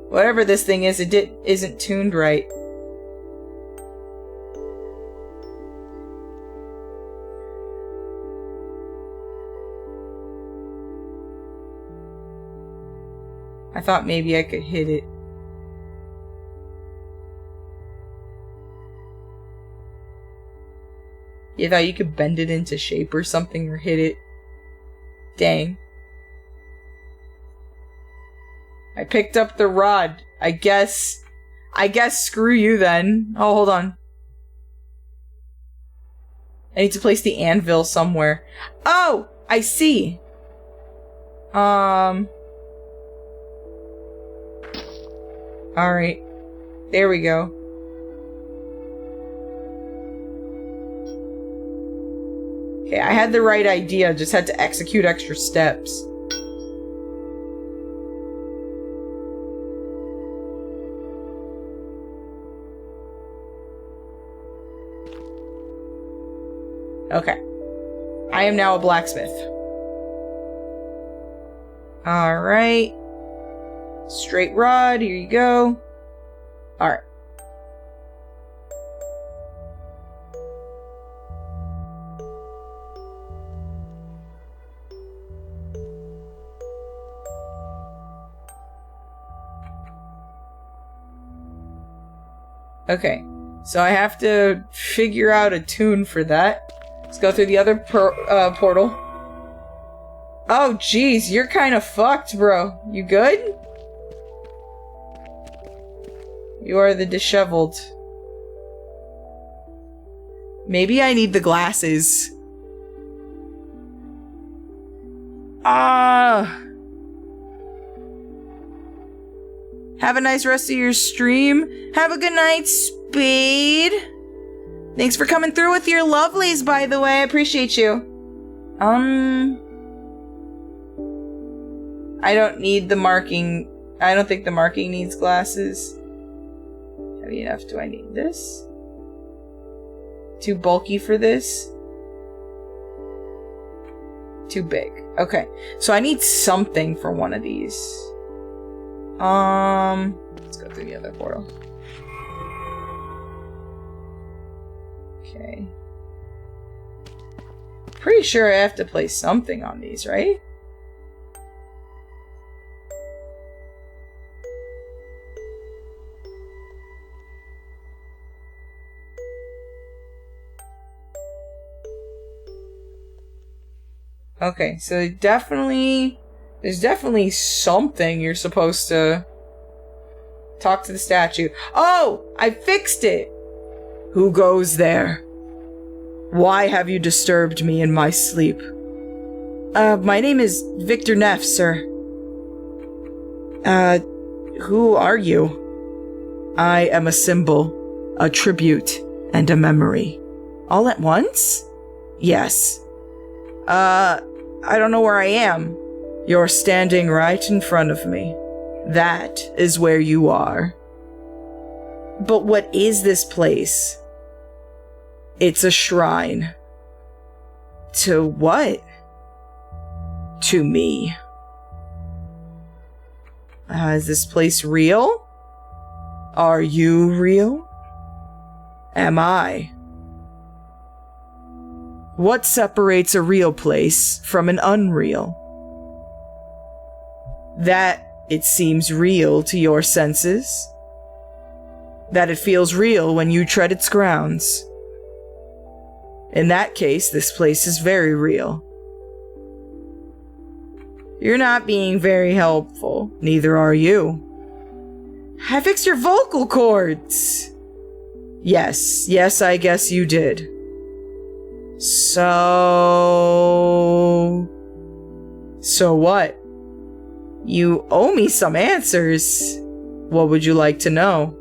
Speaker 1: Whatever this thing is, it isn't tuned right. I thought maybe I could hit it. You thought you could bend it into shape or something or hit it? Dang. I picked up the rod. I guess screw you then. Oh, hold on. I need to place the anvil somewhere. Oh, I see. Alright. There we go. Okay, I had the right idea, just had to execute extra steps. Okay. I am now a blacksmith. Alright. Straight rod, here you go. Alright. Okay, so I have to figure out a tune for that. Let's go through the other portal. Oh, jeez, you're kind of fucked, bro. You good? You are the disheveled. Maybe I need the glasses. Have a nice rest of your stream. Have a good night, Speed. Thanks for coming through with your lovelies, by the way. I appreciate you. I don't need the marking. I don't think the marking needs glasses. Heavy enough. Do I need this? Too bulky for this? Too big. Okay. So I need something for one of these. Let's go through the other portal. Okay. Pretty sure I have to place something on these, right? Okay, so there's definitely something you're supposed to talk to the statue. Oh, I fixed it. Who goes there? Why have you disturbed me in my sleep? My name is Victor Neff, sir. Who are you? I am a symbol, a tribute, and a memory. All at once? Yes. I don't know where I am. You're standing right in front of me. That is where you are. But what is this place? It's a shrine. To what? To me. Is this place real? Are you real? Am I? What separates a real place from an unreal? That it seems real to your senses. That it feels real when you tread its grounds. In that case, this place is very real. You're not being very helpful. Neither are you. I fixed your vocal cords. Yes, I guess you did. So what? You owe me some answers. What would you like to know?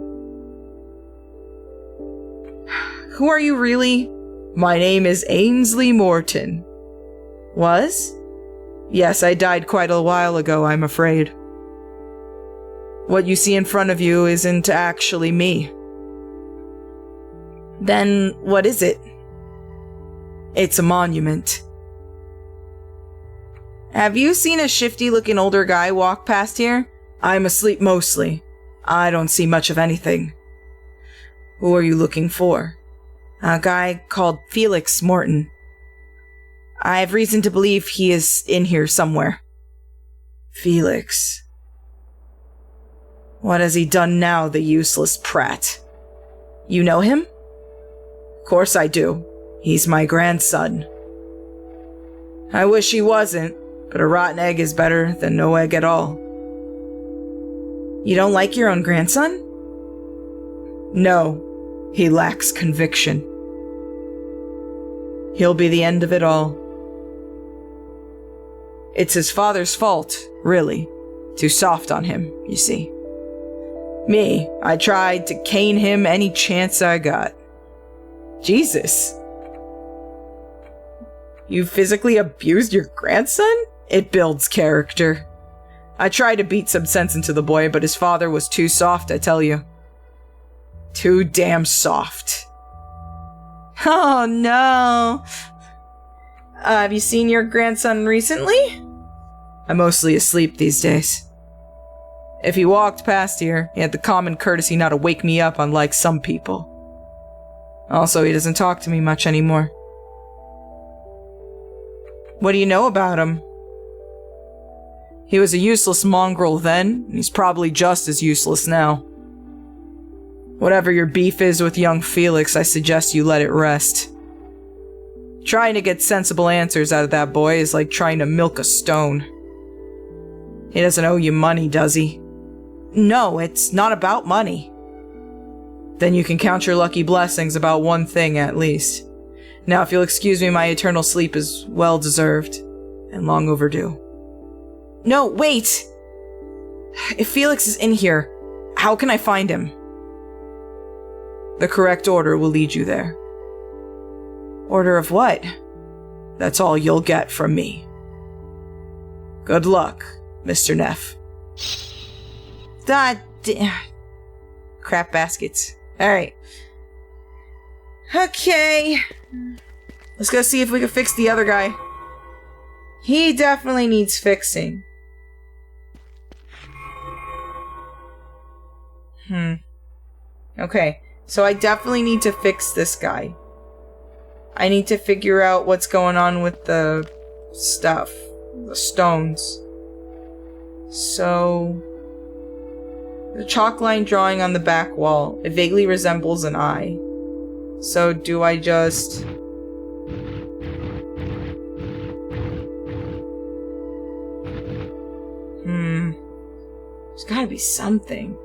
Speaker 1: Who are you really? My name is Ainsley Morton. Was? Yes, I died quite a while ago, I'm afraid. What you see in front of you isn't actually me. Then what is it? It's a monument. Have you seen a shifty-looking older guy walk past here? I'm asleep mostly. I don't see much of anything. Who are you looking for? A guy called Felix Morton. I have reason to believe he is in here somewhere. Felix. What has he done now, the useless prat? You know him? Of course I do. He's my grandson. I wish he wasn't, but a rotten egg is better than no egg at all. You don't like your own grandson? No, he lacks conviction. He'll be the end of it all. It's his father's fault, really. Too soft on him, you see. Me, I tried to cane him any chance I got. Jesus. You physically abused your grandson? It builds character. I tried to beat some sense into the boy, but his father was too soft, I tell you. Too damn soft. Oh no. Have you seen your grandson recently? I'm mostly asleep these days. If he walked past here, he had the common courtesy not to wake me up, unlike some people. Also, he doesn't talk to me much anymore. What do you know about him? He was a useless mongrel then, and he's probably just as useless now. Whatever your beef is with young Felix, I suggest you let it rest. Trying to get sensible answers out of that boy is like trying to milk a stone. He doesn't owe you money, does he? No, it's not about money. Then you can count your lucky blessings about one thing at least. Now, if you'll excuse me, my eternal sleep is well deserved and long overdue. No, wait! If Felix is in here, how can I find him? The correct order will lead you there. Order of what? That's all you'll get from me. Good luck, Mr. Neff. Crap baskets. Alright. Okay. Let's go see if we can fix the other guy. He definitely needs fixing. Okay. So I definitely need to fix this guy. I need to figure out what's going on with the stuff. The stones. So... the chalk line drawing on the back wall. It vaguely resembles an eye. So do I just... There's gotta be something.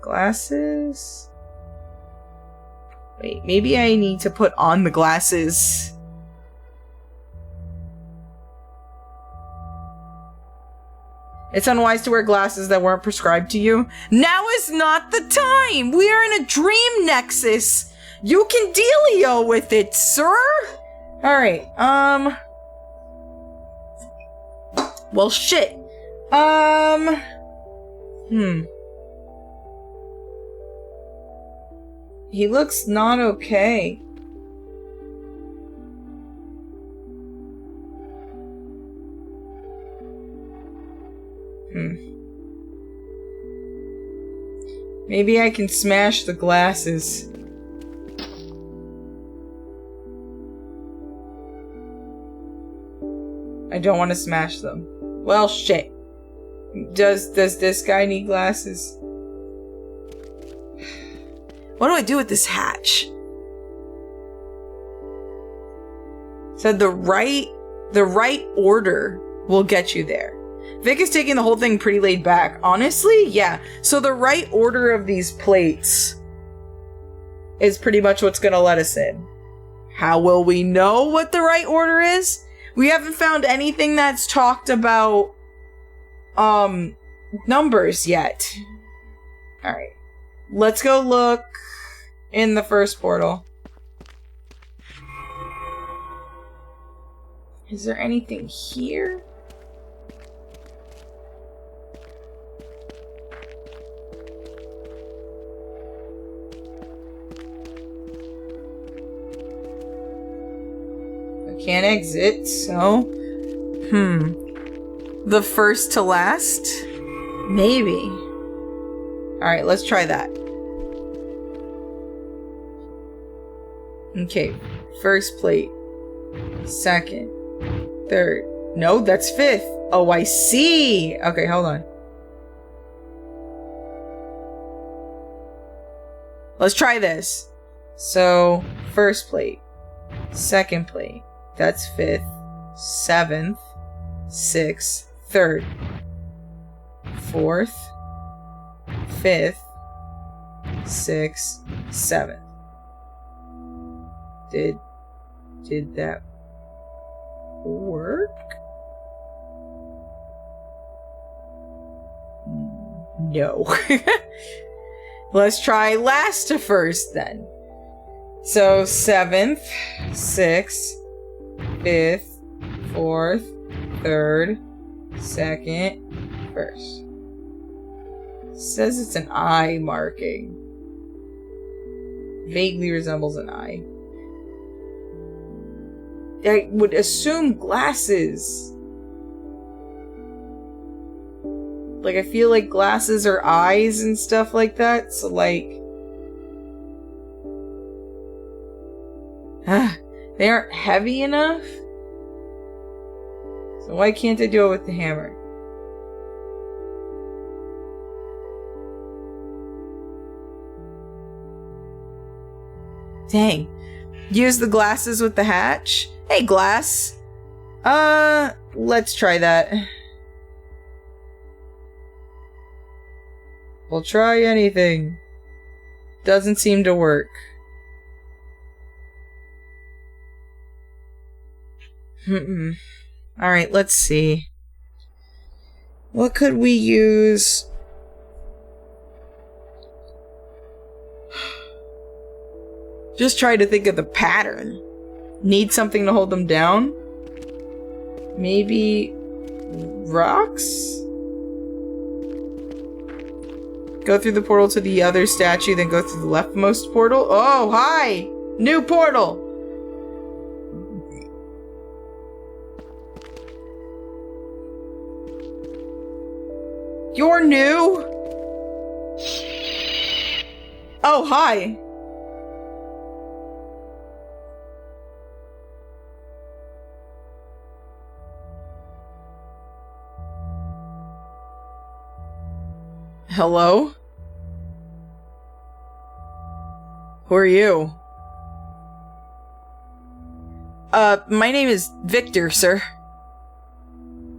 Speaker 1: Glasses? Wait, maybe I need to put on the glasses. It's unwise to wear glasses that weren't prescribed to you. Now is not the time! We are in a dream nexus! You can dealio with it, sir! Alright, well, shit. He looks not okay. Maybe I can smash the glasses. I don't want to smash them. Well, shit. Does this guy need glasses? What do I do with this hatch? Said the right order will get you there. Vic is taking the whole thing pretty laid back. Honestly, yeah. So the right order of these plates is pretty much what's gonna let us in. How will we know what the right order is? We haven't found anything that's talked about numbers yet. Alright. Let's go look in the first portal. Is there anything here? I can't exit, so... The first to last? Maybe. Alright, let's try that. Okay, first plate. Second. Third. No, that's fifth. Oh, I see! Okay, hold on. Let's try this. So, first plate. Second plate. That's fifth. Seventh. Sixth. Third. Fourth. Fifth. Sixth. Seventh. Did that work? No. Let's try last to first then. So 7th, 6th, 5th, 4th, 3rd, 2nd, 1st. Says it's an eye marking. Vaguely resembles an eye. I would assume glasses. Like, I feel like glasses are eyes and stuff like that, so like... they aren't heavy enough? So why can't I do it with the hammer? Dang. Use the glasses with the hatch? Hey, glass. Let's try that. We'll try anything. Doesn't seem to work. Alright, let's see. What could we use? Just try to think of the pattern. Need something to hold them down? Maybe rocks? Go through the portal to the other statue, then go through the leftmost portal. Oh, hi! New portal! You're new? Oh, hi! Hello? Who are you? My name is Victor, sir.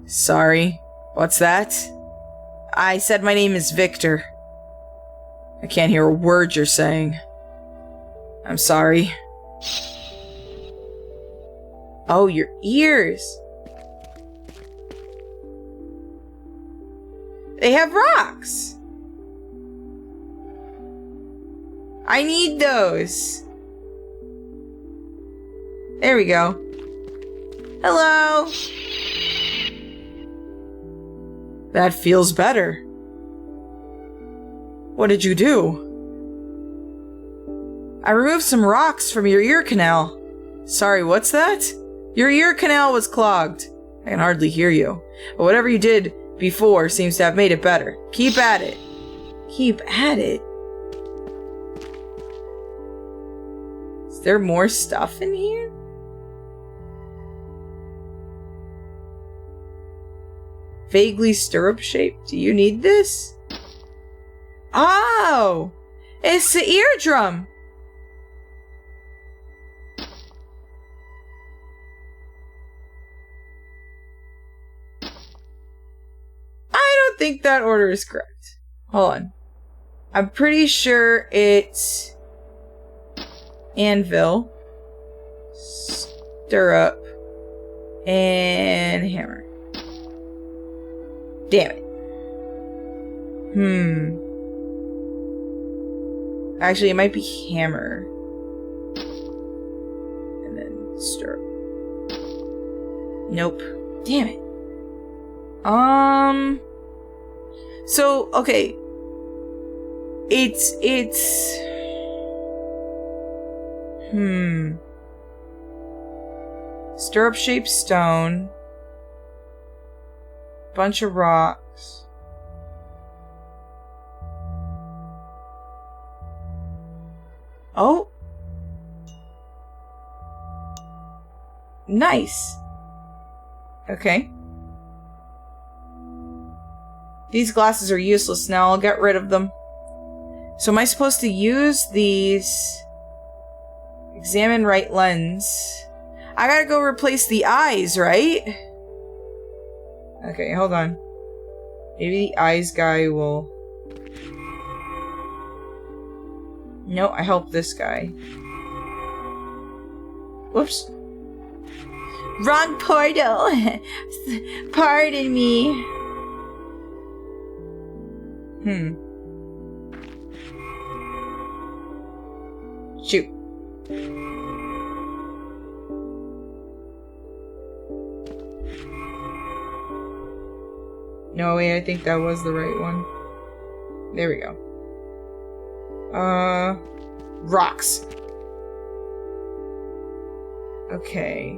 Speaker 1: Sorry. What's that? I said my name is Victor. I can't hear a word you're saying. I'm sorry. Oh, your ears. They have rocks. I need those. There we go. Hello. That feels better. What did you do? I removed some rocks from your ear canal. Sorry, what's that? Your ear canal was clogged. I can hardly hear you. But whatever you did before seems to have made it better. Keep at it. Keep at it? Is there more stuff in here? Vaguely stirrup shaped. Do you need this? Oh! It's the eardrum! I don't think that order is correct. Hold on. I'm pretty sure it's anvil, stirrup, and hammer. Damn it. Actually, it might be hammer. And then stirrup. Nope. Damn it. So, okay. It's... Stirrup-shaped stone. Bunch of rocks. Oh. Nice. Okay. These glasses are useless now. I'll get rid of them. So am I supposed to use these? Examine right lens. I gotta go replace the eyes, right? Okay, hold on. Maybe the eyes guy will... No, I help this guy. Whoops. Wrong portal! Pardon me. Shoot. No, wait, I think that was the right one. There we go. Rocks. Okay.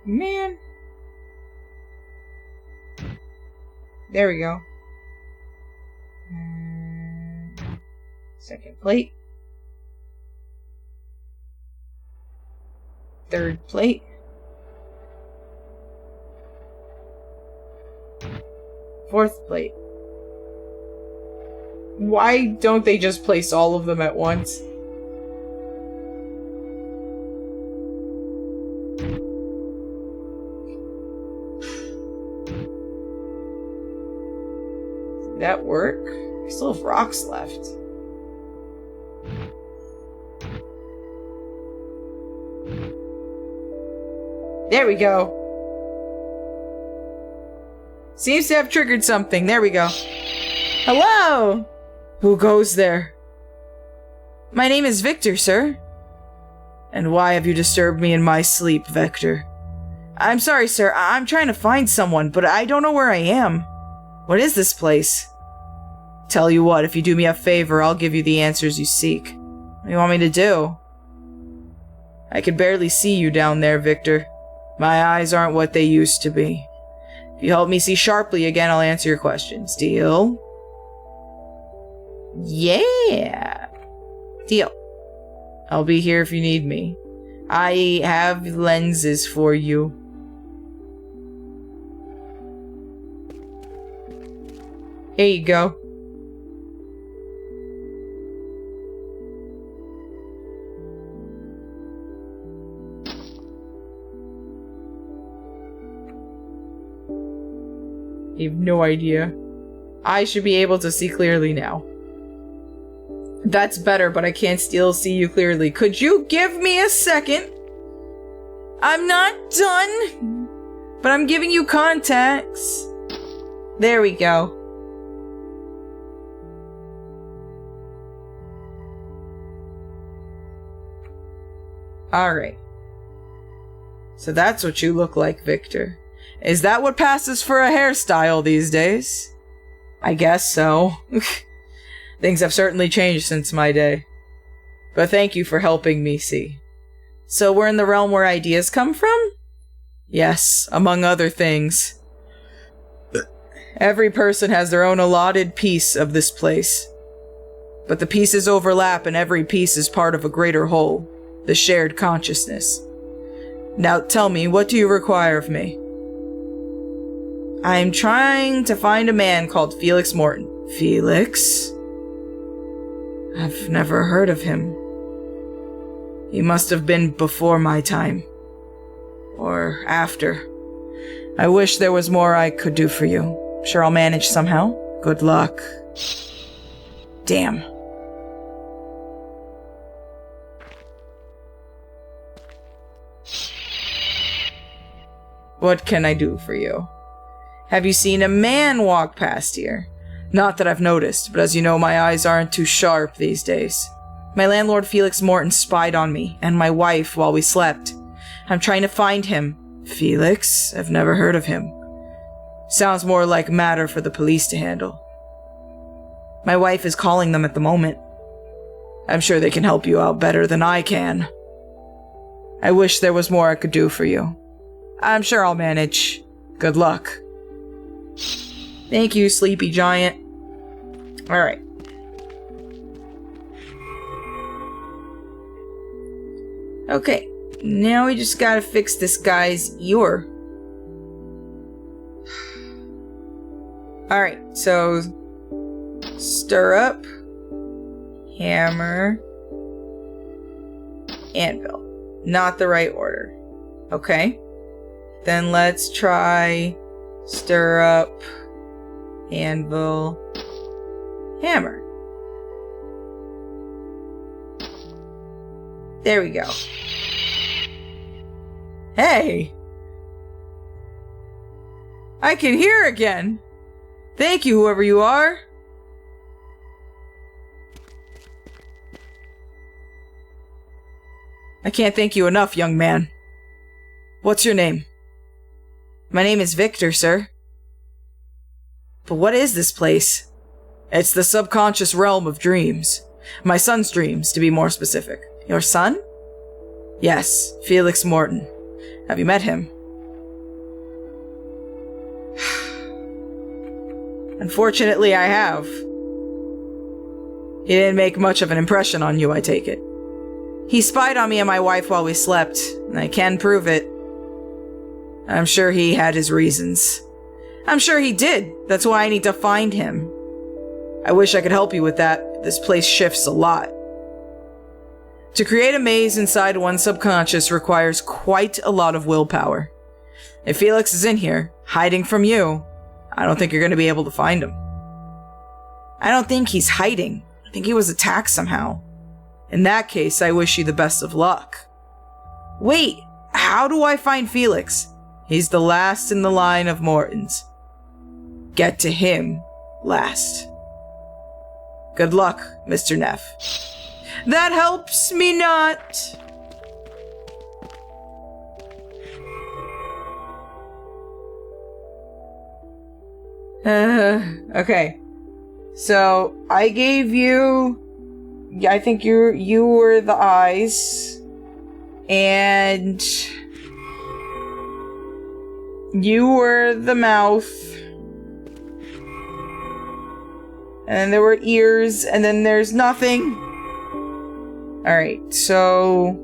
Speaker 1: Man. There we go. Second plate. Third plate. Fourth plate. Why don't they just place all of them at once? Did that work? I still have rocks left. There we go. Seems to have triggered something. There we go. Hello! Who goes there? My name is Victor, sir. And why have you disturbed me in my sleep, Victor? I'm sorry, sir. I'm trying to find someone, but I don't know where I am. What is this place? Tell you what, if you do me a favor, I'll give you the answers you seek. What do you want me to do? I can barely see you down there, Victor. My eyes aren't what they used to be. If you help me see sharply again, I'll answer your questions. Deal? Yeah. Deal. I'll be here if you need me. I have lenses for you. Here you go. You have no idea. I should be able to see clearly now. That's better, but I can't still see you clearly. Could you give me a second? I'm not done, but I'm giving you contacts. There we go. Alright. So that's what you look like, Victor. Is that what passes for a hairstyle these days? I guess so. Things have certainly changed since my day. But thank you for helping me see. So we're in the realm where ideas come from? Yes, among other things. Every person has their own allotted piece of this place. But the pieces overlap and every piece is part of a greater whole, the shared consciousness. Now tell me, what do you require of me? I'm trying to find a man called Felix Morton. Felix? I've never heard of him. He must have been before my time. Or after. I wish there was more I could do for you. Sure I'll manage somehow. Good luck. Damn. What can I do for you? Have you seen a man walk past here? Not that I've noticed, but as you know, my eyes aren't too sharp these days. My landlord Felix Morton spied on me and my wife while we slept. I'm trying to find him. Felix? I've never heard of him. Sounds more like matter for the police to handle. My wife is calling them at the moment. I'm sure they can help you out better than I can. I wish there was more I could do for you. I'm sure I'll manage. Good luck. Thank you, Sleepy Giant. Alright. Okay, now we just gotta fix this guy's ear. Alright, so stirrup, hammer, anvil. Not the right order. Okay. Then let's try stirrup, anvil, hammer. There we go. Hey! I can hear again! Thank you, whoever you are! I can't thank you enough, young man. What's your name? My name is Victor, sir. But what is this place? It's the subconscious realm of dreams. My son's dreams, to be more specific. Your son? Yes, Felix Morton. Have you met him? Unfortunately, I have. He didn't make much of an impression on you, I take it. He spied on me and my wife while we slept, and I can prove it. I'm sure he had his reasons. I'm sure he did. That's why I need to find him. I wish I could help you with that, but this place shifts a lot. To create a maze inside one's subconscious requires quite a lot of willpower. If Felix is in here, hiding from you, I don't think you're going to be able to find him. I don't think he's hiding. I think he was attacked somehow. In that case, I wish you the best of luck. Wait, how do I find Felix? He's the last in the line of Mortons. Get to him last. Good luck, Mr. Neff. That helps me not. Okay. So, I gave you... I think you were the eyes. And... you were the mouth. And there were ears, and then there's nothing. Alright, so...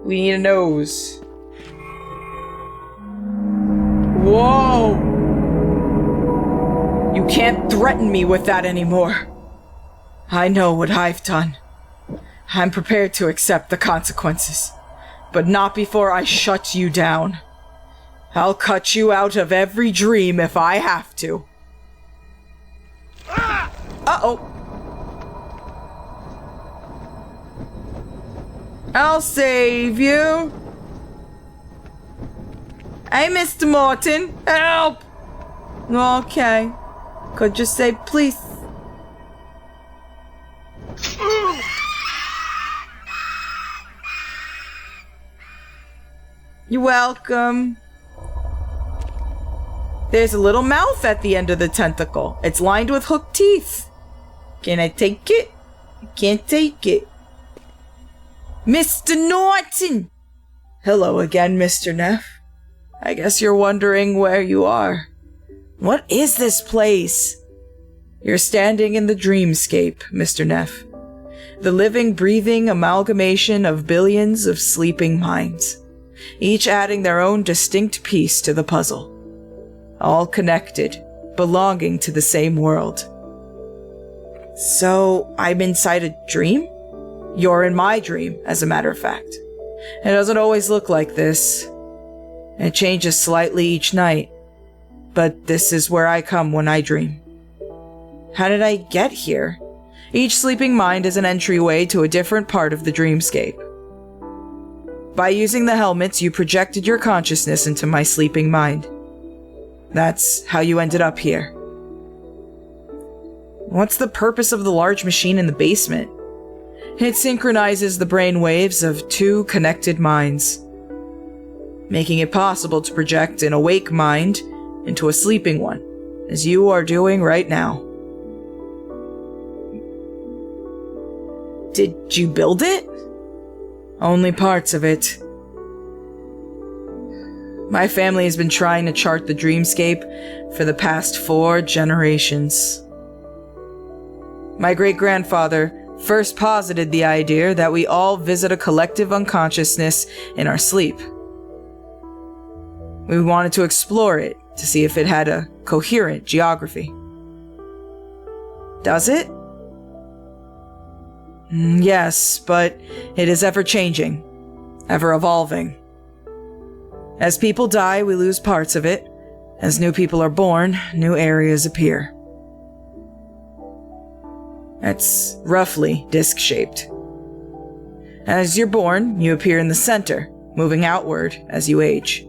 Speaker 1: we need a nose. Whoa! You can't threaten me with that anymore. I know what I've done. I'm prepared to accept the consequences, but not before I shut you down. I'll cut you out of every dream if I have to. Uh-oh. I'll save you. Hey, Mr. Morton, help! Okay. Could just say please. You're welcome. There's a little mouth at the end of the tentacle. It's lined with hooked teeth. Can I take it? Can't take it. Mr. Norton! Hello again, Mr. Neff. I guess you're wondering where you are. What is this place? You're standing in the dreamscape, Mr. Neff. The living, breathing amalgamation of billions of sleeping minds, each adding their own distinct piece to the puzzle. All connected, belonging to the same world. So, I'm inside a dream? You're in my dream, as a matter of fact. It doesn't always look like this. It changes slightly each night. But this is where I come when I dream. How did I get here? Each sleeping mind is an entryway to a different part of the dreamscape. By using the helmets, you projected your consciousness into my sleeping mind. That's how you ended up here. What's the purpose of the large machine in the basement? It synchronizes the brain waves of two connected minds, making it possible to project an awake mind into a sleeping one, as you are doing right now. Did you build it? Only parts of it. My family has been trying to chart the dreamscape for the past 4 generations. My great-grandfather first posited the idea that we all visit a collective unconsciousness in our sleep. We wanted to explore it to see if it had a coherent geography. Does it? Yes, but it is ever-changing, ever-evolving. As people die, we lose parts of it. As new people are born, new areas appear. It's roughly disc-shaped. As you're born, you appear in the center, moving outward as you age.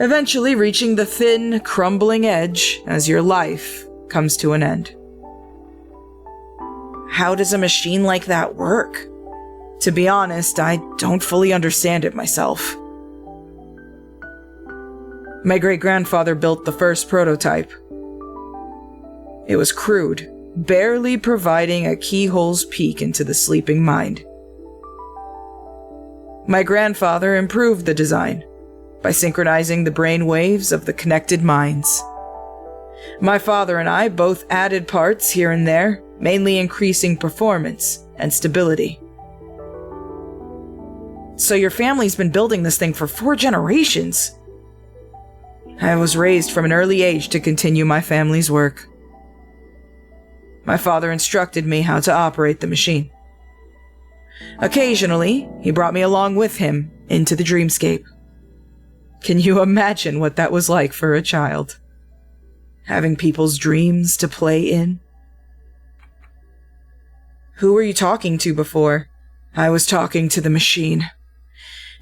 Speaker 1: Eventually reaching the thin, crumbling edge as your life comes to an end. How does a machine like that work? To be honest, I don't fully understand it myself. My great-grandfather built the first prototype. It was crude, barely providing a keyhole's peek into the sleeping mind. My grandfather improved the design by synchronizing the brain waves of the connected minds. My father and I both added parts here and there, mainly increasing performance and stability. So your family's been building this thing for 4 generations. I was raised from an early age to continue my family's work. My father instructed me how to operate the machine. Occasionally, he brought me along with him into the dreamscape. Can you imagine what that was like for a child? Having people's dreams to play in? Who were you talking to before? I was talking to the machine.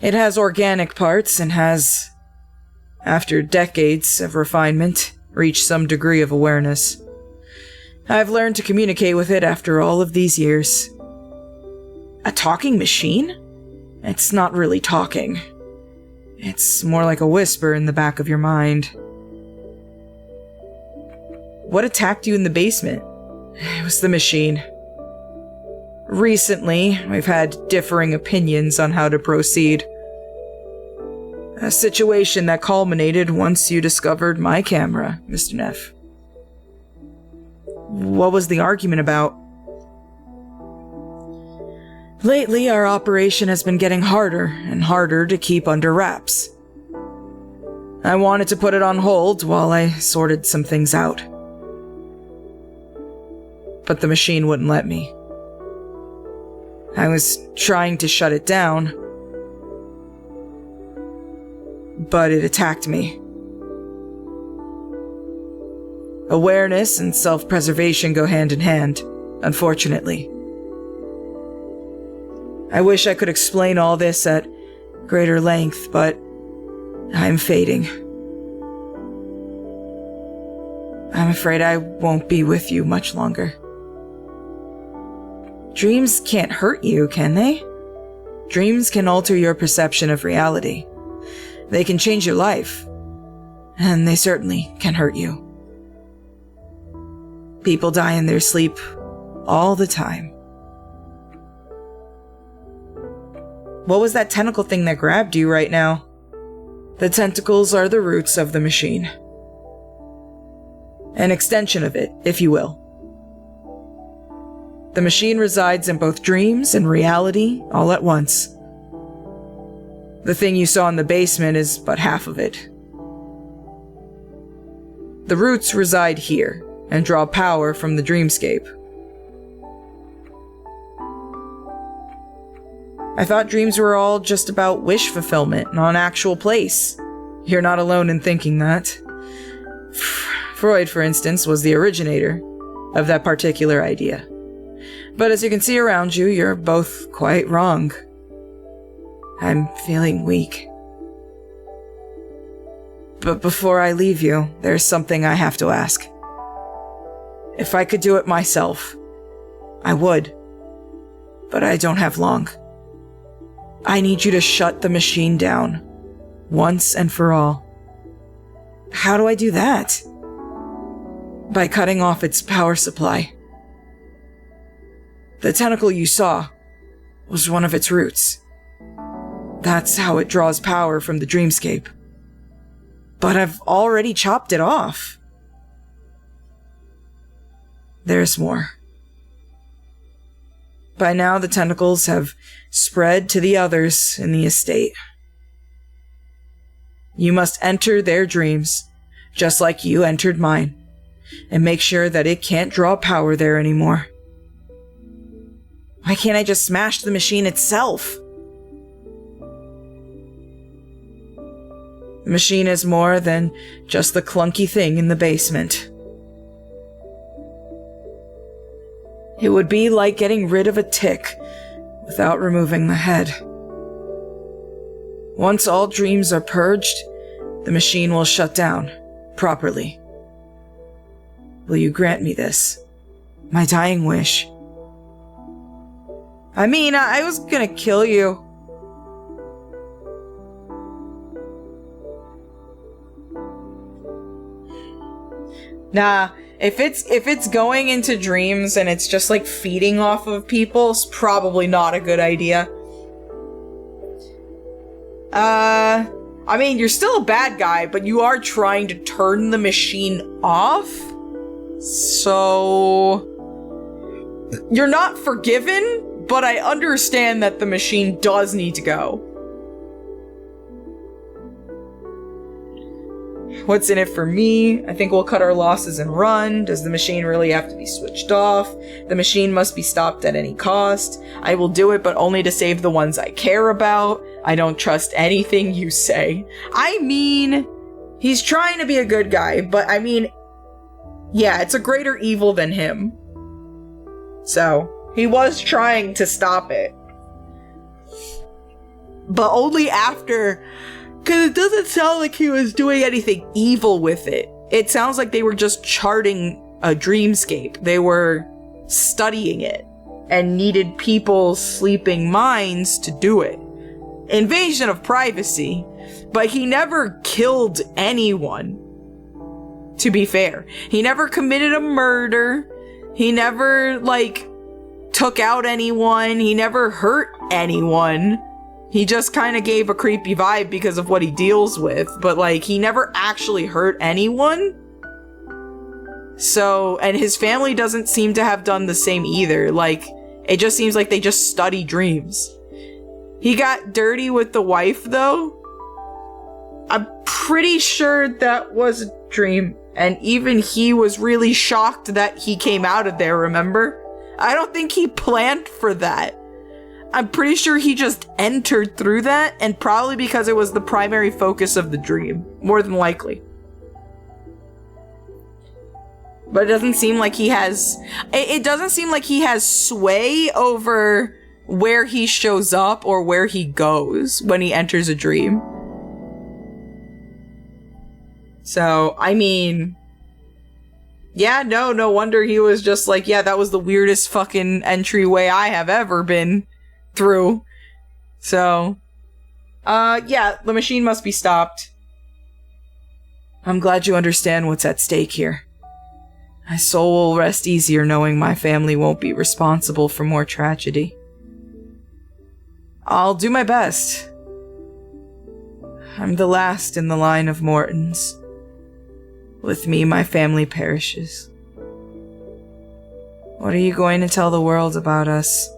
Speaker 1: It has organic parts and has, after decades of refinement, reached some degree of awareness. I've learned to communicate with it after all of these years. A talking machine? It's not really talking. It's more like a whisper in the back of your mind. What attacked you in the basement? It was the machine. Recently, we've had differing opinions on how to proceed. A situation that culminated once you discovered my camera, Mr. Neff. What was the argument about? Lately, our operation has been getting harder and harder to keep under wraps. I wanted to put it on hold while I sorted some things out. But the machine wouldn't let me. I was trying to shut it down, but it attacked me. Awareness and self-preservation go hand in hand, unfortunately. I wish I could explain all this at greater length, but I'm fading. I'm afraid I won't be with you much longer. Dreams can't hurt you, can they? Dreams can alter your perception of reality. They can change your life. And they certainly can hurt you. People die in their sleep all the time. What was that tentacle thing that grabbed you right now? The tentacles are the roots of the machine. An extension of it, if you will. The machine resides in both dreams and reality all at once. The thing you saw in the basement is but half of it. The roots reside here and draw power from the dreamscape. I thought dreams were all just about wish fulfillment, not actual place. You're not alone in thinking that. Freud, for instance, was the originator of that particular idea. But as you can see around you, you're both quite wrong. I'm feeling weak. But before I leave you, there's something I have to ask. If I could do it myself, I would. But I don't have long. I need you to shut the machine down, once and for all. How do I do that? By cutting off its power supply. The tentacle you saw was one of its roots. That's how it draws power from the dreamscape. But I've already chopped it off. There's more. By now, the tentacles have spread to the others in the estate. You must enter their dreams, just like you entered mine, and make sure that it can't draw power there anymore. Why can't I just smash the machine itself? The machine is more than just the clunky thing in the basement. It would be like getting rid of a tick without removing the head. Once all dreams are purged, the machine will shut down properly. Will you grant me this? My dying wish. I mean, I was gonna kill you. Nah, if it's going into dreams and it's just like feeding off of people, it's probably not a good idea. I mean, you're still a bad guy, but you are trying to turn the machine off. So you're not forgiven, but I understand that the machine does need to go. What's in it for me? I think we'll cut our losses and run. Does the machine really have to be switched off? The machine must be stopped at any cost. I will do it, but only to save the ones I care about. I don't trust anything you say. I mean, he's trying to be a good guy, but I mean, yeah, it's a greater evil than him. So, he was trying to stop it. But only after... Because it doesn't sound like he was doing anything evil with it. It sounds like they were just charting a dreamscape. They were studying it and needed people's sleeping minds to do it. Invasion of privacy. But he never killed anyone. To be fair. He never committed a murder. He never, took out anyone. He never hurt anyone. He just kind of gave a creepy vibe because of what he deals with, but he never actually hurt anyone. So, and his family doesn't seem to have done the same either. It just seems like they just study dreams. He got dirty with the wife, though. I'm pretty sure that was a dream, and even he was really shocked that he came out of there, remember? I don't think he planned for that. I'm pretty sure he just entered through that, and probably because it was the primary focus of the dream. More than likely. But it doesn't seem like he has... It doesn't seem like he has sway over where he shows up or where he goes when he enters a dream. So, I mean... Yeah, no wonder he was just yeah, that was the weirdest fucking entryway I have ever been through. So, yeah, the machine must be stopped. I'm glad you understand what's at stake here. My soul will rest easier knowing my family won't be responsible for more tragedy. I'll do my best. I'm the last in the line of Mortons. With me, my family perishes. What are you going to tell the world about us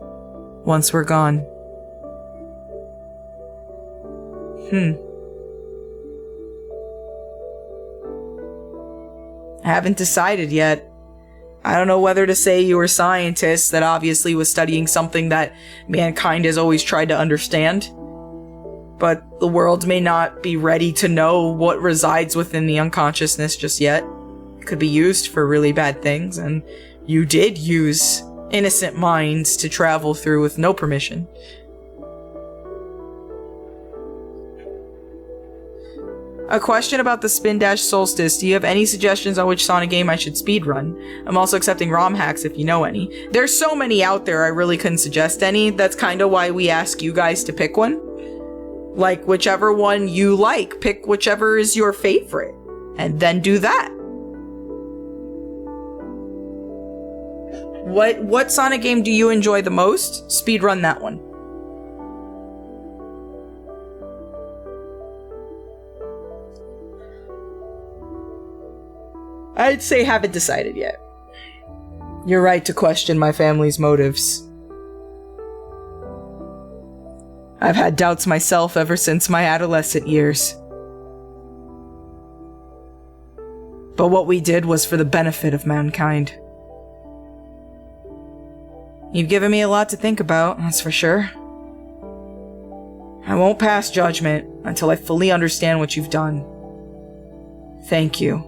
Speaker 1: once we're gone? I haven't decided yet. I don't know whether to say you were a scientist that obviously was studying something that mankind has always tried to understand. But the world may not be ready to know what resides within the unconsciousness just yet. It could be used for really bad things, and you did use innocent minds to travel through with no permission. A question about the Spin Dash Solstice. Do you have any suggestions on which Sonic game I should speedrun? I'm also accepting ROM hacks if you know any. There's so many out there, I really couldn't suggest any. That's kind of why we ask you guys to pick one. Like, whichever one you like, pick whichever is your favorite, and then do that. What Sonic game do you enjoy the most? Speedrun that one. I'd say haven't decided yet. You're right to question my family's motives. I've had doubts myself ever since my adolescent years. But what we did was for the benefit of mankind. You've given me a lot to think about, that's for sure. I won't pass judgment until I fully understand what you've done. Thank you,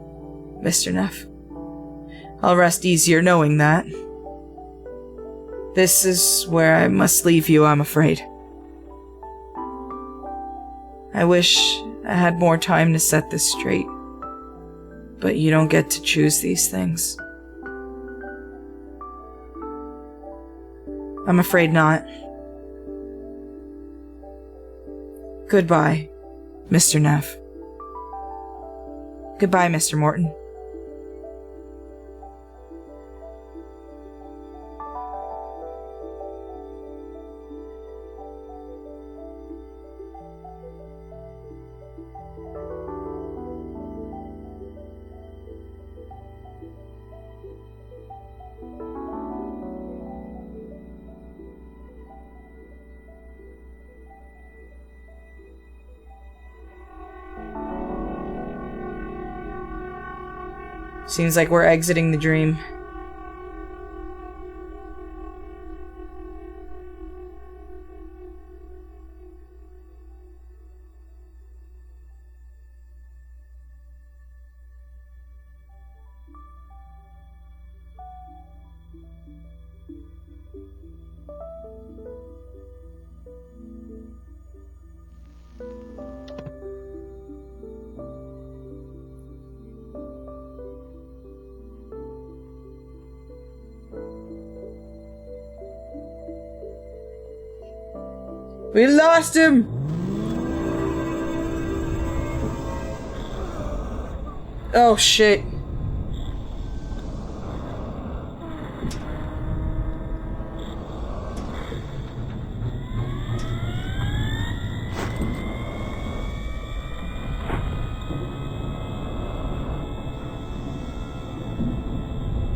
Speaker 1: Mr. Neff. I'll rest easier knowing that. This is where I must leave you, I'm afraid. I wish I had more time to set this straight, but you don't get to choose these things. I'm afraid not. Goodbye, Mr. Neff. Goodbye, Mr. Morton. Seems like we're exiting the dream. We lost him! Oh shit.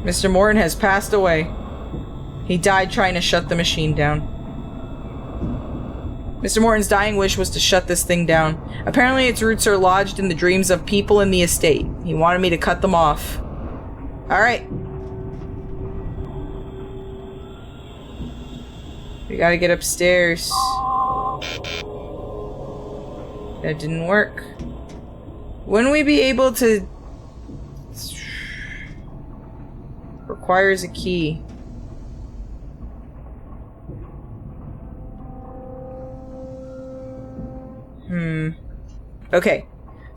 Speaker 1: Mr. Morton has passed away. He died trying to shut the machine down. Mr. Morton's dying wish was to shut this thing down. Apparently its roots are lodged in the dreams of people in the estate. He wanted me to cut them off. Alright. We gotta get upstairs. That didn't work. Wouldn't we be able to... Requires a key. Okay,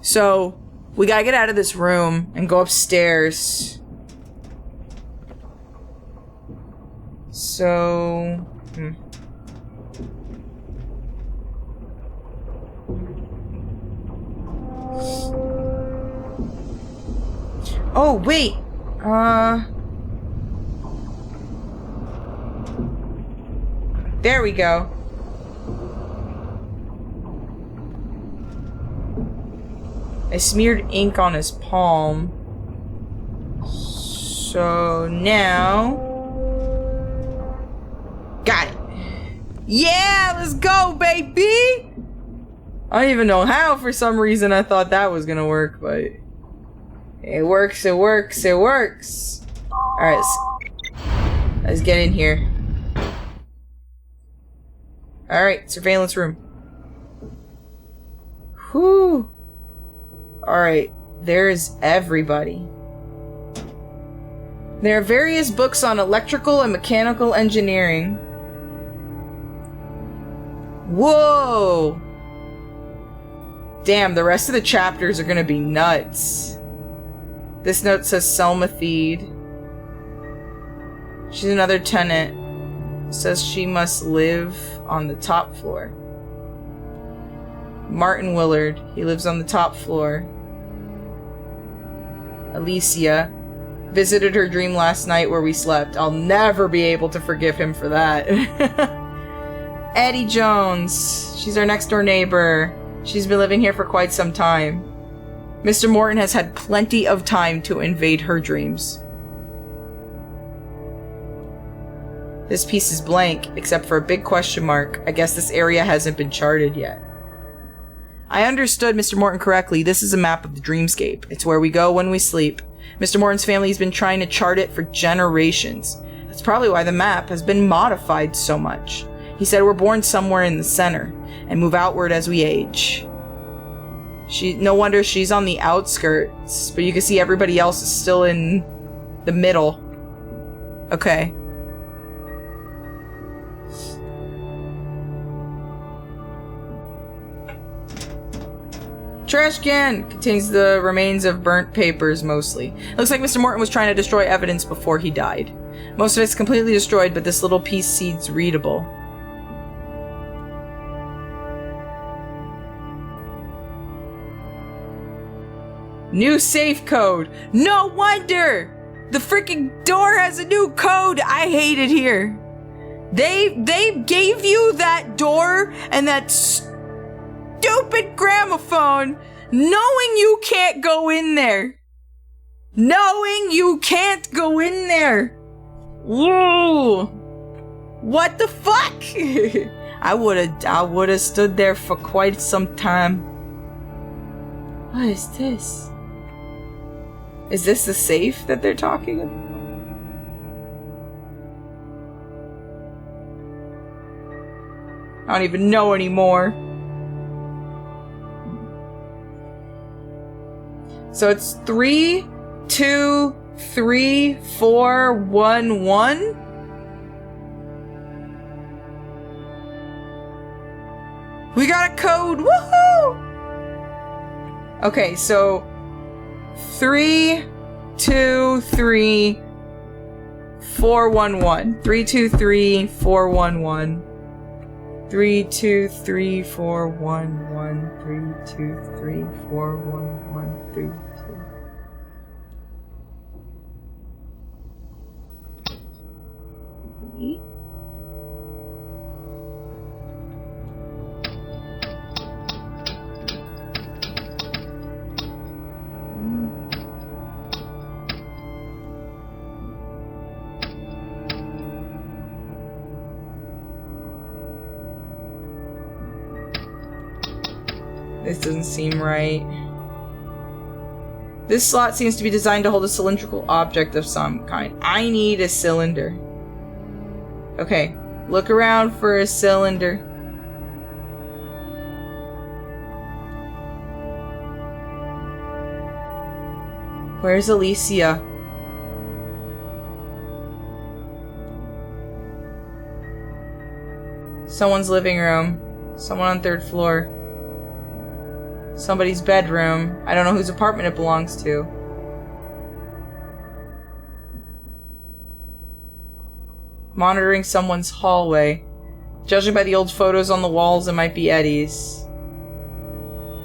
Speaker 1: so we gotta get out of this room and go upstairs. Oh, wait. There we go. I smeared ink on his palm. So now... Got it. Yeah, let's go, baby! I don't even know how, for some reason I thought that was gonna work, but... It works, it works, it works! Alright, let's get in here. Alright, surveillance room. Whew. Alright, there's everybody. There are various books on electrical and mechanical engineering. Whoa! Damn, the rest of the chapters are gonna be nuts. This note says Selma Theed. She's another tenant. It says she must live on the top floor. Martin Willard. He lives on the top floor. Alicia. Visited her dream last night where we slept. I'll never be able to forgive him for that. Eddie Jones. She's our next door neighbor. She's been living here for quite some time. Mr. Morton has had plenty of time to invade her dreams. This piece is blank, except for a big question mark. I guess this area hasn't been charted yet. I understood Mr. Morton correctly. This is a map of the dreamscape. It's where we go when we sleep. Mr. Morton's family has been trying to chart it for generations. That's probably why the map has been modified so much. He said we're born somewhere in the center and move outward as we age. No wonder she's on the outskirts, but you can see everybody else is still in the middle. Okay. Trash can contains the remains of burnt papers, mostly. Looks like Mr. Morton was trying to destroy evidence before he died. Most of it's completely destroyed, but this little piece seems readable. New safe code! No wonder! The freaking door has a new code! I hate it here. They gave you that door and that stupid gramophone knowing you can't go in there. Knowing you can't go in there. Whoa! What the fuck? I would've stood there for quite some time. What is this? Is this the safe that they're talking about? I don't even know anymore. So it's 3, 2, 3, 4, 1, 1. We got a code! Woohoo! Okay, so 3, 2, 3, 4, 1, 1. 3, 2, 3, 4, 1, 1. 3, 2, 3, 4, 1, 1. 3, 2, 3, 4, 1, 1. 3, 2. This doesn't seem right. This slot seems to be designed to hold a cylindrical object of some kind. I need a cylinder. Okay, look around for a cylinder. Where's Alicia? Someone's living room. Someone on 3rd floor. Somebody's bedroom. I don't know whose apartment it belongs to. Monitoring someone's hallway. Judging by the old photos on the walls, it might be Eddie's.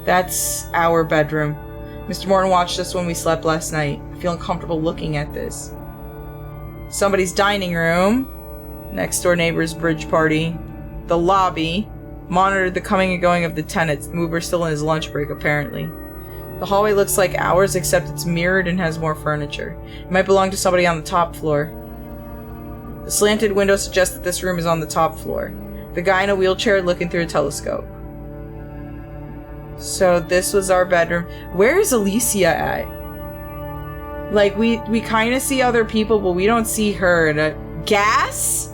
Speaker 1: That's our bedroom. Mr. Morton watched us when we slept last night. I feel uncomfortable looking at this. Somebody's dining room. Next door neighbor's bridge party. The lobby. Monitored the coming and going of the tenants. The mover's still in his lunch break, apparently. The hallway looks like ours, except it's mirrored and has more furniture. It might belong to somebody on the top floor. The slanted window suggests that this room is on the top floor. The guy in a wheelchair looking through a telescope. So this was our bedroom. Where is Alicia at? Like, we kind of see other people, but we don't see her. And gas?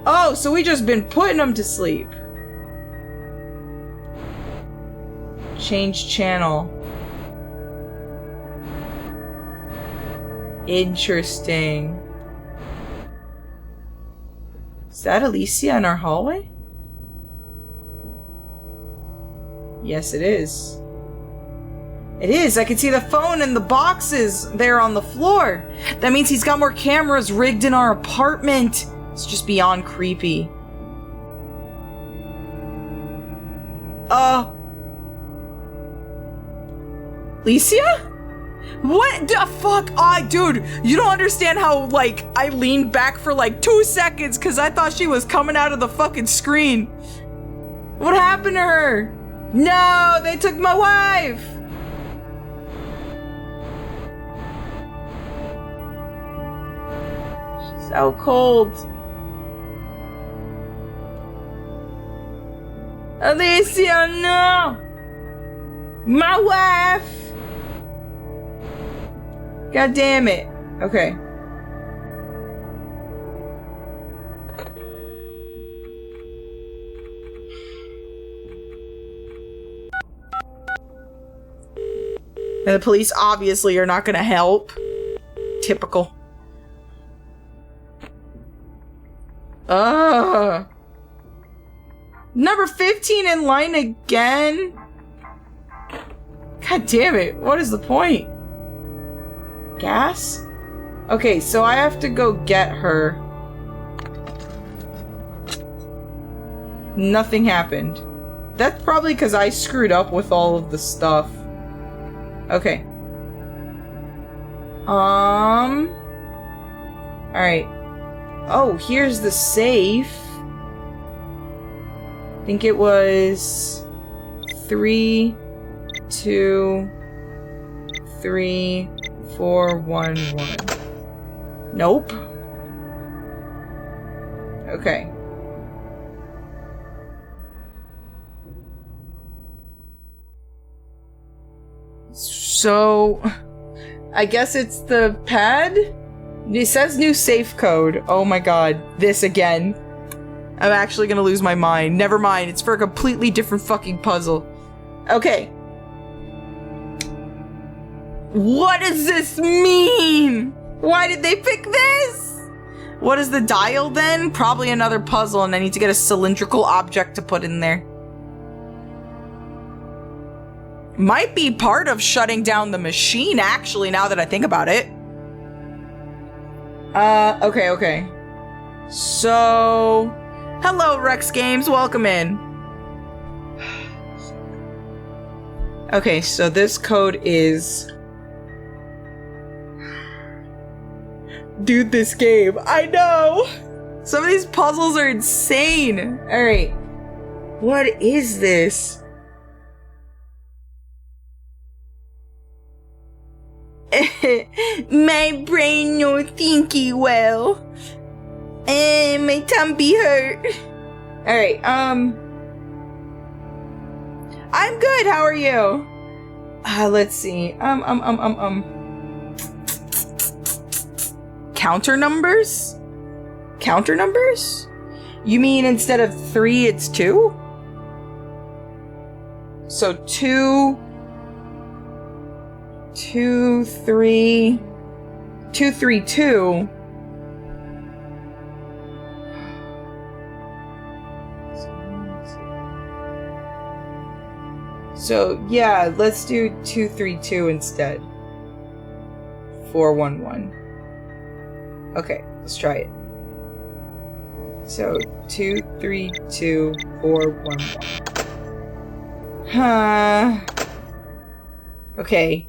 Speaker 1: Oh, so we just been putting them to sleep. Change channel. Interesting. Is that Alicia in our hallway? Yes, it is. It is. I can see the phone and the boxes there on the floor. That means he's got more cameras rigged in our apartment. It's just beyond creepy. Alicia? What the fuck? Dude, you don't understand how, like, I leaned back for like 2 seconds because I thought she was coming out of the fucking screen. What happened to her? No, they took my wife! She's so cold. Alicia, no! My wife! God damn it. Okay. And the police obviously are not gonna help. Typical. Number 15 in line again? God damn it. What is the point? Gas? Okay, so I have to go get her. Nothing happened. That's probably because I screwed up with all of the stuff. Okay. Alright. Oh, here's the safe. I think it was 3, 2, 3, 4, 1, 1. Nope. Okay. So, I guess it's the pad? It says new safe code. Oh my god. This again. I'm actually gonna lose my mind. Never mind. It's for a completely different fucking puzzle. Okay. What does this mean? Why did they pick this? What is the dial then? Probably another puzzle, and I need to get a cylindrical object to put in there. Might be part of shutting down the machine, actually, now that I think about it. Okay. So... Hello, Rex Games. Welcome in. Okay, so this code is... Dude, this game. I know! Some of these puzzles are insane. Alright. What is this? My brain no thinky well. And my tummy hurt. Alright, I'm good, how are you? Let's see. Counter numbers? Counter numbers? You mean instead of 3, it's 2? So 2, 2, 3, 2, 3, 2. So, yeah, let's do 2, 3, 2 instead. 4, 1, 1. Okay, let's try it. So, 2, 3, 2, 4, 1, 1. Huh. Okay.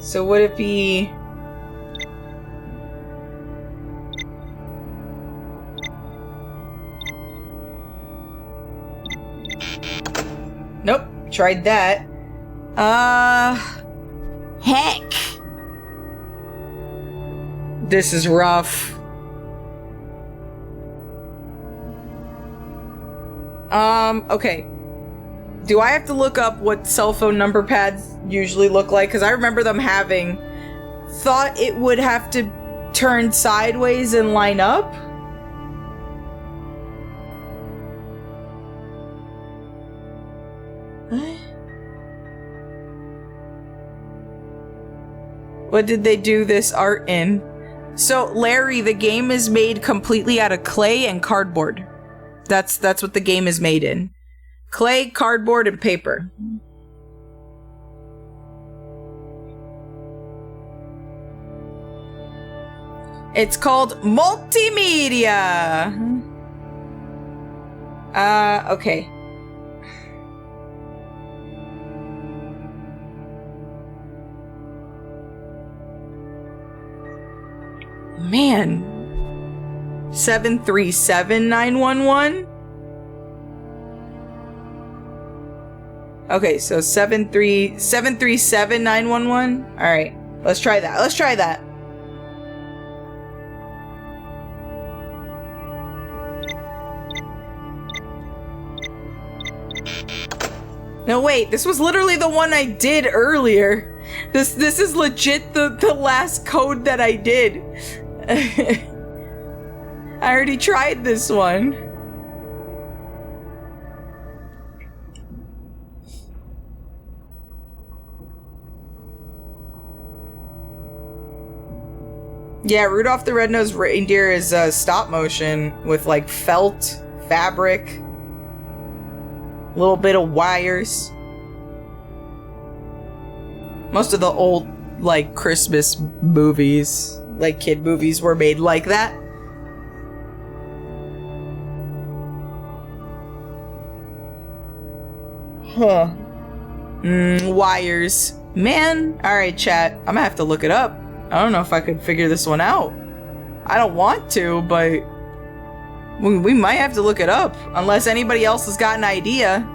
Speaker 1: So would it be... Nope, tried that.
Speaker 2: Heck.
Speaker 1: This is rough. Okay. Do I have to look up what cell phone number pads usually look like? Because I remember them having... Thought it would have to turn sideways and line up? What did they do this art in? So, Larry, the game is made completely out of clay and cardboard. That's what the game is made in. Clay, cardboard, and paper. It's called multimedia. Okay. Man. 737-911? Okay, so 737-911? Alright, let's try that. Let's try that. No, wait, this was literally the one I did earlier. This is legit the last code that I did. I already tried this one. Yeah, Rudolph the Red-Nosed Reindeer is stop motion with like felt, fabric, a little bit of wires. Most of the old like Christmas movies, like kid movies, were made like that. Huh. Wires. Man. Alright, chat. I'm gonna have to look it up. I don't know if I could figure this one out. I don't want to, but we might have to look it up. Unless anybody else has got an idea.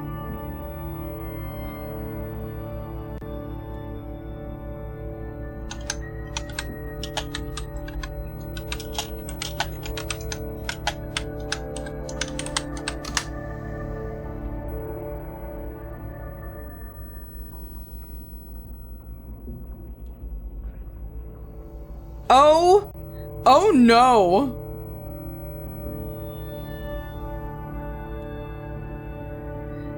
Speaker 1: Oh no!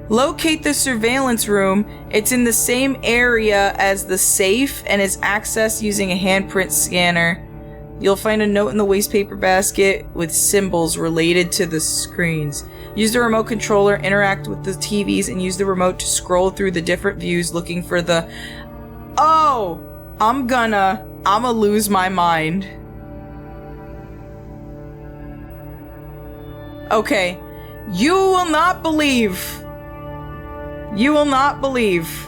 Speaker 1: Locate the surveillance room. It's in the same area as the safe and is accessed using a handprint scanner. You'll find a note in the waste paper basket with symbols related to the screens. Use the remote controller, interact with the TVs, and use the remote to scroll through the different views looking for the... Oh! I'ma lose my mind. Okay. You will not believe. You will not believe.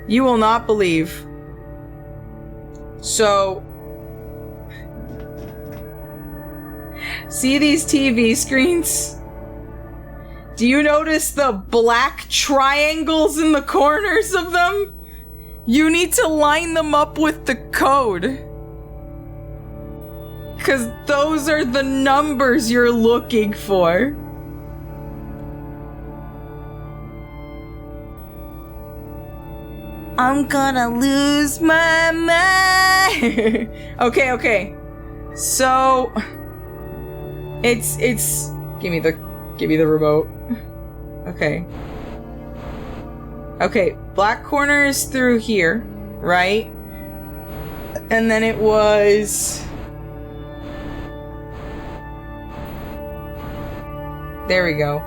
Speaker 1: You will not believe. So... See these TV screens? Do you notice the black triangles in the corners of them? You need to line them up with the code. 'Cause those are the numbers you're looking for. I'm gonna lose my mind. Okay. So it's give me the remote. Okay, black corner is through here, right? And then it was... There we go.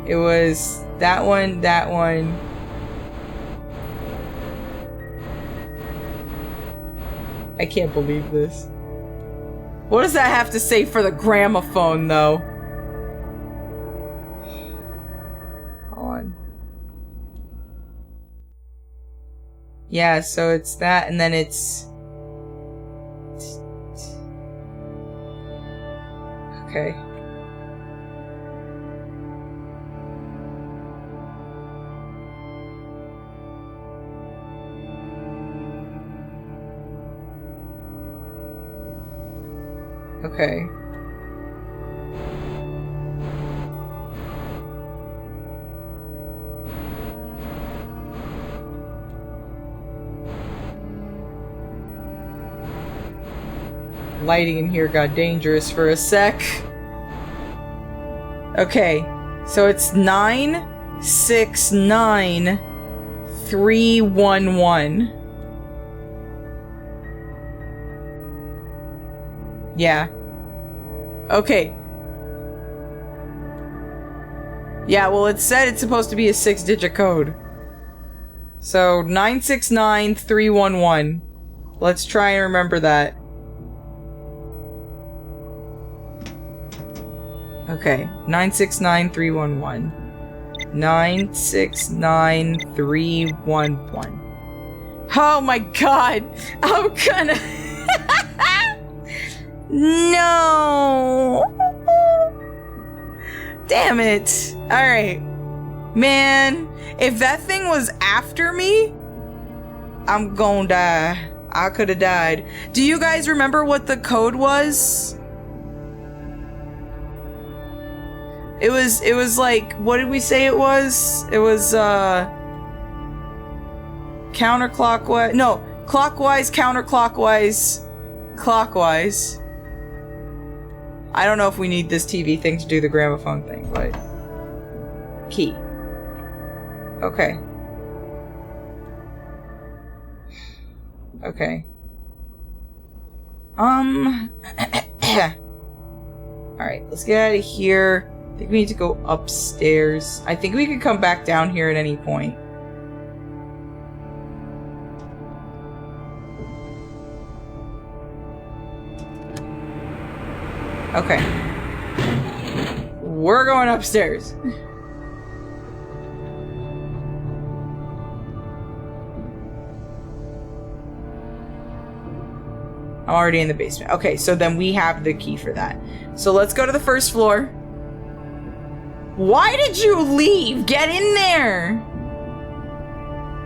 Speaker 1: It was that one, that one. I can't believe this. What does that have to say for the gramophone, though? Yeah, so it's that, and then it's... Okay. Okay. Lighting in here got dangerous for a sec. Okay, so it's 969311. Yeah. Okay. Yeah, well, it said it's supposed to be a 6-digit code. So, 969311. Let's try and remember that. Okay, 969311. 969311. Oh my god! I'm gonna... No! Damn it. Alright. Man, if that thing was after me, I'm gonna die. I could have died. Do you guys remember what the code was? It was like, what did we say it was? It was, counterclockwise. No, clockwise, counterclockwise, clockwise. I don't know if we need this TV thing to do the gramophone thing, but... Key. Okay. Okay. Alright, let's get out of here. I think we need to go upstairs. I think we can come back down here at any point. Okay. We're going upstairs. I'm already in the basement. Okay, so then we have the key for that. So let's go to the first floor. Why did you leave? Get in there!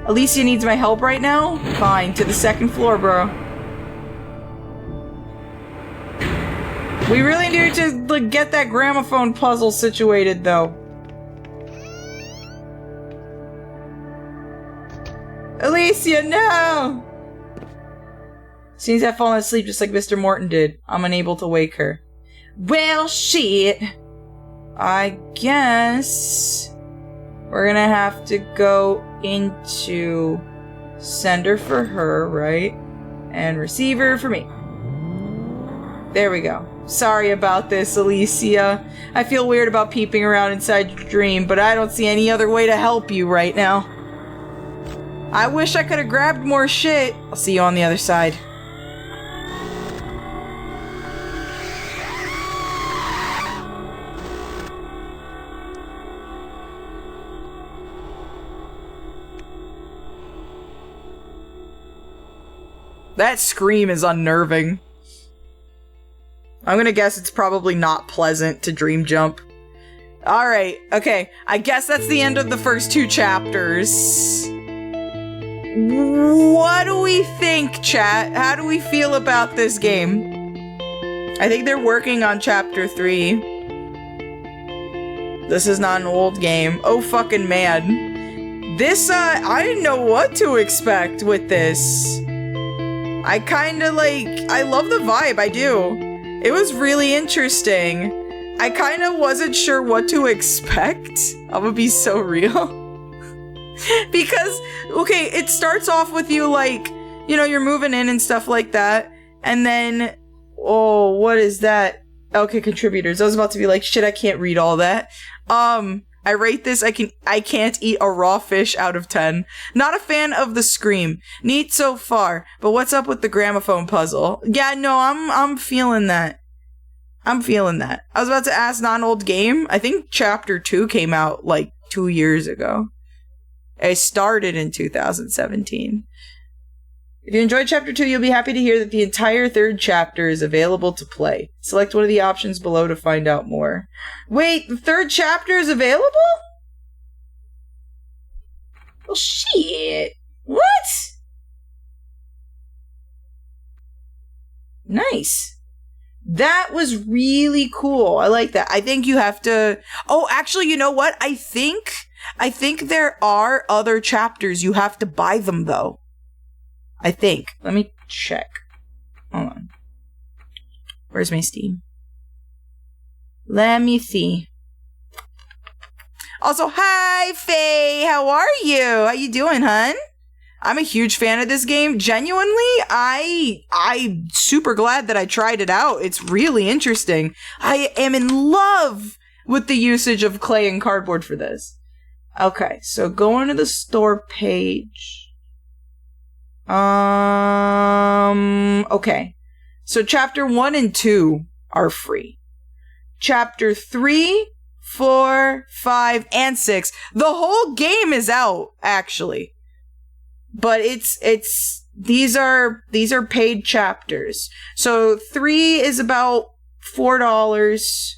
Speaker 1: Alicia needs my help right now? Fine, to the second floor, bro. We really need to like, get that gramophone puzzle situated, though. Alicia, no! Seems I've fallen asleep just like Mr. Morton did. I'm unable to wake her. Well, shit. I guess we're gonna have to go into sender for her, right? And receiver for me. There we go. Sorry about this, Alicia. I feel weird about peeping around inside your dream, but I don't see any other way to help you right now. I wish I could have grabbed more shit. I'll see you on the other side. That scream is unnerving. I'm gonna guess it's probably not pleasant to dream jump. Alright, okay. I guess that's the end of the first 2 chapters. What do we think, chat? How do we feel about this game? I think they're working on chapter 3. This is not an old game. Oh fucking man. This, I didn't know what to expect with this. I kinda like, I love the vibe, I do. It was really interesting. I kinda wasn't sure what to expect. I'm gonna be so real. Because, okay, it starts off with you like, you know, you're moving in and stuff like that. And then, oh, what is that? Okay, contributors. I was about to be like, shit, I can't read all that. I rate this, I can't eat a raw fish out of 10. Not a fan of the scream. Neat so far, but what's up with the gramophone puzzle? Yeah, no, I'm feeling that. I'm feeling that. I was about to ask, not an old game? I think chapter 2 came out like 2 years ago. It started in 2017. If you enjoyed Chapter 2, you'll be happy to hear that the entire third chapter is available to play. Select one of the options below to find out more. Wait, the third chapter is available? Well, shit. What? Nice. That was really cool. I like that. I think you have to... Oh, actually, you know what? I think there are other chapters. You have to buy them, though. I think. Let me check. Hold on. Where's my Steam? Let me see. Also, hi, Faye. How are you? How you doing, hun? I'm a huge fan of this game. Genuinely, I'm super glad that I tried it out. It's really interesting. I am in love with the usage of clay and cardboard for this. Okay, so going to the store page. Okay. So chapter 1 and 2 are free. Chapter 3, 4, 5, and 6. The whole game is out, actually. But these are paid chapters. So 3 is about $4.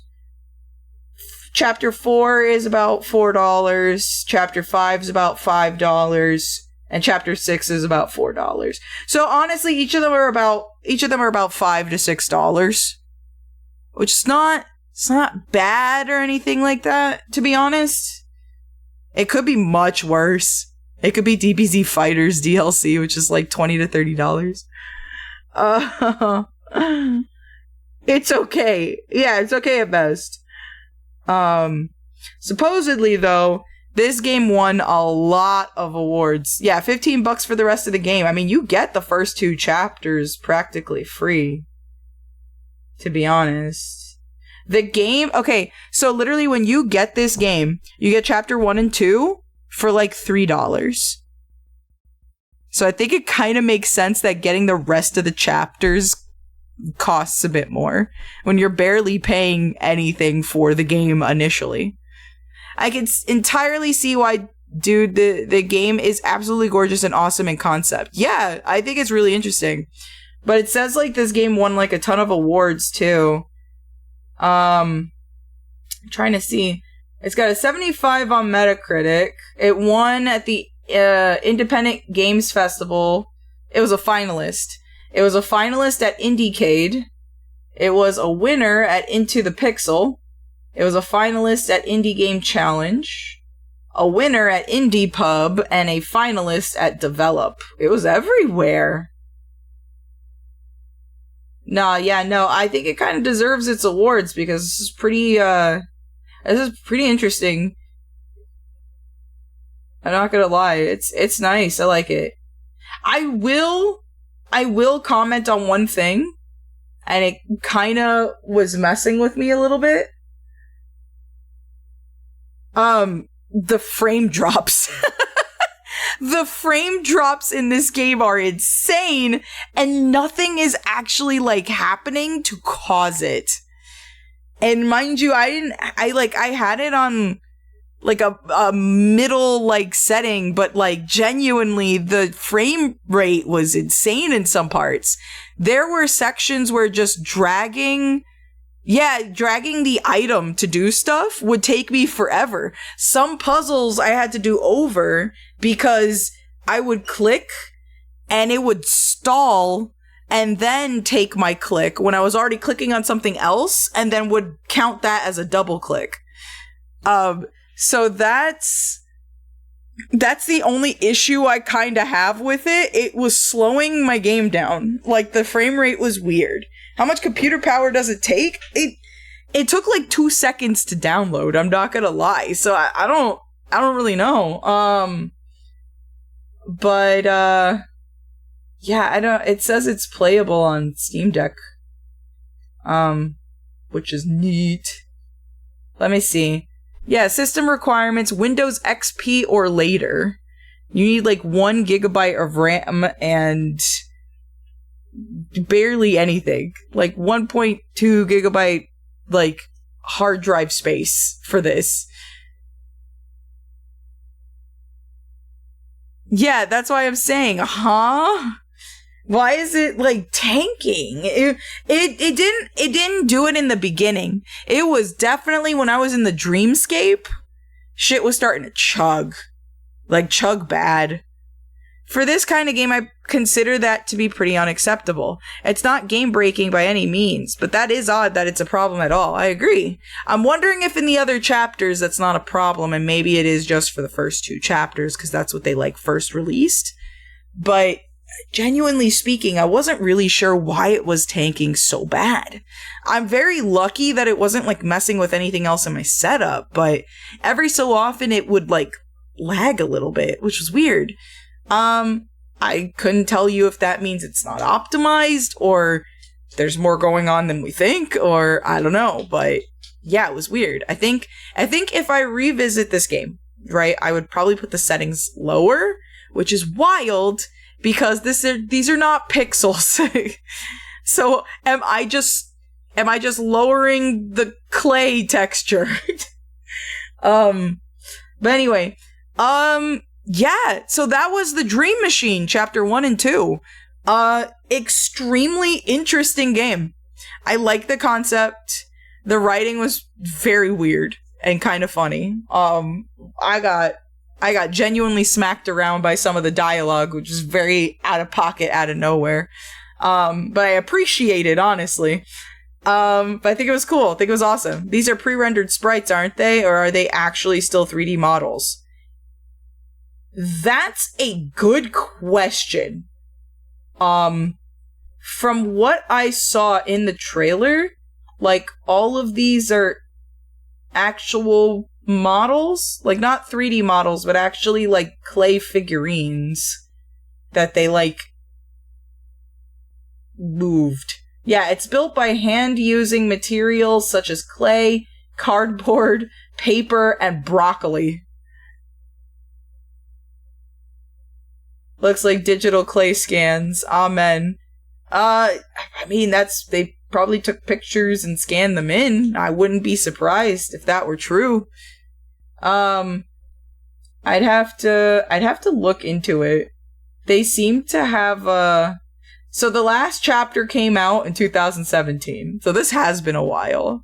Speaker 1: Chapter 4 is about $4. Chapter 5 is about $5. And chapter 6 is about $4. So honestly, each of them are about $5 to $6. Which is it's not bad or anything like that, to be honest. It could be much worse. It could be DBZ Fighters DLC, which is like $20 to $30. It's okay. Yeah, it's okay at best. Supposedly though, this game won a lot of awards. Yeah, $15 for the rest of the game. I mean, you get the first 2 chapters practically free, to be honest. The game, okay, so literally when you get this game, you get chapter 1 and 2 for like $3. So I think it kind of makes sense that getting the rest of the chapters costs a bit more when you're barely paying anything for the game initially. I can entirely see why, dude, the game is absolutely gorgeous and awesome in concept. Yeah, I think it's really interesting. But it says like this game won like a ton of awards too. I'm trying to see. It's got a 75 on Metacritic. It won at the Independent Games Festival. It was a finalist. It was a finalist at Indiecade. It was a winner at Into the Pixel. It was a finalist at Indie Game Challenge, a winner at Indie Pub, and a finalist at Develop. It was everywhere. I think it kind of deserves its awards because this is pretty interesting. I'm not gonna lie, it's nice. I like it. I will comment on one thing, and it kind of was messing with me a little bit. The frame drops. The frame drops in this game are insane, and nothing is actually like happening to cause it. And mind you, I had it on like a middle like setting, but like genuinely the frame rate was insane in some parts. There were sections where just dragging the item to do stuff would take me forever. Some puzzles I had to do over because I would click and it would stall and then take my click when I was already clicking on something else and then would count that as a double click. So that's the only issue I kind of have with it. It was slowing my game down. Like, the frame rate was weird. How much computer power does it take? It took like 2 seconds to download. I'm not gonna lie. So I don't really know. It says it's playable on Steam Deck. Which is neat. Let me see. Yeah, system requirements, Windows XP or later. You need like 1 gigabyte of RAM and barely anything. Like 1.2 gigabyte like hard drive space for this. Yeah, that's why I'm saying, huh? Why is it like tanking? It didn't do it in the beginning. It was definitely when I was in the dreamscape, shit was starting to chug. Like chug bad. For this kind of game, I consider that to be pretty unacceptable. It's not game breaking by any means, but that is odd that it's a problem at all. I agree. I'm wondering if in the other chapters that's not a problem, and maybe it is just for the first 2 chapters because that's what they like first released. But genuinely speaking, I wasn't really sure why it was tanking so bad. I'm very lucky that it wasn't like messing with anything else in my setup, but every so often it would like lag a little bit, which was weird. I couldn't tell you if that means it's not optimized or there's more going on than we think, or I don't know, but yeah, it was weird. I think if I revisit this game, right, I would probably put the settings lower, which is wild because these are not pixels. So am I just lowering the clay texture? But anyway, yeah, so that was the Dream Machine, Chapter 1 and 2. Extremely interesting game. I like the concept. The writing was very weird and kind of funny. I got genuinely smacked around by some of the dialogue, which is very out of pocket, out of nowhere. But I appreciate it, honestly. But I think it was cool. I think it was awesome. These are pre-rendered sprites, aren't they? Or are they actually still 3D models? That's a good question. From what I saw in the trailer, like, all of these are actual models, like, not 3D models, but actually, like, clay figurines that they, like, moved. Yeah, it's built by hand using materials such as clay, cardboard, paper, and broccoli. Looks like digital clay scans. Amen. I mean, they probably took pictures and scanned them in. I wouldn't be surprised if that were true. I'd have to look into it. They seem to have, so the last chapter came out in 2017. So this has been a while.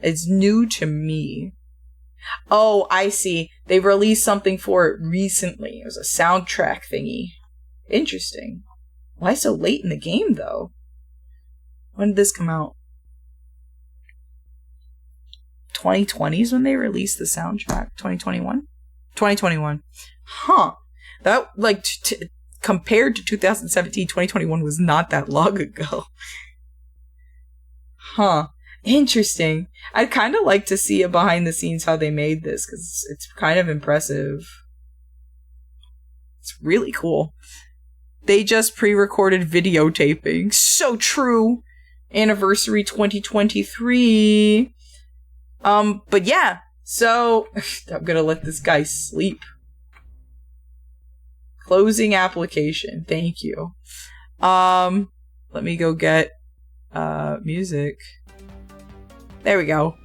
Speaker 1: It's new to me. Oh, I see. They released something for it recently. It was a soundtrack thingy. Interesting. Why so late in the game, though? When did this come out? 2020 is when they released the soundtrack. 2021? 2021. Huh. That, like, compared to 2017, 2021 was not that long ago. Huh. Interesting. I'd kind of like to see it behind the scenes how they made this, because it's kind of impressive. It's really cool. They just pre-recorded videotaping. So true. Anniversary 2023. But yeah. So, I'm gonna let this guy sleep. Closing application. Thank you. Let me go get, music. There we go.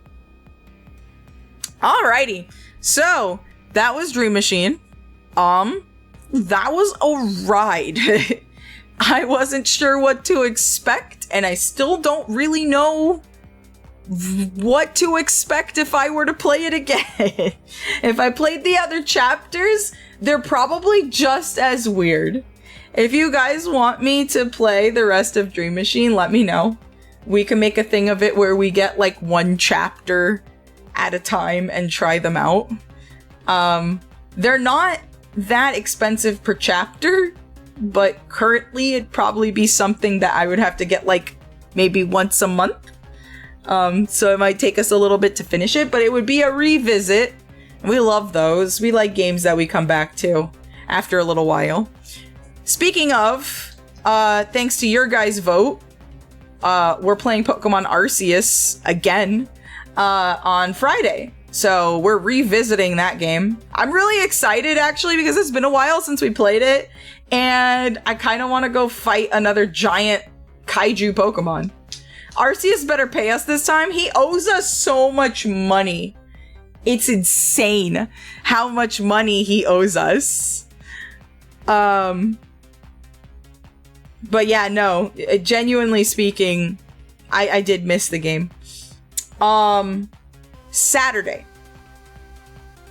Speaker 1: Alrighty. So, that was Dream Machine. That was a ride. I wasn't sure what to expect, and I still don't really know what to expect if I were to play it again. If I played the other chapters, they're probably just as weird. If you guys want me to play the rest of Dream Machine, let me know. We can make a thing of it where we get like one chapter at a time and try them out. They're not that expensive per chapter, but currently it'd probably be something that I would have to get like maybe once a month. So it might take us a little bit to finish it, but it would be a revisit. We love those. We like games that we come back to after a little while. Speaking of, thanks to your guys' vote, we're playing Pokemon Arceus again on Friday. So we're revisiting that game. I'm really excited, actually, because it's been a while since we played it. And I kind of want to go fight another giant kaiju Pokemon. Arceus better pay us this time. He owes us so much money. It's insane how much money he owes us. But yeah, no, genuinely speaking, I did miss the game. Saturday.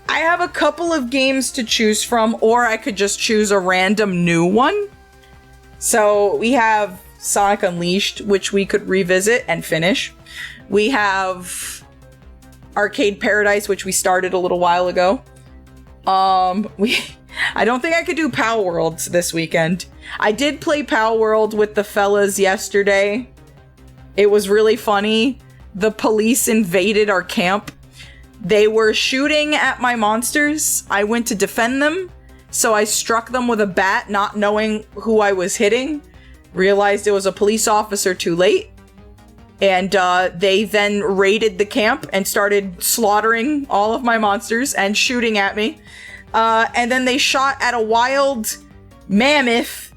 Speaker 1: I have a couple of games to choose from, or I could just choose a random new one. So we have Sonic Unleashed, which we could revisit and finish. We have Arcade Paradise, which we started a little while ago. I don't think I could do Pow Worlds this weekend. I did play Pow World with the fellas yesterday. It was really funny. The police invaded our camp. They were shooting at my monsters. I went to defend them, so I struck them with a bat, not knowing who I was hitting. Realized it was a police officer too late. And they then raided the camp and started slaughtering all of my monsters and shooting at me. And then they shot at a wild mammoth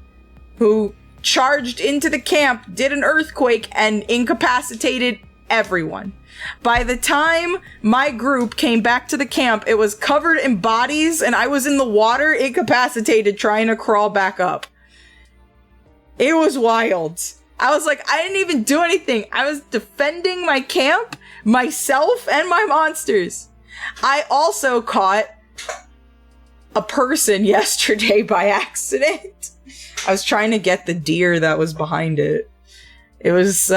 Speaker 1: who charged into the camp, did an earthquake, and incapacitated everyone. By the time my group came back to the camp, it was covered in bodies and I was in the water, incapacitated, trying to crawl back up. It was wild. I was like, I didn't even do anything. I was defending my camp, myself, and my monsters. I also caught a person yesterday by accident. I was trying to get the deer that was behind it. It was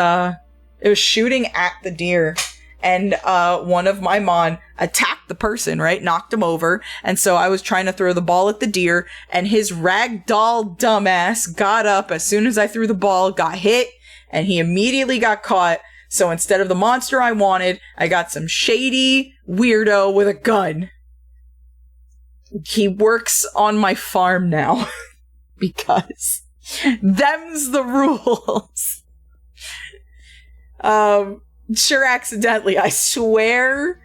Speaker 1: shooting at the deer, and one of my mon attacked the person, right? Knocked him over, and so I was trying to throw the ball at the deer, and his ragdoll dumbass got up as soon as I threw the ball, got hit, and he immediately got caught. So instead of the monster I wanted, I got some shady weirdo with a gun. He works on my farm now. Because them's the rules. Sure, accidentally. I swear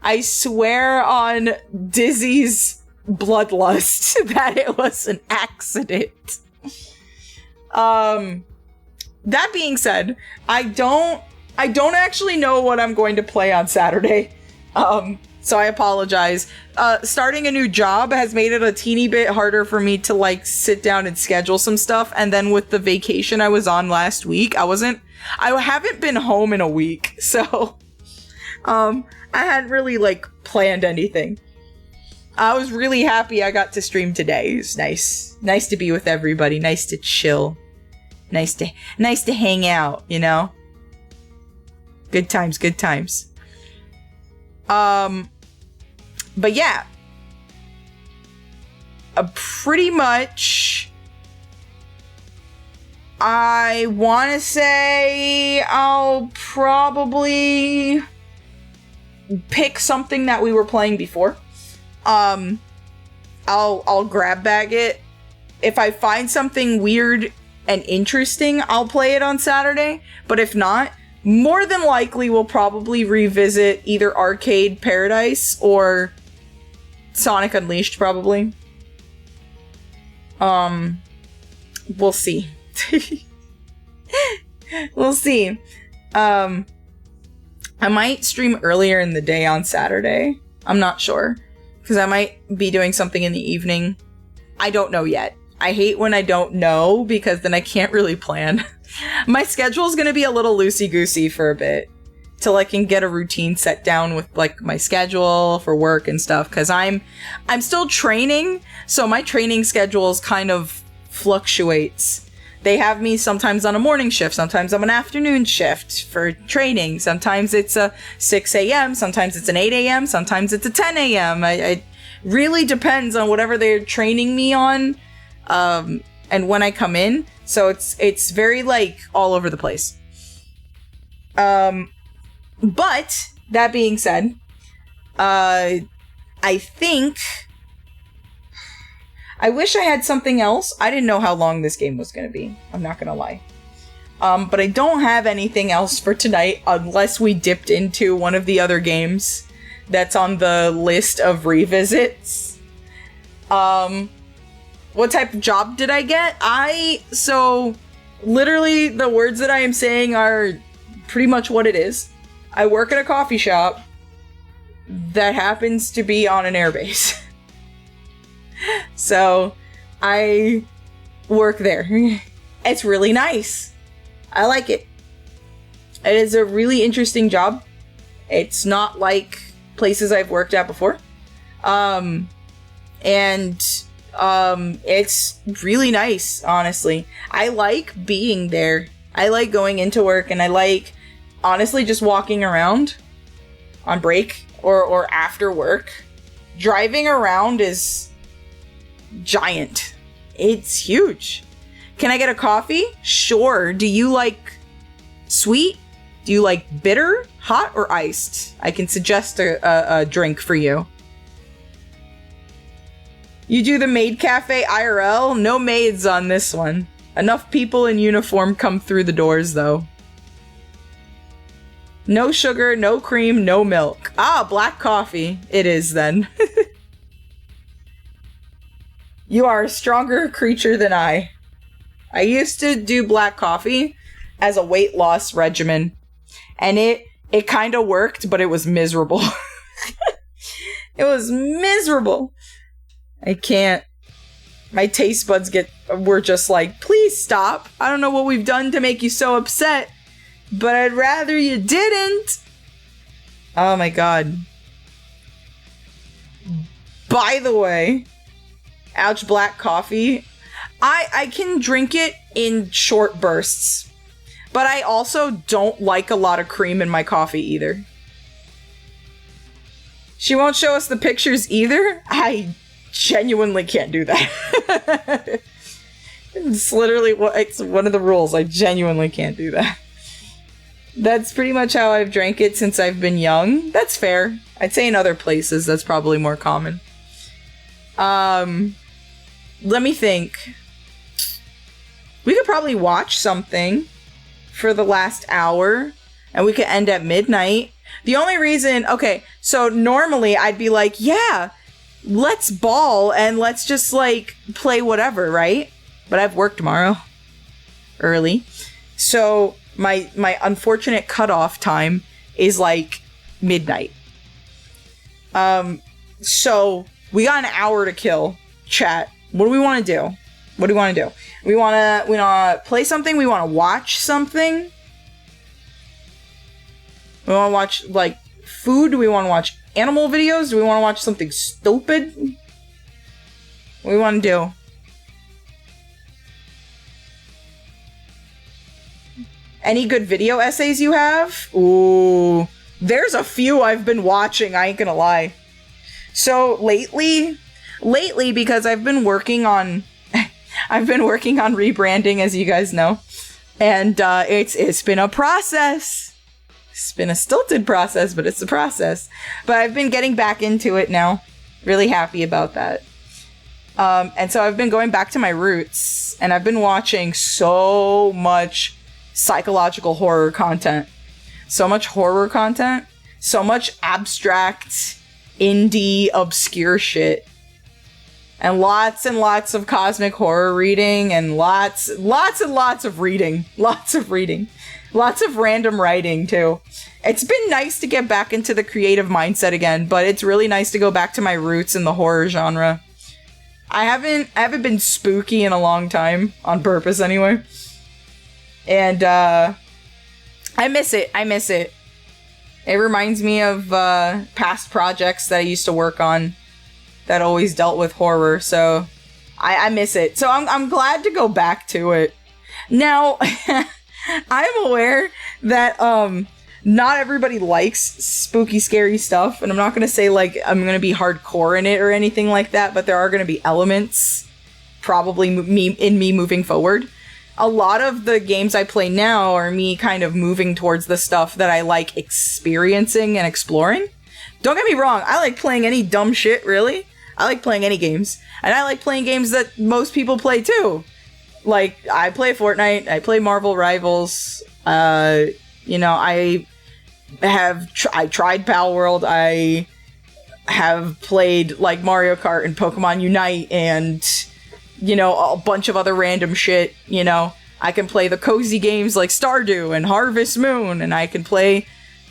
Speaker 1: on Dizzy's bloodlust that it was an accident. That being said, I don't actually know what I'm going to play on Saturday. So I apologize. Starting a new job has made it a teeny bit harder for me to like sit down and schedule some stuff. And then with the vacation I was on last week, I haven't been home in a week. So, I hadn't really like planned anything. I was really happy I got to stream today. It was nice. Nice to be with everybody. Nice to chill. Nice to hang out, you know? Good times, good times. But yeah, pretty much, I want to say I'll probably pick something that we were playing before. I'll grab bag it. If I find something weird and interesting, I'll play it on Saturday. But if not, more than likely we'll probably revisit either Arcade Paradise or Sonic Unleashed, probably. We'll see. We'll see. I might stream earlier in the day on Saturday. I'm not sure. Because I might be doing something in the evening. I don't know yet. I hate when I don't know, because then I can't really plan. My schedule is going to be a little loosey-goosey for a bit. Till I can get a routine set down with like my schedule for work and stuff, because I'm still training, so my training schedules kind of fluctuates. They have me sometimes on a morning shift, sometimes I'm an afternoon shift for training, sometimes it's a 6 a.m., sometimes it's an 8 a.m., sometimes it's a 10 a.m. It really depends on whatever they're training me on, and when I come in, so it's very like all over the place. But, that being said, I think, I wish I had something else. I didn't know how long this game was going to be. I'm not going to lie. But I don't have anything else for tonight unless we dipped into one of the other games that's on the list of revisits. What type of job did I get? So, literally, the words that I am saying are pretty much what it is. I work at a coffee shop that happens to be on an airbase. So, I work there. It's really nice. I like it. It is a really interesting job. It's not like places I've worked at before. It's really nice, honestly. I like being there. I like going into work, and I like, honestly, just walking around on break or after work. Driving around is giant. It's huge. Can I get a coffee? Sure. Do you like sweet? Do you like bitter, hot, or iced? I can suggest a drink for you. You do the maid cafe IRL? No maids on this one. Enough people in uniform come through the doors, though. No sugar, no cream, no milk. Ah, black coffee. It is, then. You are a stronger creature than I. I used to do black coffee as a weight loss regimen. And it kind of worked, but it was miserable. It was miserable. I can't. My taste buds were just like, please stop. I don't know what we've done to make you so upset, but I'd rather you didn't. Oh my god. By the way, ouch, black coffee. I can drink it in short bursts, but I also don't like a lot of cream in my coffee either. She won't show us the pictures either? I genuinely can't do that. It's literally it's one of the rules. I genuinely can't do that. That's pretty much how I've drank it since I've been young. That's fair. I'd say in other places that's probably more common. Let me think. We could probably watch something for the last hour, and we could end at midnight. The only reason, okay, so normally I'd be like, yeah, let's ball and let's just like play whatever, right? But I've work tomorrow early. So my unfortunate cutoff time is like midnight. So we got an hour to kill. Chat. What do we want to do? What do we want to do? We want to play something? We want to watch something? We want to watch, like, food? Do we want to watch animal videos? Do we want to watch something stupid? What do we want to do? Any good video essays you have? Ooh. There's a few I've been watching, I ain't gonna lie. So, lately, because I've been working on rebranding, as you guys know, and it's been a process. It's been a stilted process, but it's a process. But I've been getting back into it now. Really happy about that. And so I've been going back to my roots, and I've been watching so much psychological horror content. So much horror content. So much abstract, indie, obscure shit. And lots of cosmic horror reading, and lots and lots of reading. Lots of reading. Lots of random writing, too. It's been nice to get back into the creative mindset again, but it's really nice to go back to my roots in the horror genre. I haven't been spooky in a long time, on purpose anyway. And, I miss it. It reminds me of, past projects that I used to work on that always dealt with horror, so I miss it. So I'm glad to go back to it. Now, I'm aware that not everybody likes spooky, scary stuff, and I'm not gonna say like I'm gonna be hardcore in it or anything like that, but there are gonna be elements probably me moving forward. A lot of the games I play now are me kind of moving towards the stuff that I like experiencing and exploring. Don't get me wrong, I like playing any dumb shit, really. I like playing any games. And I like playing games that most people play too. Like, I play Fortnite, I play Marvel Rivals, I tried Pal World, I have played, like, Mario Kart and Pokemon Unite and, a bunch of other random shit, I can play the cozy games like Stardew and Harvest Moon, and I can play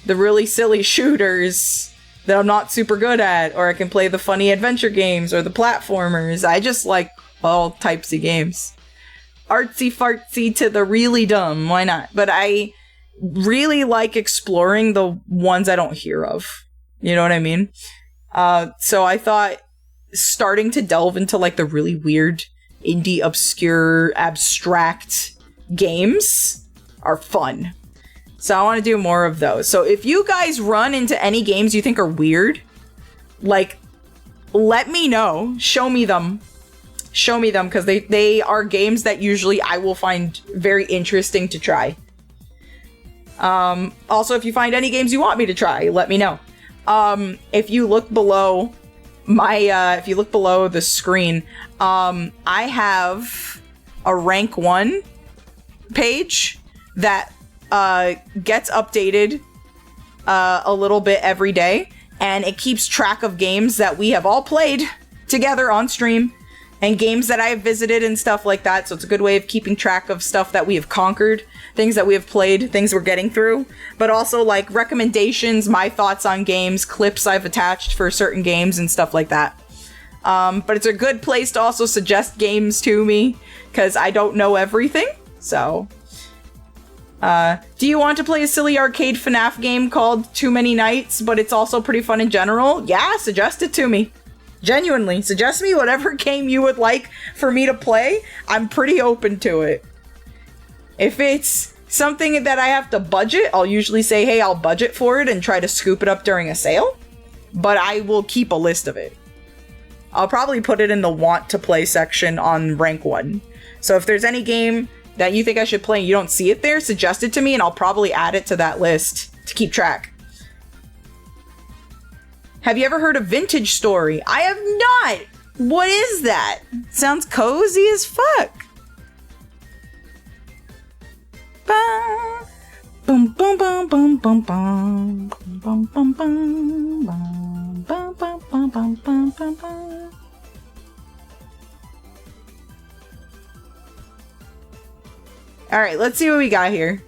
Speaker 1: the really silly shooters that I'm not super good at, or I can play the funny adventure games or the platformers. I just like all types of games. artsy fartsy to the really dumb. Why not? But I really like exploring the ones I don't hear of. You know what I mean? So I thought starting to delve into like the really weird, indie, obscure, abstract games are fun. So I want to do more of those. So if you guys run into any games you think are weird, like, let me know. Show me them. Show me them, because they are games that usually I will find very interesting to try. Also, if you find any games you want me to try, let me know. If you look below if you look below the screen, I have a rank 1 page that gets updated a little bit every day, and it keeps track of games that we have all played together on stream and games that I have visited and stuff like that. So it's a good way of keeping track of stuff that we have conquered, things that we have played, things we're getting through, but also like recommendations, my thoughts on games, clips I've attached for certain games and stuff like that. But it's a good place to also suggest games to me, because I don't know everything. So do you want to play a silly arcade FNAF game called Too Many Nights, but it's also pretty fun in general? Yeah, suggest it to me. Genuinely, suggest me whatever game you would like for me to play. I'm pretty open to it. If it's something that I have to budget, I'll usually say, hey, I'll budget for it and try to scoop it up during a sale. But I will keep a list of it. I'll probably put it in the want to play section on rank 1. So if there's any game that you think I should play and you don't see it there, suggest it to me and I'll probably add it to that list to keep track. Have you ever heard of Vintage Story? I have not! What is that? Sounds cozy as fuck. Boom, boom, boom, boom, boom, boom, boom, boom, boom, boom, boom, boom, boom, boom, boom, boom, boom. All right, let's see what we got here.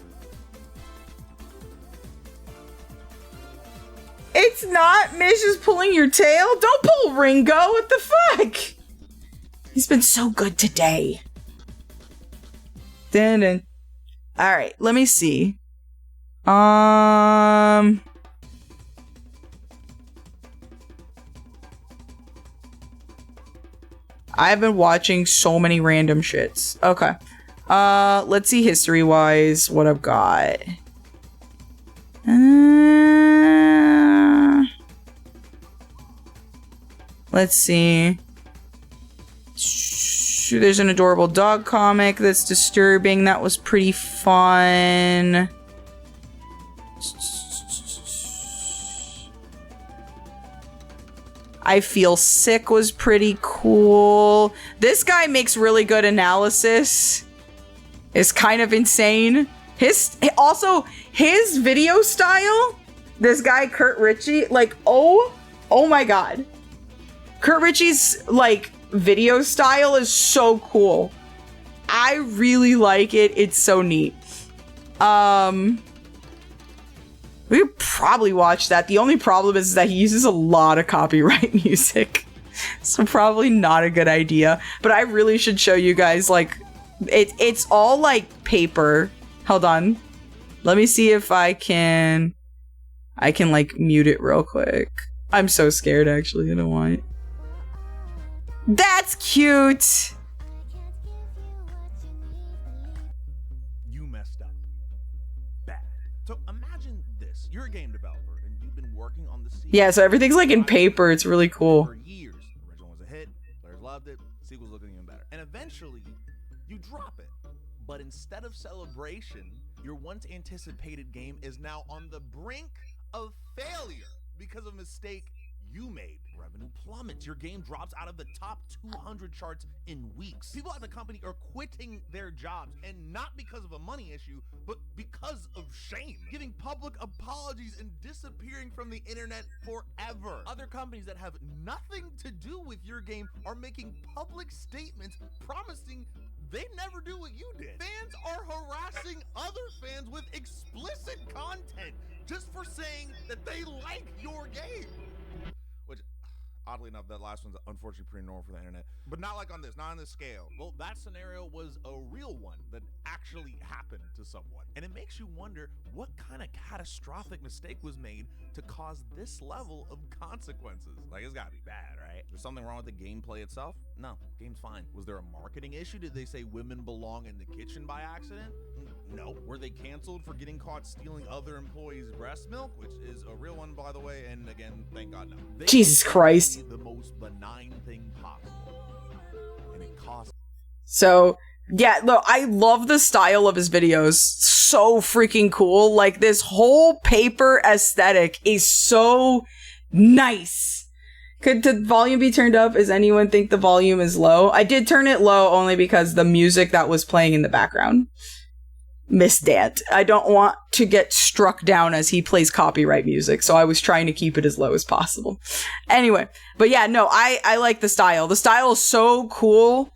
Speaker 1: It's not Mish is pulling your tail. Don't pull Ringo. What the fuck? He's been so good today. Dun-dun. All right, let me see. I've been watching so many random shits. Okay. Let's see history-wise what I've got. Let's see. There's an adorable dog comic that's disturbing. That was pretty fun. I Feel Sick was pretty cool. This guy makes really good analysis. It's kind of insane. His video style, this guy Kurt Ritchie, like, oh my god. Kurt Ritchie's like video style is so cool. I really like it. It's so neat. We could probably watch that. The only problem is that he uses a lot of copyright music. So probably not a good idea. But I really should show you guys, like, it's all like paper. Hold on. Let me see if I can like mute it real quick. I'm so scared actually. I don't want it. That's cute.
Speaker 3: You messed up. Bad. So imagine this. You're a game developer and you've been working on the sequel.
Speaker 1: Yeah, so everything's like in paper. It's really cool.
Speaker 3: For years. The original was a hit. Players loved it. Sequel's looking even better. And eventually, you drop it. But instead of celebration, your once anticipated game is now on the brink of failure because of a mistake you made. Revenue plummets. Your game drops out of the top 200 charts in weeks. People at the company are quitting their jobs, and not because of a money issue, but because of shame. Giving public apologies and disappearing from the internet forever. Other companies that have nothing to do with your game are making public statements promising they'd never do what you did. Fans are harassing other fans with explicit content just for saying that they like your game. Which, Oddly enough, that last one's unfortunately pretty normal for the internet. But not like on this, not on this scale. Well, that scenario was a real one that actually happened to someone. And it makes you wonder what kind of catastrophic mistake was made to cause this level of consequences. Like, it's gotta be bad, right? There's something wrong with the gameplay itself? No, game's fine. Was there a marketing issue? Did they say women belong in the kitchen by accident? No. Were they canceled for getting caught stealing other employees' breast milk? Which is a real one, by the way, and again, thank God no.
Speaker 1: Jesus Christ.
Speaker 3: The most benign thing possible. And it costs.
Speaker 1: So, yeah, look, I love the style of his videos. So freaking cool. Like, this whole paper aesthetic is so nice. Could the volume be turned up? Does anyone think the volume is low? I did turn it low only because the music that was playing in the background. Miss Dant. I don't want to get struck down as he plays copyright music, so I was trying to keep it as low as possible. Anyway, but yeah, no, I like the style. The style is so cool.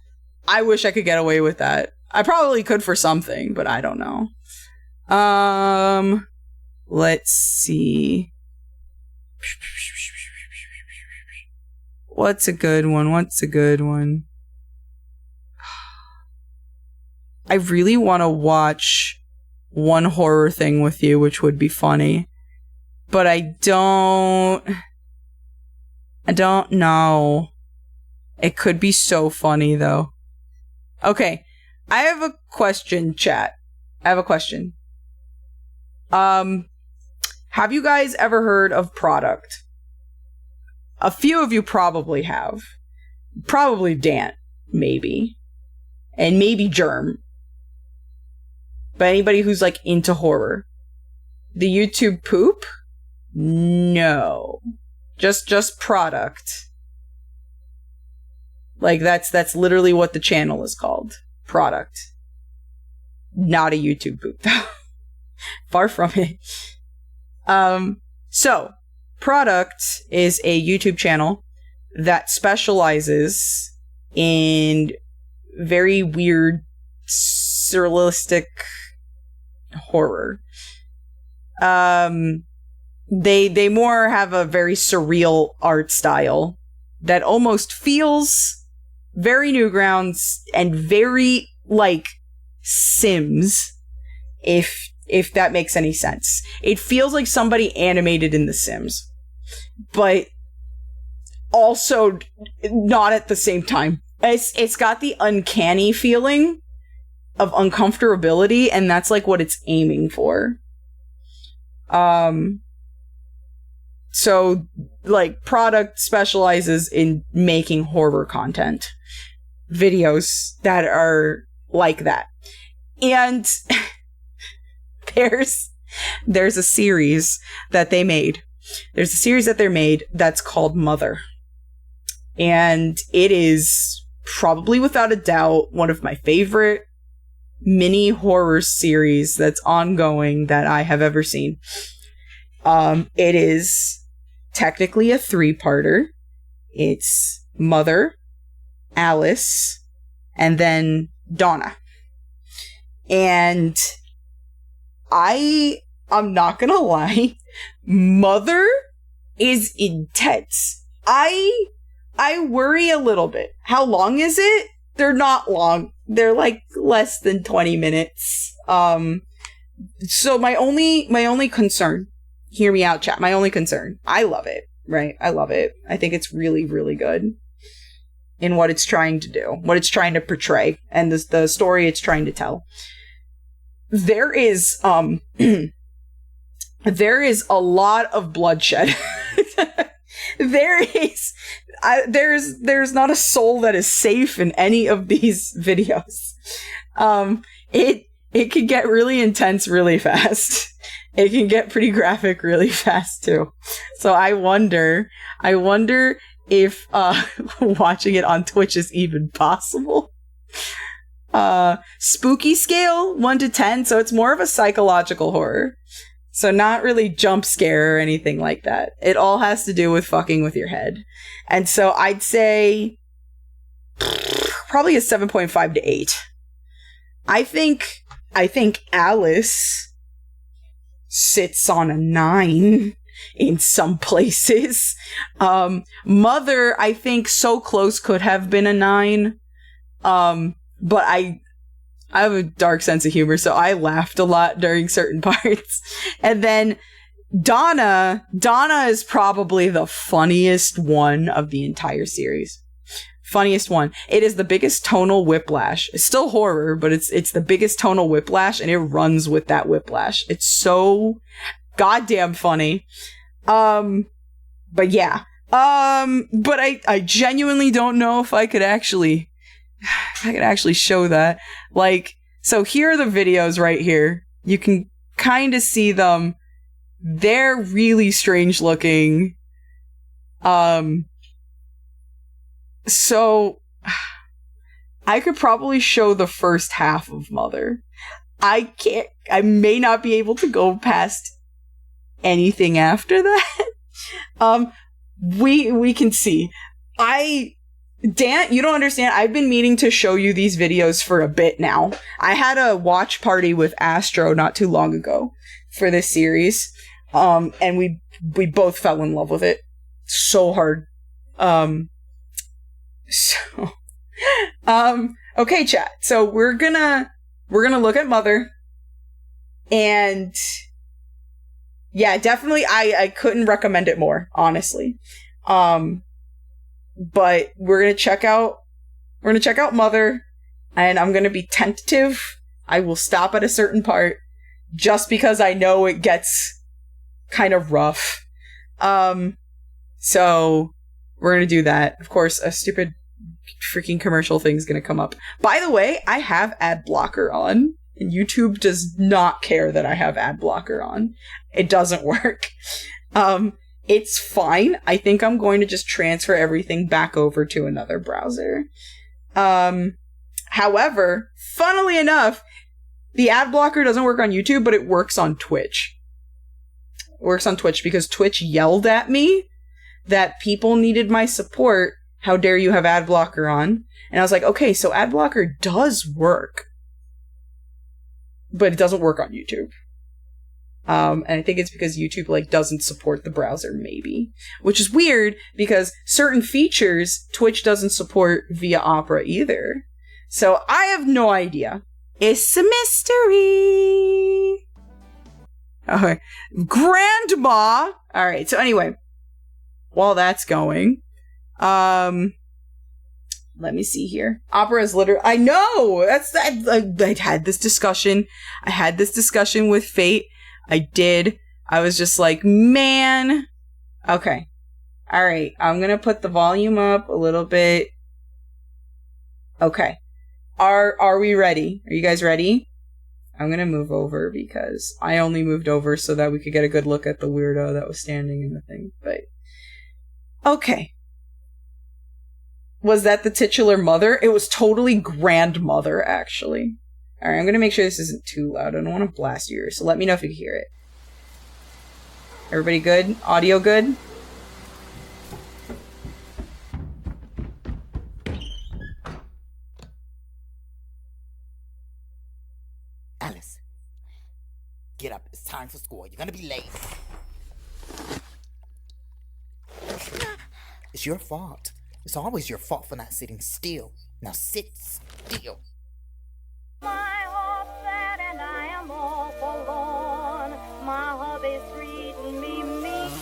Speaker 1: I wish I could get away with that. I probably could for something, but I don't know. Let's see. What's a good one? I really want to watch one horror thing with you, which would be funny. But I don't know. It could be so funny, though. Okay. I have a question, chat. I have a question. Have you guys ever heard of Product? A few of you probably have. Probably Dant, maybe. And maybe Germ. But anybody who's like into horror. The YouTube poop? No. Just Product. Like that's literally what the channel is called. Product. Not a YouTube poop though. Far from it. So Product is a YouTube channel that specializes in very weird surrealistic horror. They more have a very surreal art style that almost feels very Newgrounds and very like Sims, if that makes any sense. It feels like somebody animated in The Sims, but also not at the same time. It's got the uncanny feeling of uncomfortability, and that's like what it's aiming for. So like Product specializes in making horror content, videos that are like that. And there's a series that they made. There's a series that they made that's called Mother. And it is probably without a doubt one of my favorite mini horror series that's ongoing that I have ever seen. It is technically a 3-parter. It's Mother, Alice, and then Donna. And I'm not gonna lie, Mother is intense. I worry a little bit. How long is it? They're not long. They're like less than 20 minutes. So my only concern, hear me out, chat. My only concern, I love it, right? I love it. I think it's really, really good in what it's trying to do, what it's trying to portray, and the story it's trying to tell. There is there is a lot of bloodshed. There's not a soul that is safe in any of these videos. It can get really intense really fast. It can get pretty graphic really fast too. So I wonder if watching it on Twitch is even possible. Spooky scale 1 to 10, so it's more of a psychological horror. So not really jump scare or anything like that. It all has to do with fucking with your head. And so I'd say probably a 7.5 to 8. I think Alice sits on a 9. in some places. Mother, I think So Close could have been a 9. But I have a dark sense of humor, so I laughed a lot during certain parts. And then Donna is probably the funniest one of the entire series. Funniest one. It is the biggest tonal whiplash. It's still horror, but it's the biggest tonal whiplash, and it runs with that whiplash. It's so goddamn funny. But yeah. But I genuinely don't know if I could actually show that. Like, so here are the videos right here. You can kind of see them. They're really strange looking. So I could probably show the first half of Mother. I may not be able to go past anything after that. We can see. Dan, you don't understand. I've been meaning to show you these videos for a bit now. I had a watch party with Astro not too long ago for this series. And we both fell in love with it so hard. Okay, chat. So we're gonna look at Mother. And yeah, definitely I couldn't recommend it more, honestly. But we're gonna check out Mother, and I'm gonna be tentative. I will stop at a certain part just because I know it gets kind of rough. So we're gonna do that. Of course, a stupid freaking commercial thing's gonna come up. By the way, I have ad blocker on, and YouTube does not care that I have ad blocker on. It doesn't work. It's fine. I think I'm going to just transfer everything back over to another browser. However, funnily enough, the ad blocker doesn't work on YouTube, but it works on Twitch. It works on Twitch because Twitch yelled at me that people needed my support. How dare you have ad blocker on? And I was like, okay, so ad blocker does work, but it doesn't work on YouTube. And I think it's because YouTube doesn't support the browser, maybe. Which is weird because certain features Twitch doesn't support via Opera either. So I have no idea. It's a mystery. Okay. Grandma! Alright, so anyway. While that's going, let me see here. Opera is literally... I know! I had this discussion. I had this discussion with Fate. I did. I was just like, man. Okay. Alright, I'm gonna put the volume up a little bit. Okay. Are we ready? Are you guys ready? I'm gonna move over because I only moved over so that we could get a good look at the weirdo that was standing in the thing. But okay. Was that the titular Mother? It was totally Grandmother, actually. Alright, I'm gonna make sure this isn't too loud. I don't want to blast your ears, so let me know if you can hear it. Everybody good? Audio good?
Speaker 4: Alice, get up. It's time for school. You're gonna be late. It's your fault. It's always your fault for not sitting still. Now sit still.
Speaker 5: My heart's sad and I am all forlorn. My hubby's treating me mean.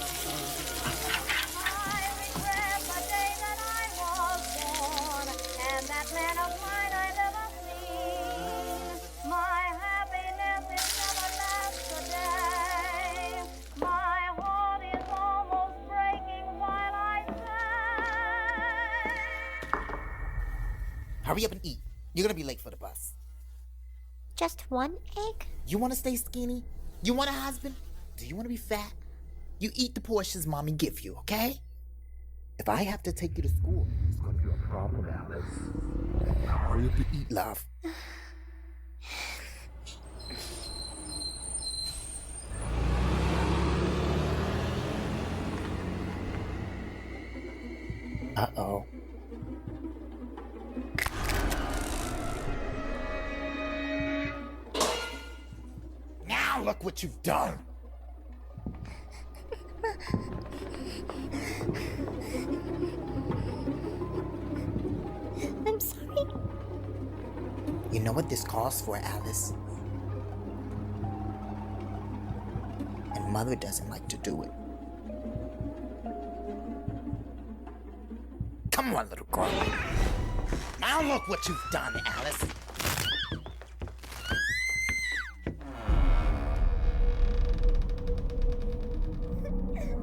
Speaker 5: I regret the day that I was born, and that man of mine I never seen. My happiness is never lasts a day. My heart is almost breaking while I say.
Speaker 4: Hurry up and eat. You're gonna be late for the bus.
Speaker 2: Just one egg?
Speaker 4: You wanna stay skinny? You want a husband? Do you wanna be fat? You eat the portions mommy give you, okay? If I have to take you to school, it's gonna be a problem, Alice. Hurry up and eat, love. Uh-oh. Now look what you've done. You know what this calls for, Alice? And Mother doesn't like to do it. Come on, little girl. Now look what you've done, Alice.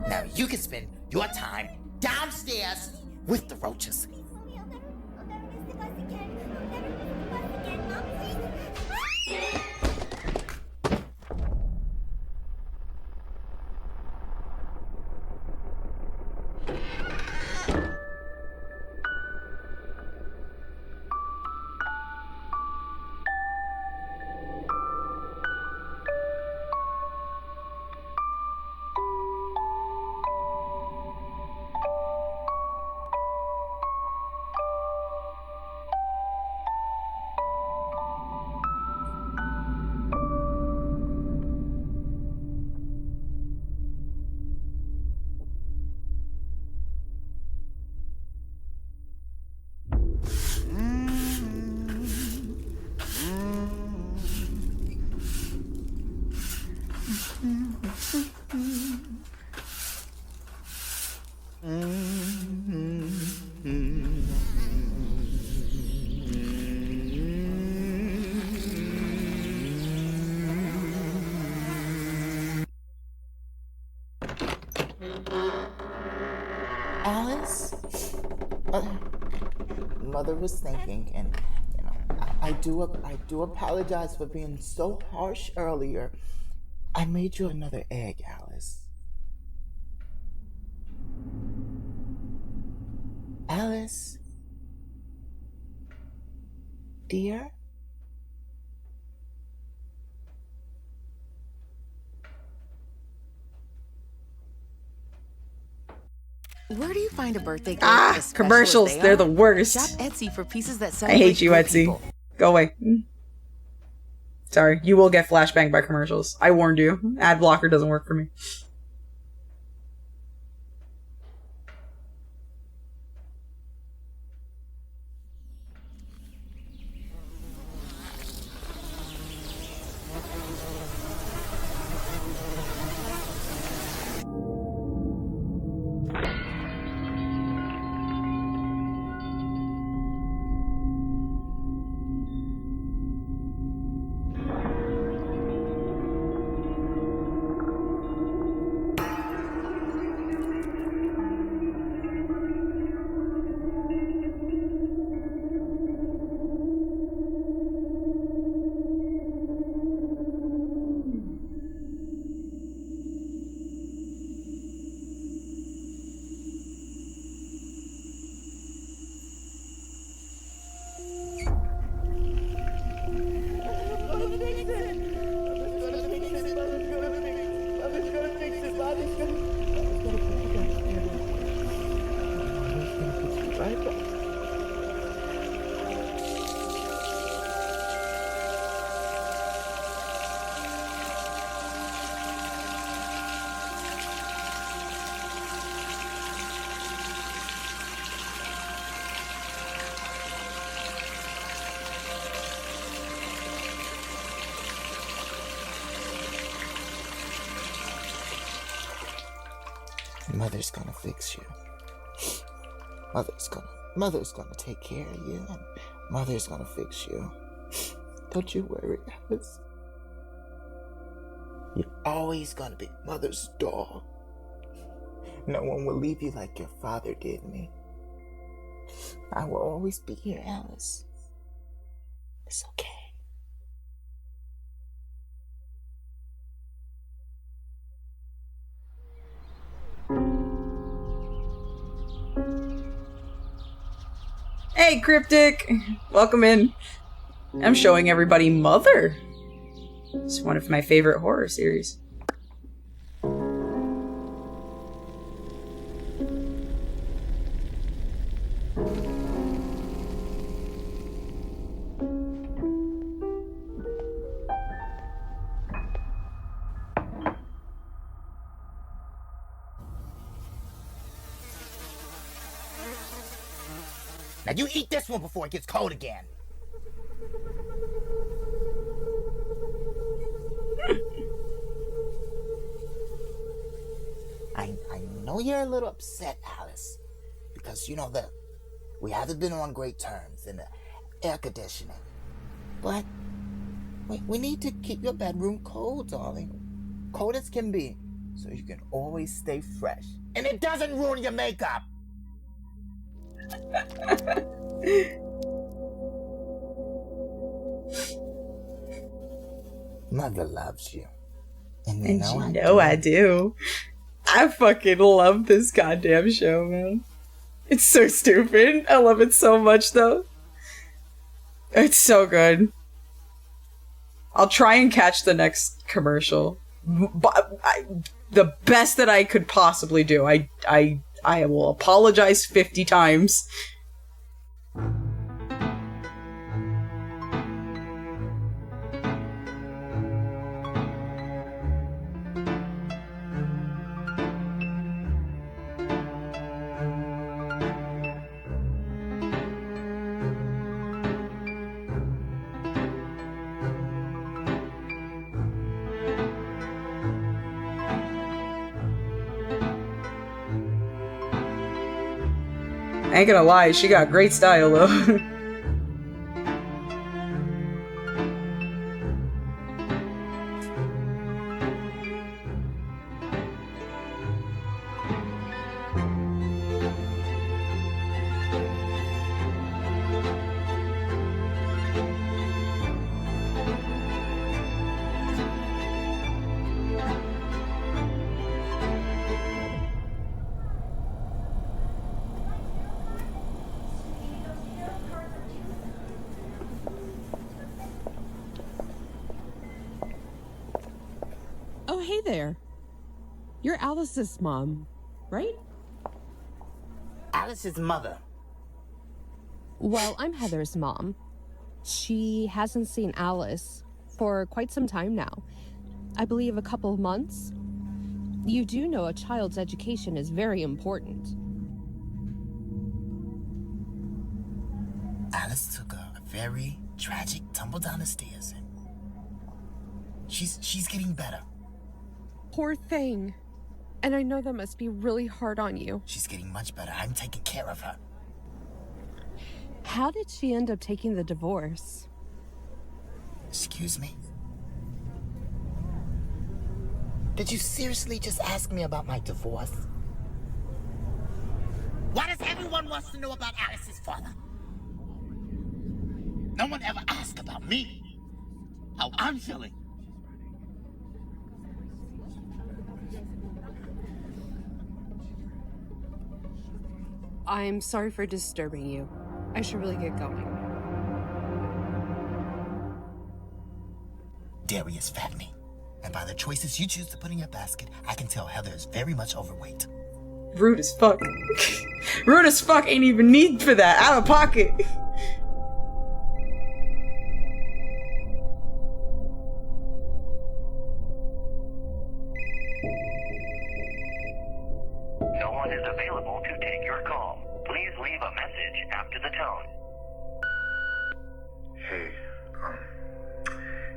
Speaker 4: Now you can spend your time downstairs with the roaches.
Speaker 2: Please, Mommy, I'll never miss the bus again. I'll never miss the bus again. Mom, please.
Speaker 4: Alice? Mother was thinking, and I do apologize for being so harsh earlier. I made you another egg, Alice. Alice? Dear?
Speaker 6: Where do you find a birthday gift as special as
Speaker 1: Commercials.
Speaker 6: they
Speaker 1: They're
Speaker 6: are?
Speaker 1: the worst.
Speaker 6: Shop Etsy for pieces that
Speaker 1: I
Speaker 6: celebrate
Speaker 1: hate you,
Speaker 6: good
Speaker 1: Etsy.
Speaker 6: people.
Speaker 1: Go away. Sorry, you will get flashbanged by commercials. I warned you. Ad blocker doesn't work for me.
Speaker 4: Mother's gonna fix you. Mother's gonna take care of you, and Mother's gonna fix you. Don't you worry, Alice. You're always gonna be Mother's doll. No one will leave you like your father did me. I will always be here, Alice. It's okay.
Speaker 1: Hey, Cryptic! Welcome in. I'm showing everybody Mother. It's one of my favorite horror series.
Speaker 4: Now you eat this one before it gets cold again. know you're a little upset, Alice, because you know that we haven't been on great terms in the air conditioning. But we need to keep your bedroom cold, darling. Cold as can be, so you can always stay fresh. And it doesn't ruin your makeup. Mother loves you. And you know
Speaker 1: I do. I fucking love this goddamn show, man. It's so stupid. I love it so much, though. It's so good. I'll try and catch the next commercial. But the best that I could possibly do. I will apologize 50 times. I ain't gonna lie, she got great style though.
Speaker 7: Oh, hey there. You're Alice's mom, right?
Speaker 4: Alice's mother.
Speaker 7: Well, I'm Heather's mom. She hasn't seen Alice for quite some time now. I believe a couple of months. You do know a child's education is very important.
Speaker 4: Alice took a very tragic tumble down the stairs, and she's getting better.
Speaker 7: Poor thing. And I know that must be really hard on you.
Speaker 4: She's getting much better. I'm taking care of her.
Speaker 7: How did she end up taking the divorce?
Speaker 4: Excuse me? Did you seriously just ask me about my divorce? Why does everyone want to know about Alice's father? No one ever asked about me. How I'm feeling.
Speaker 7: I'm sorry for disturbing you. I should really get going.
Speaker 4: Dairy is fattening. And by the choices you choose to put in your basket, I can tell Heather is very much overweight.
Speaker 1: Rude as fuck. Rude as fuck ain't even need for that. Out of pocket.
Speaker 8: No one is available to take your call. Please leave a message after the tone.
Speaker 9: Hey,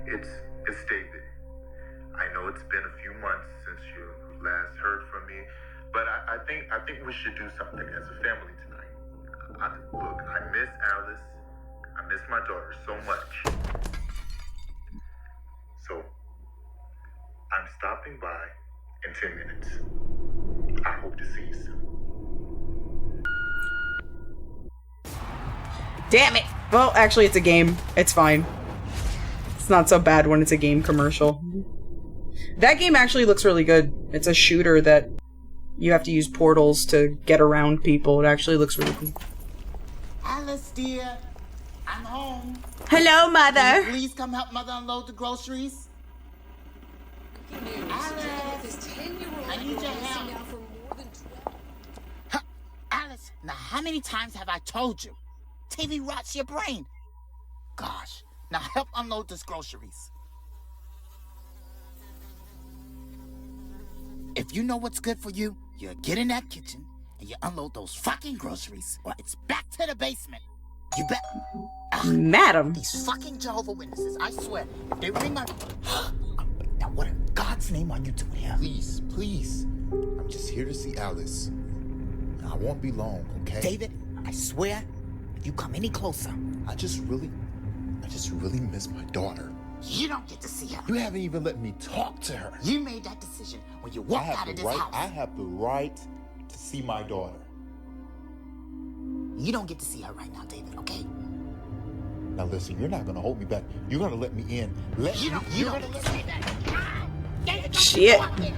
Speaker 9: it's David. I know it's been a few months since you last heard from me, but I think we should do something as a family tonight. Look, I miss Alice. I miss my daughter so much. So, I'm stopping by in 10 minutes. I hope to see you soon.
Speaker 1: Damn it! Well, actually, it's a game. It's fine. It's not so bad when it's a game commercial. That game actually looks really good. It's a shooter that you have to use portals to get around people. It actually looks really cool.
Speaker 4: Alice, dear, I'm home.
Speaker 1: Hello,
Speaker 4: Can
Speaker 1: mother!
Speaker 4: you please come help Mother unload the groceries? Alice, I need your help. Huh, Alice, now how many times have I told you? TV rots your brain. Gosh, now help unload these groceries. If you know what's good for you, you get in that kitchen and you unload those fucking groceries, or it's back to the basement. You bet.
Speaker 1: Madam.
Speaker 4: These fucking Jehovah's Witnesses, I swear, if they ring my... Now what in God's name are you doing here? Please, please, I'm just here to see Alice. I won't be long, okay?
Speaker 10: David, I swear, if you come any closer,
Speaker 4: I just really miss my daughter.
Speaker 10: you don't get to see her.
Speaker 4: You haven't even let me talk to her.
Speaker 10: You made that decision when you walked out of this house.
Speaker 4: I have the right to see my daughter.
Speaker 10: You don't get to see her right now, David, okay?
Speaker 4: Now listen, you're not gonna hold me back. You're gonna let me in.
Speaker 10: You don't get to see that. David, don't
Speaker 1: Shit.
Speaker 10: you go up there.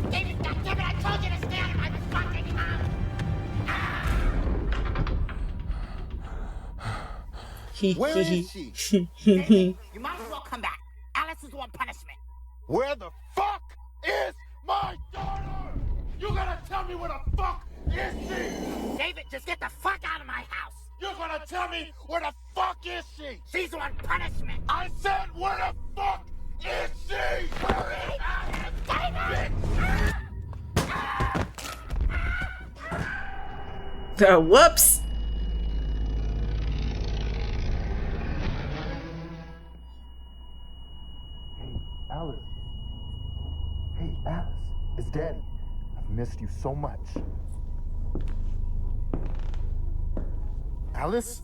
Speaker 10: David, goddammit, I told you to stay out of my fucking house.
Speaker 4: Where is she?
Speaker 10: David, you might as well come back. Alice is on punishment.
Speaker 4: Where the fuck is my daughter? You gotta tell me where the fuck is she?
Speaker 10: David, just get the fuck out of my house.
Speaker 4: You're gonna tell me where the fuck is she?
Speaker 10: She's on punishment.
Speaker 4: I said where the fuck is she? Where is
Speaker 10: David!
Speaker 1: Whoops.
Speaker 4: Alice. Hey, Alice. It's Daddy. I've missed you so much. Alice?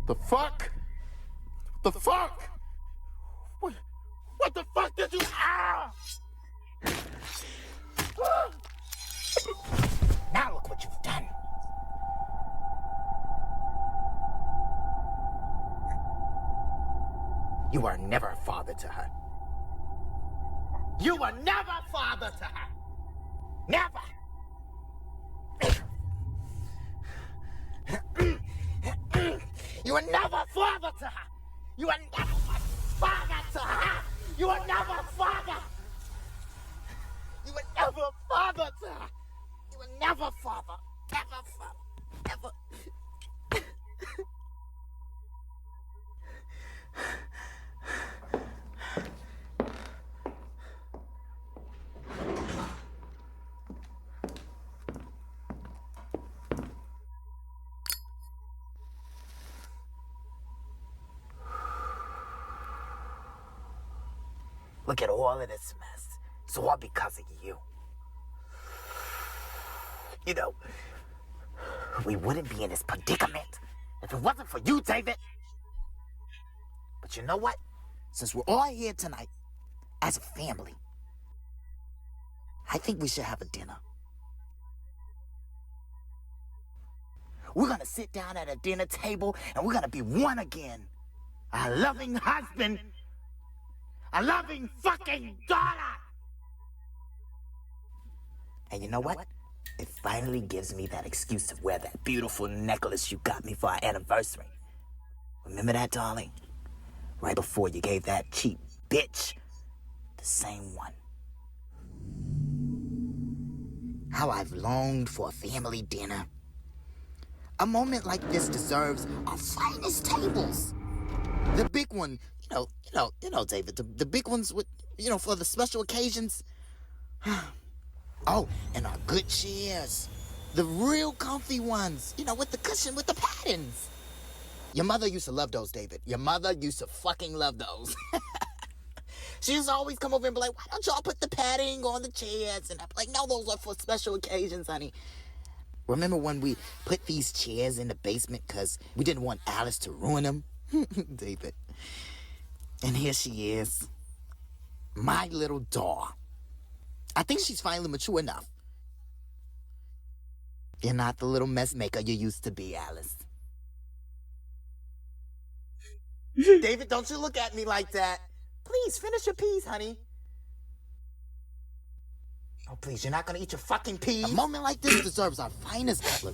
Speaker 4: The fuck? The fuck? What the fuck did you...
Speaker 10: Now look what you've done. You were never a father to her. You were never a father to her. Never. You were never a father to her. You were never a father to her. You were never a father. You were never a father to her. You were never a father. Never father. Never. Look at all of this mess. It's all because of you. You know, we wouldn't be in this predicament if it wasn't for you, David. But you know what? Since we're all here tonight, as a family, I think we should have a dinner. We're gonna sit down at a dinner table and we're gonna be one again. A loving husband, a loving fucking daughter. And you know what? It finally gives me that excuse to wear that beautiful necklace you got me for our anniversary. Remember that, darling? Right before you gave that cheap bitch the same one. How I've longed for a family dinner. A moment like this deserves our finest tables. The big one, you know, David, the big ones with, for the special occasions. Oh, and our good chairs. The real comfy ones, with the cushion, with the patterns. Your mother used to love those, David. Your mother used to fucking love those. She used to always come over and be like, why don't y'all put the padding on the chairs? And I'm like, no, those are for special occasions, honey. Remember when we put these chairs in the basement because we didn't want Alice to ruin them? David. And here she is. My little doll. I think she's finally mature enough. You're not the little mess maker you used to be, Alice. David, don't you look at me like that. Please, finish your peas, honey. Oh, please, you're not gonna eat your fucking peas? A moment like this deserves our finest cutlery.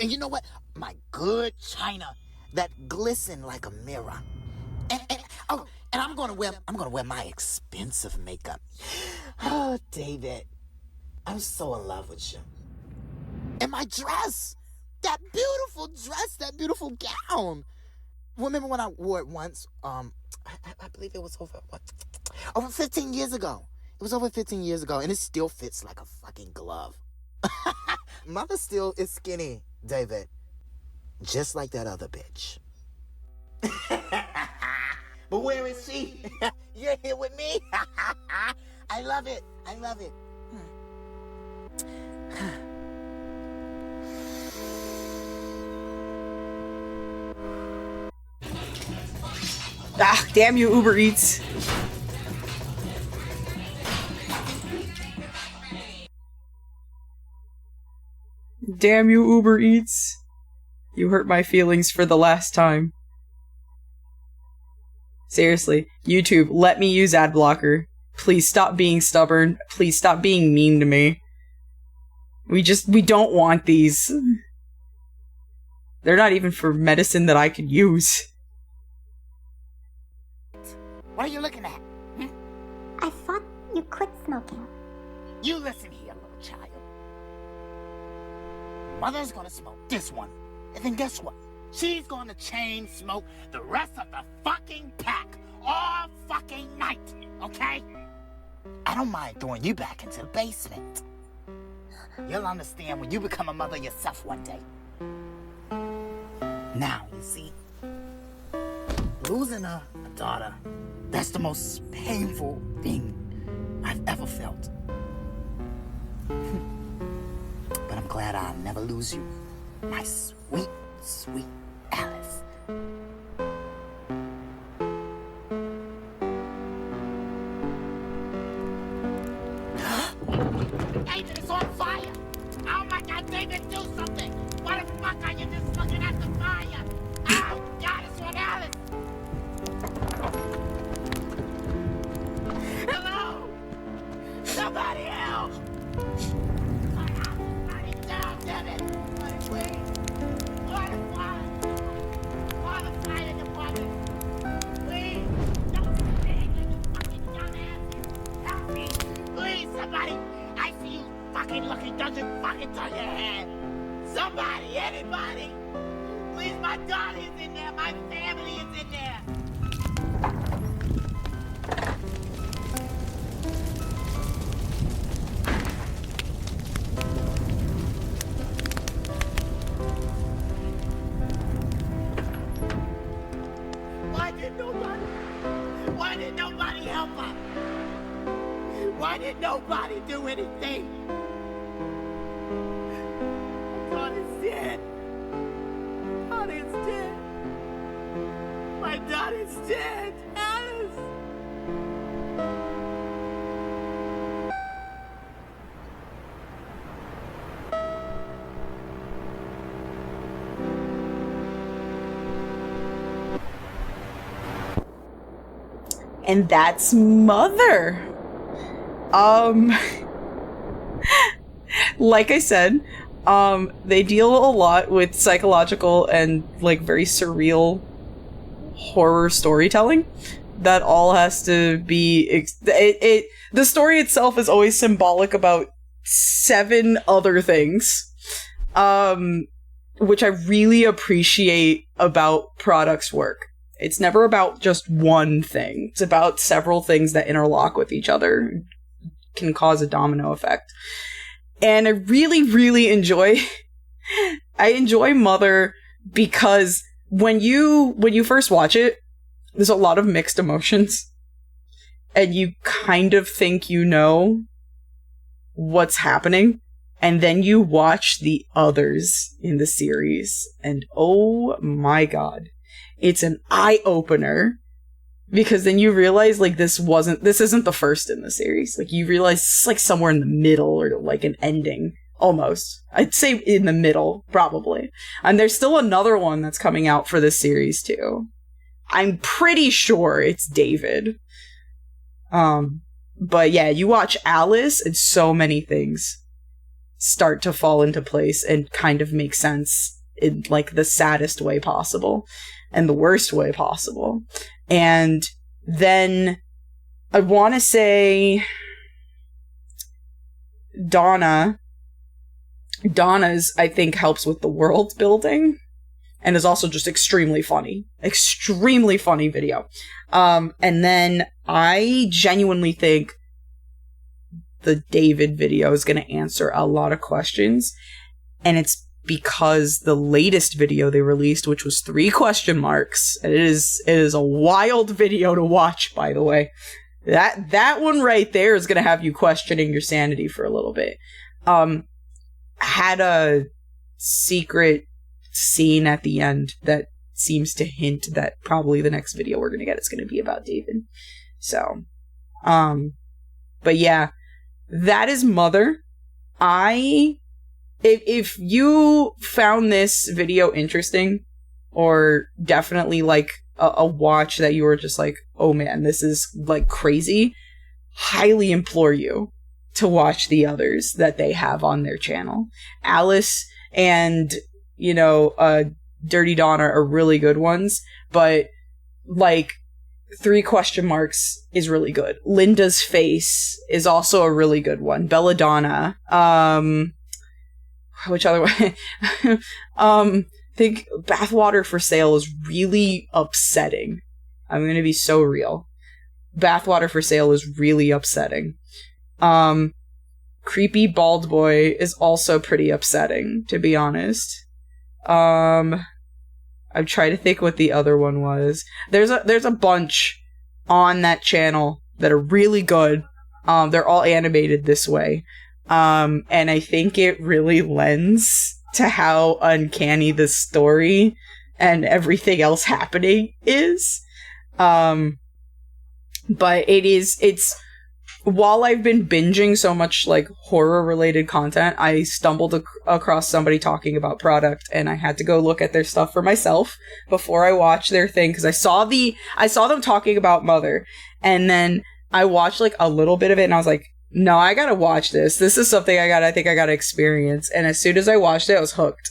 Speaker 10: And you know what? My good china that glisten like a mirror. And I'm gonna wear my expensive makeup. Oh, David, I'm so in love with you. And my dress, that beautiful dress, that beautiful gown. Remember when I wore it once? I believe it was over 15 years ago. It was over 15 years ago, and it still fits like a fucking glove. Mother still is skinny, David. Just like that other bitch. But where is she? You're here with me? I love it. I love it.
Speaker 1: Ah, damn you, Uber Eats. Damn you, Uber Eats. You hurt my feelings for the last time. Seriously, YouTube, let me use ad blocker. Please stop being stubborn. Please stop being mean to me. We don't want these. They're not even for medicine that I could use.
Speaker 10: What are you looking at?
Speaker 2: I thought you quit smoking.
Speaker 10: You listen here, little child. Mother's gonna smoke this one, and then guess what? She's gonna chain smoke the rest of the fucking pack all fucking night, okay? I don't mind throwing you back into the basement. You'll understand when you become a mother yourself one day. Now, you see, losing a daughter, that's the most painful thing I've ever felt. But I'm glad I'll never lose you, my sweet, sweet Alice. David is on fire! Oh my God, David, do something! Why the fuck are you just looking at the fire? Oh God, it's on Alice! Hello? Somebody help! My house is burning down, damn it! Please! Call the fire department! Please! Don't stay there, you fucking dumbasses! Help me! Please, somebody! I see you fucking looking, don't you fucking turn your head! Somebody, anybody! Please, my daughter is in there, my family is in there! Why did nobody help her? Why did nobody do anything? My daughter's dead. My daughter's dead. My daughter's dead. Alice.
Speaker 1: And that's Mother. Like I said, they deal a lot with psychological and like very surreal horror storytelling. That all has to be the story itself is always symbolic about 7 other things, which I really appreciate about Product's work. It's never about just one thing. It's about several things that interlock with each other, can cause a domino effect. And I really, really enjoy Mother because when you first watch it, there's a lot of mixed emotions. And you kind of think you know what's happening. And then you watch the others in the series. And oh my God. It's an eye-opener because then you realize like this isn't the first in the series. Like you realize it's like somewhere in the middle or like an ending almost. I'd say in the middle probably. And there's still another one that's coming out for this series too. I'm pretty sure it's David. But yeah, you watch Alice and so many things start to fall into place and kind of make sense in like the saddest way possible. And the worst way possible. And then I want to say Donna's, I think, helps with the world building and is also just extremely funny video. And then I genuinely think the David video is going to answer a lot of questions. And it's because the latest video they released, which was 3 question marks, and it is a wild video to watch, by the way. That one right there is going to have you questioning your sanity for a little bit. Had a secret scene at the end that seems to hint that probably the next video we're going to get is going to be about David. So, but yeah, that is Mother. If you found this video interesting, or definitely like a watch that you were just like, oh man, this is like crazy, highly implore you to watch the others that they have on their channel. Alice and, Dirty Donna are really good ones, but like 3 question marks is really good. Linda's Face is also a really good one. Belladonna. Which other way? I think Bathwater for Sale is really upsetting. I'm going to be so real. Bathwater for Sale is really upsetting. Creepy Bald Boy is also pretty upsetting, to be honest. I'm trying to think what the other one was. There's a bunch on that channel that are really good. They're all animated this way. And I think it really lends to how uncanny the story and everything else happening is. But it's while I've been binging so much like horror related content, I stumbled across somebody talking about product, and I had to go look at their stuff for myself before I watched their thing, because I saw them talking about Mother, and then I watched like a little bit of it and I was like, no, I gotta watch this. This is something I think I gotta experience. And as soon as I watched it, I was hooked.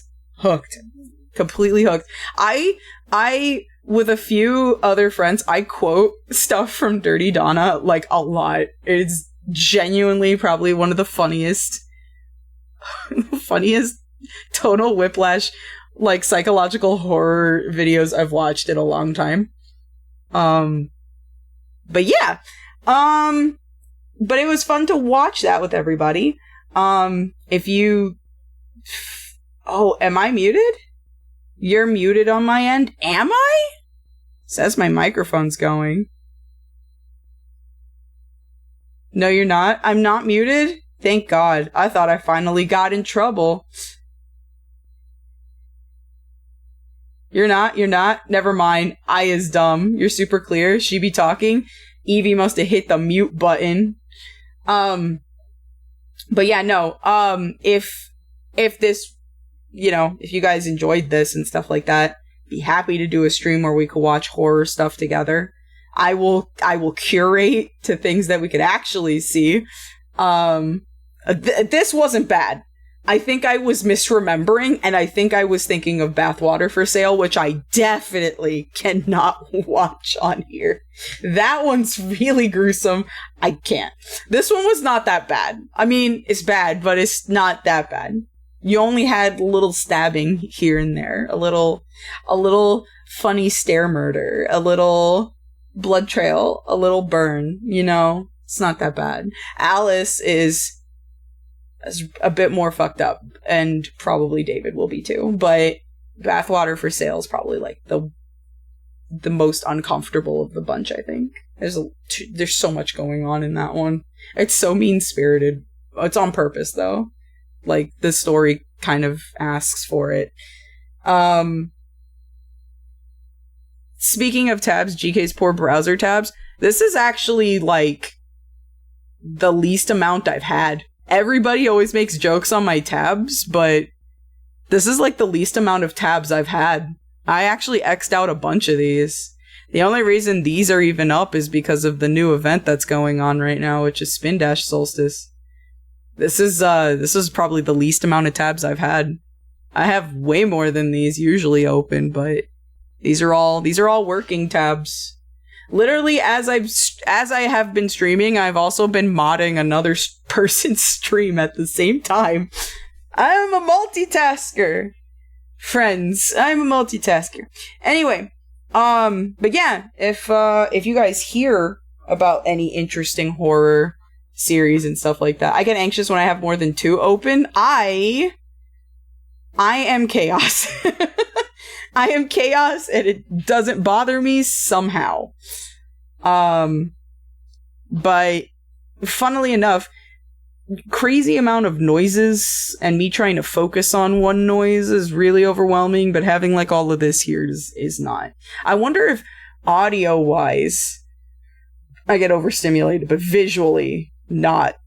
Speaker 1: Completely hooked. I with a few other friends, I quote stuff from Dirty Donna like a lot. It's genuinely probably one of the funniest tonal whiplash, like psychological horror videos I've watched in a long time. But yeah. But it was fun to watch that with everybody. Am I muted? You're muted on my end? Am I? Says my microphone's going. No, you're not? I'm not muted? Thank God. I thought I finally got in trouble. You're not? Never mind. I is dumb. You're super clear. She be talking. Evie must have hit the mute button. But yeah, no. If this, if you guys enjoyed this and stuff like that, be happy to do a stream where we could watch horror stuff together. I will curate to things that we could actually see. This wasn't bad. I think I was misremembering, and I think I was thinking of Bathwater for Sale, which I definitely cannot watch on here. That one's really gruesome. I can't. This one was not that bad. I mean, it's bad, but it's not that bad. You only had a little stabbing here and there, a little funny stare murder, a little blood trail, a little burn, it's not that bad. Alice is a bit more fucked up, and probably David will be too, but Bathwater for Sale is probably like the most uncomfortable of the bunch, I think. There's so much going on in that one. It's so mean-spirited. It's on purpose, though. Like, the story kind of asks for it. Speaking of tabs, GK's poor browser tabs, this is actually, like, the least amount I've had. Everybody always makes jokes on my tabs, but this is like the least amount of tabs I've had. I actually X'd out a bunch of these. The only reason these are even up is because of the new event that's going on right now, which is Spin Dash Solstice. This is probably the least amount of tabs I've had. I have way more than these usually open, but these are all working tabs. Literally, as I have been streaming, I've also been modding another person's stream at the same time. I'm a multitasker, friends. I'm a multitasker. Anyway, but yeah, if you guys hear about any interesting horror series and stuff like that, I get anxious when I have more than 2 open. I I am chaos. I am chaos, and it doesn't bother me somehow. But funnily enough, crazy amount of noises and me trying to focus on one noise is really overwhelming, but having like all of this here is not. I wonder if audio wise I get overstimulated, but visually not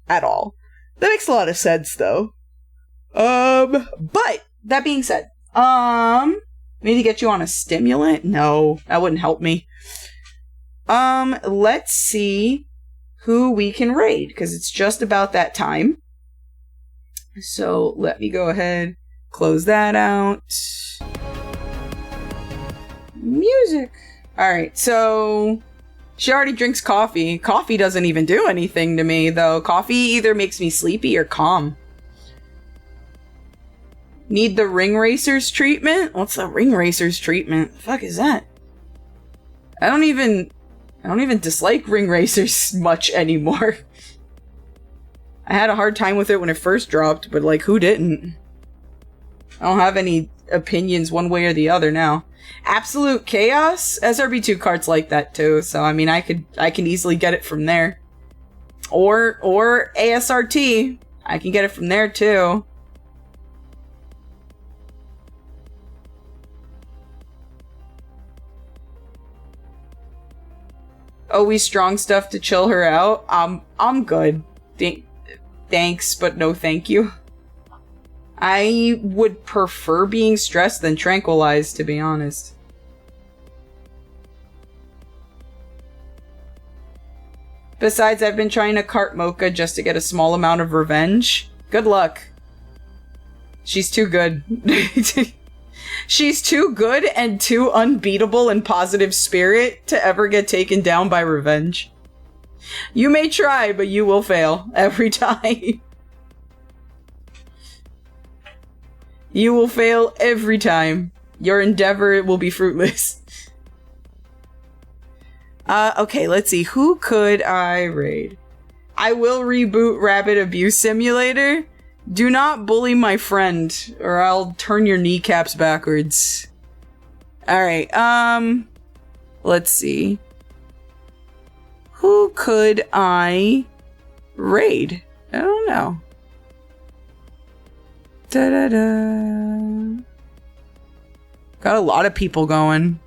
Speaker 1: at all. That makes a lot of sense though. But that being said, maybe get you on a stimulant? No, that wouldn't help me. Let's see who we can raid, because it's just about that time. So let me go ahead, close that out. Music. Alright, so she already drinks coffee. Coffee doesn't even do anything to me, though. Coffee either makes me sleepy or calm. Need the ring racers treatment? What's the ring racers treatment? The fuck is that? I don't even dislike ring racers much anymore. I had a hard time with it when it first dropped, but like, who didn't? I don't have any opinions one way or the other now. Absolute Chaos? SRB2 cards like that too, so I mean I can easily get it from there. Or ASRT. I can get it from there too. Always strong stuff to chill her out. I'm good. Thanks, but no thank you. I would prefer being stressed than tranquilized, to be honest. Besides, I've been trying to cart Mocha just to get a small amount of revenge. Good luck. She's too good. She's too good and too unbeatable in positive spirit to ever get taken down by revenge. You may try, but you will fail every time. You will fail every time. Your endeavor will be fruitless. Okay, let's see. Who could I raid? I will reboot Rabbit Abuse Simulator. Do not bully my friend, or I'll turn your kneecaps backwards. Alright, let's see. Who could I raid? I don't know. Da-da-da. Got a lot of people going.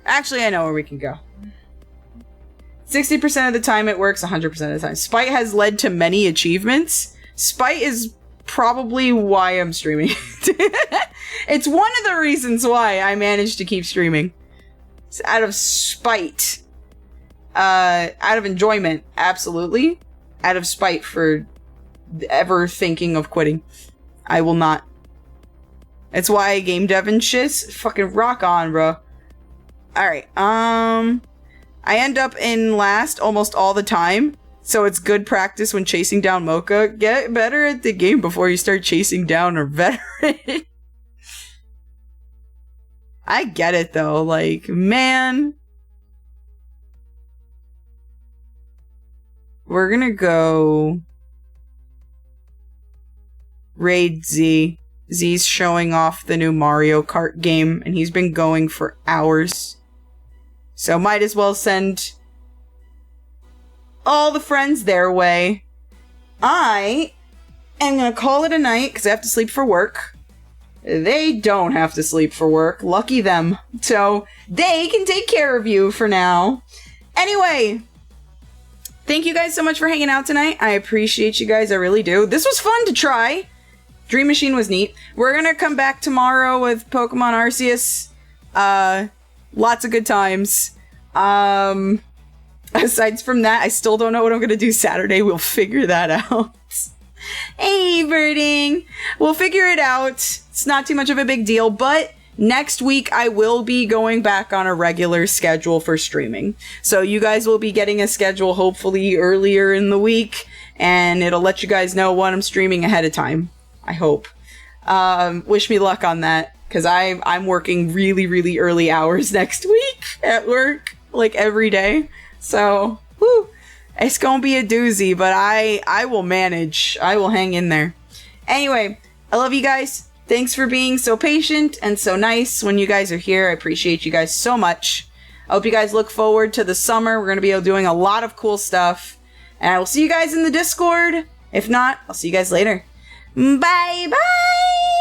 Speaker 1: Actually, I know where we can go. 60% of the time it works, 100% of the time. Spite has led to many achievements. Spite is probably why I'm streaming. It's one of the reasons why I managed to keep streaming. It's out of spite. Out of enjoyment, absolutely. Out of spite for ever thinking of quitting. I will not. It's why I game dev and shit. Fucking rock on, bro. Alright, I end up in last almost all the time, so it's good practice when chasing down Mocha. Get better at the game before you start chasing down a veteran. I get it though, like, man. We're gonna go raid Z. Z's showing off the new Mario Kart game, and he's been going for hours. So might as well send all the friends their way. I am gonna call it a night, because I have to sleep for work. They don't have to sleep for work. Lucky them. So they can take care of you for now. Anyway, thank you guys so much for hanging out tonight. I appreciate you guys, I really do. This was fun to try. Dream Machine was neat. We're gonna come back tomorrow with Pokemon Arceus. Lots of good times. Aside from that, I still don't know what I'm gonna do Saturday. We'll figure that out. Hey, Birding! We'll figure it out. It's not too much of a big deal, but next week I will be going back on a regular schedule for streaming. So you guys will be getting a schedule hopefully earlier in the week, and it'll let you guys know when I'm streaming ahead of time. I hope. Wish me luck on that. because I'm working really, really early hours next week at work, like every day. So, whew, it's gonna be a doozy, but I will manage. I will hang in there. Anyway, I love you guys. Thanks for being so patient and so nice when you guys are here. I appreciate you guys so much. I hope you guys look forward to the summer. We're going to be doing a lot of cool stuff. And I will see you guys in the Discord. If not, I'll see you guys later. Bye bye!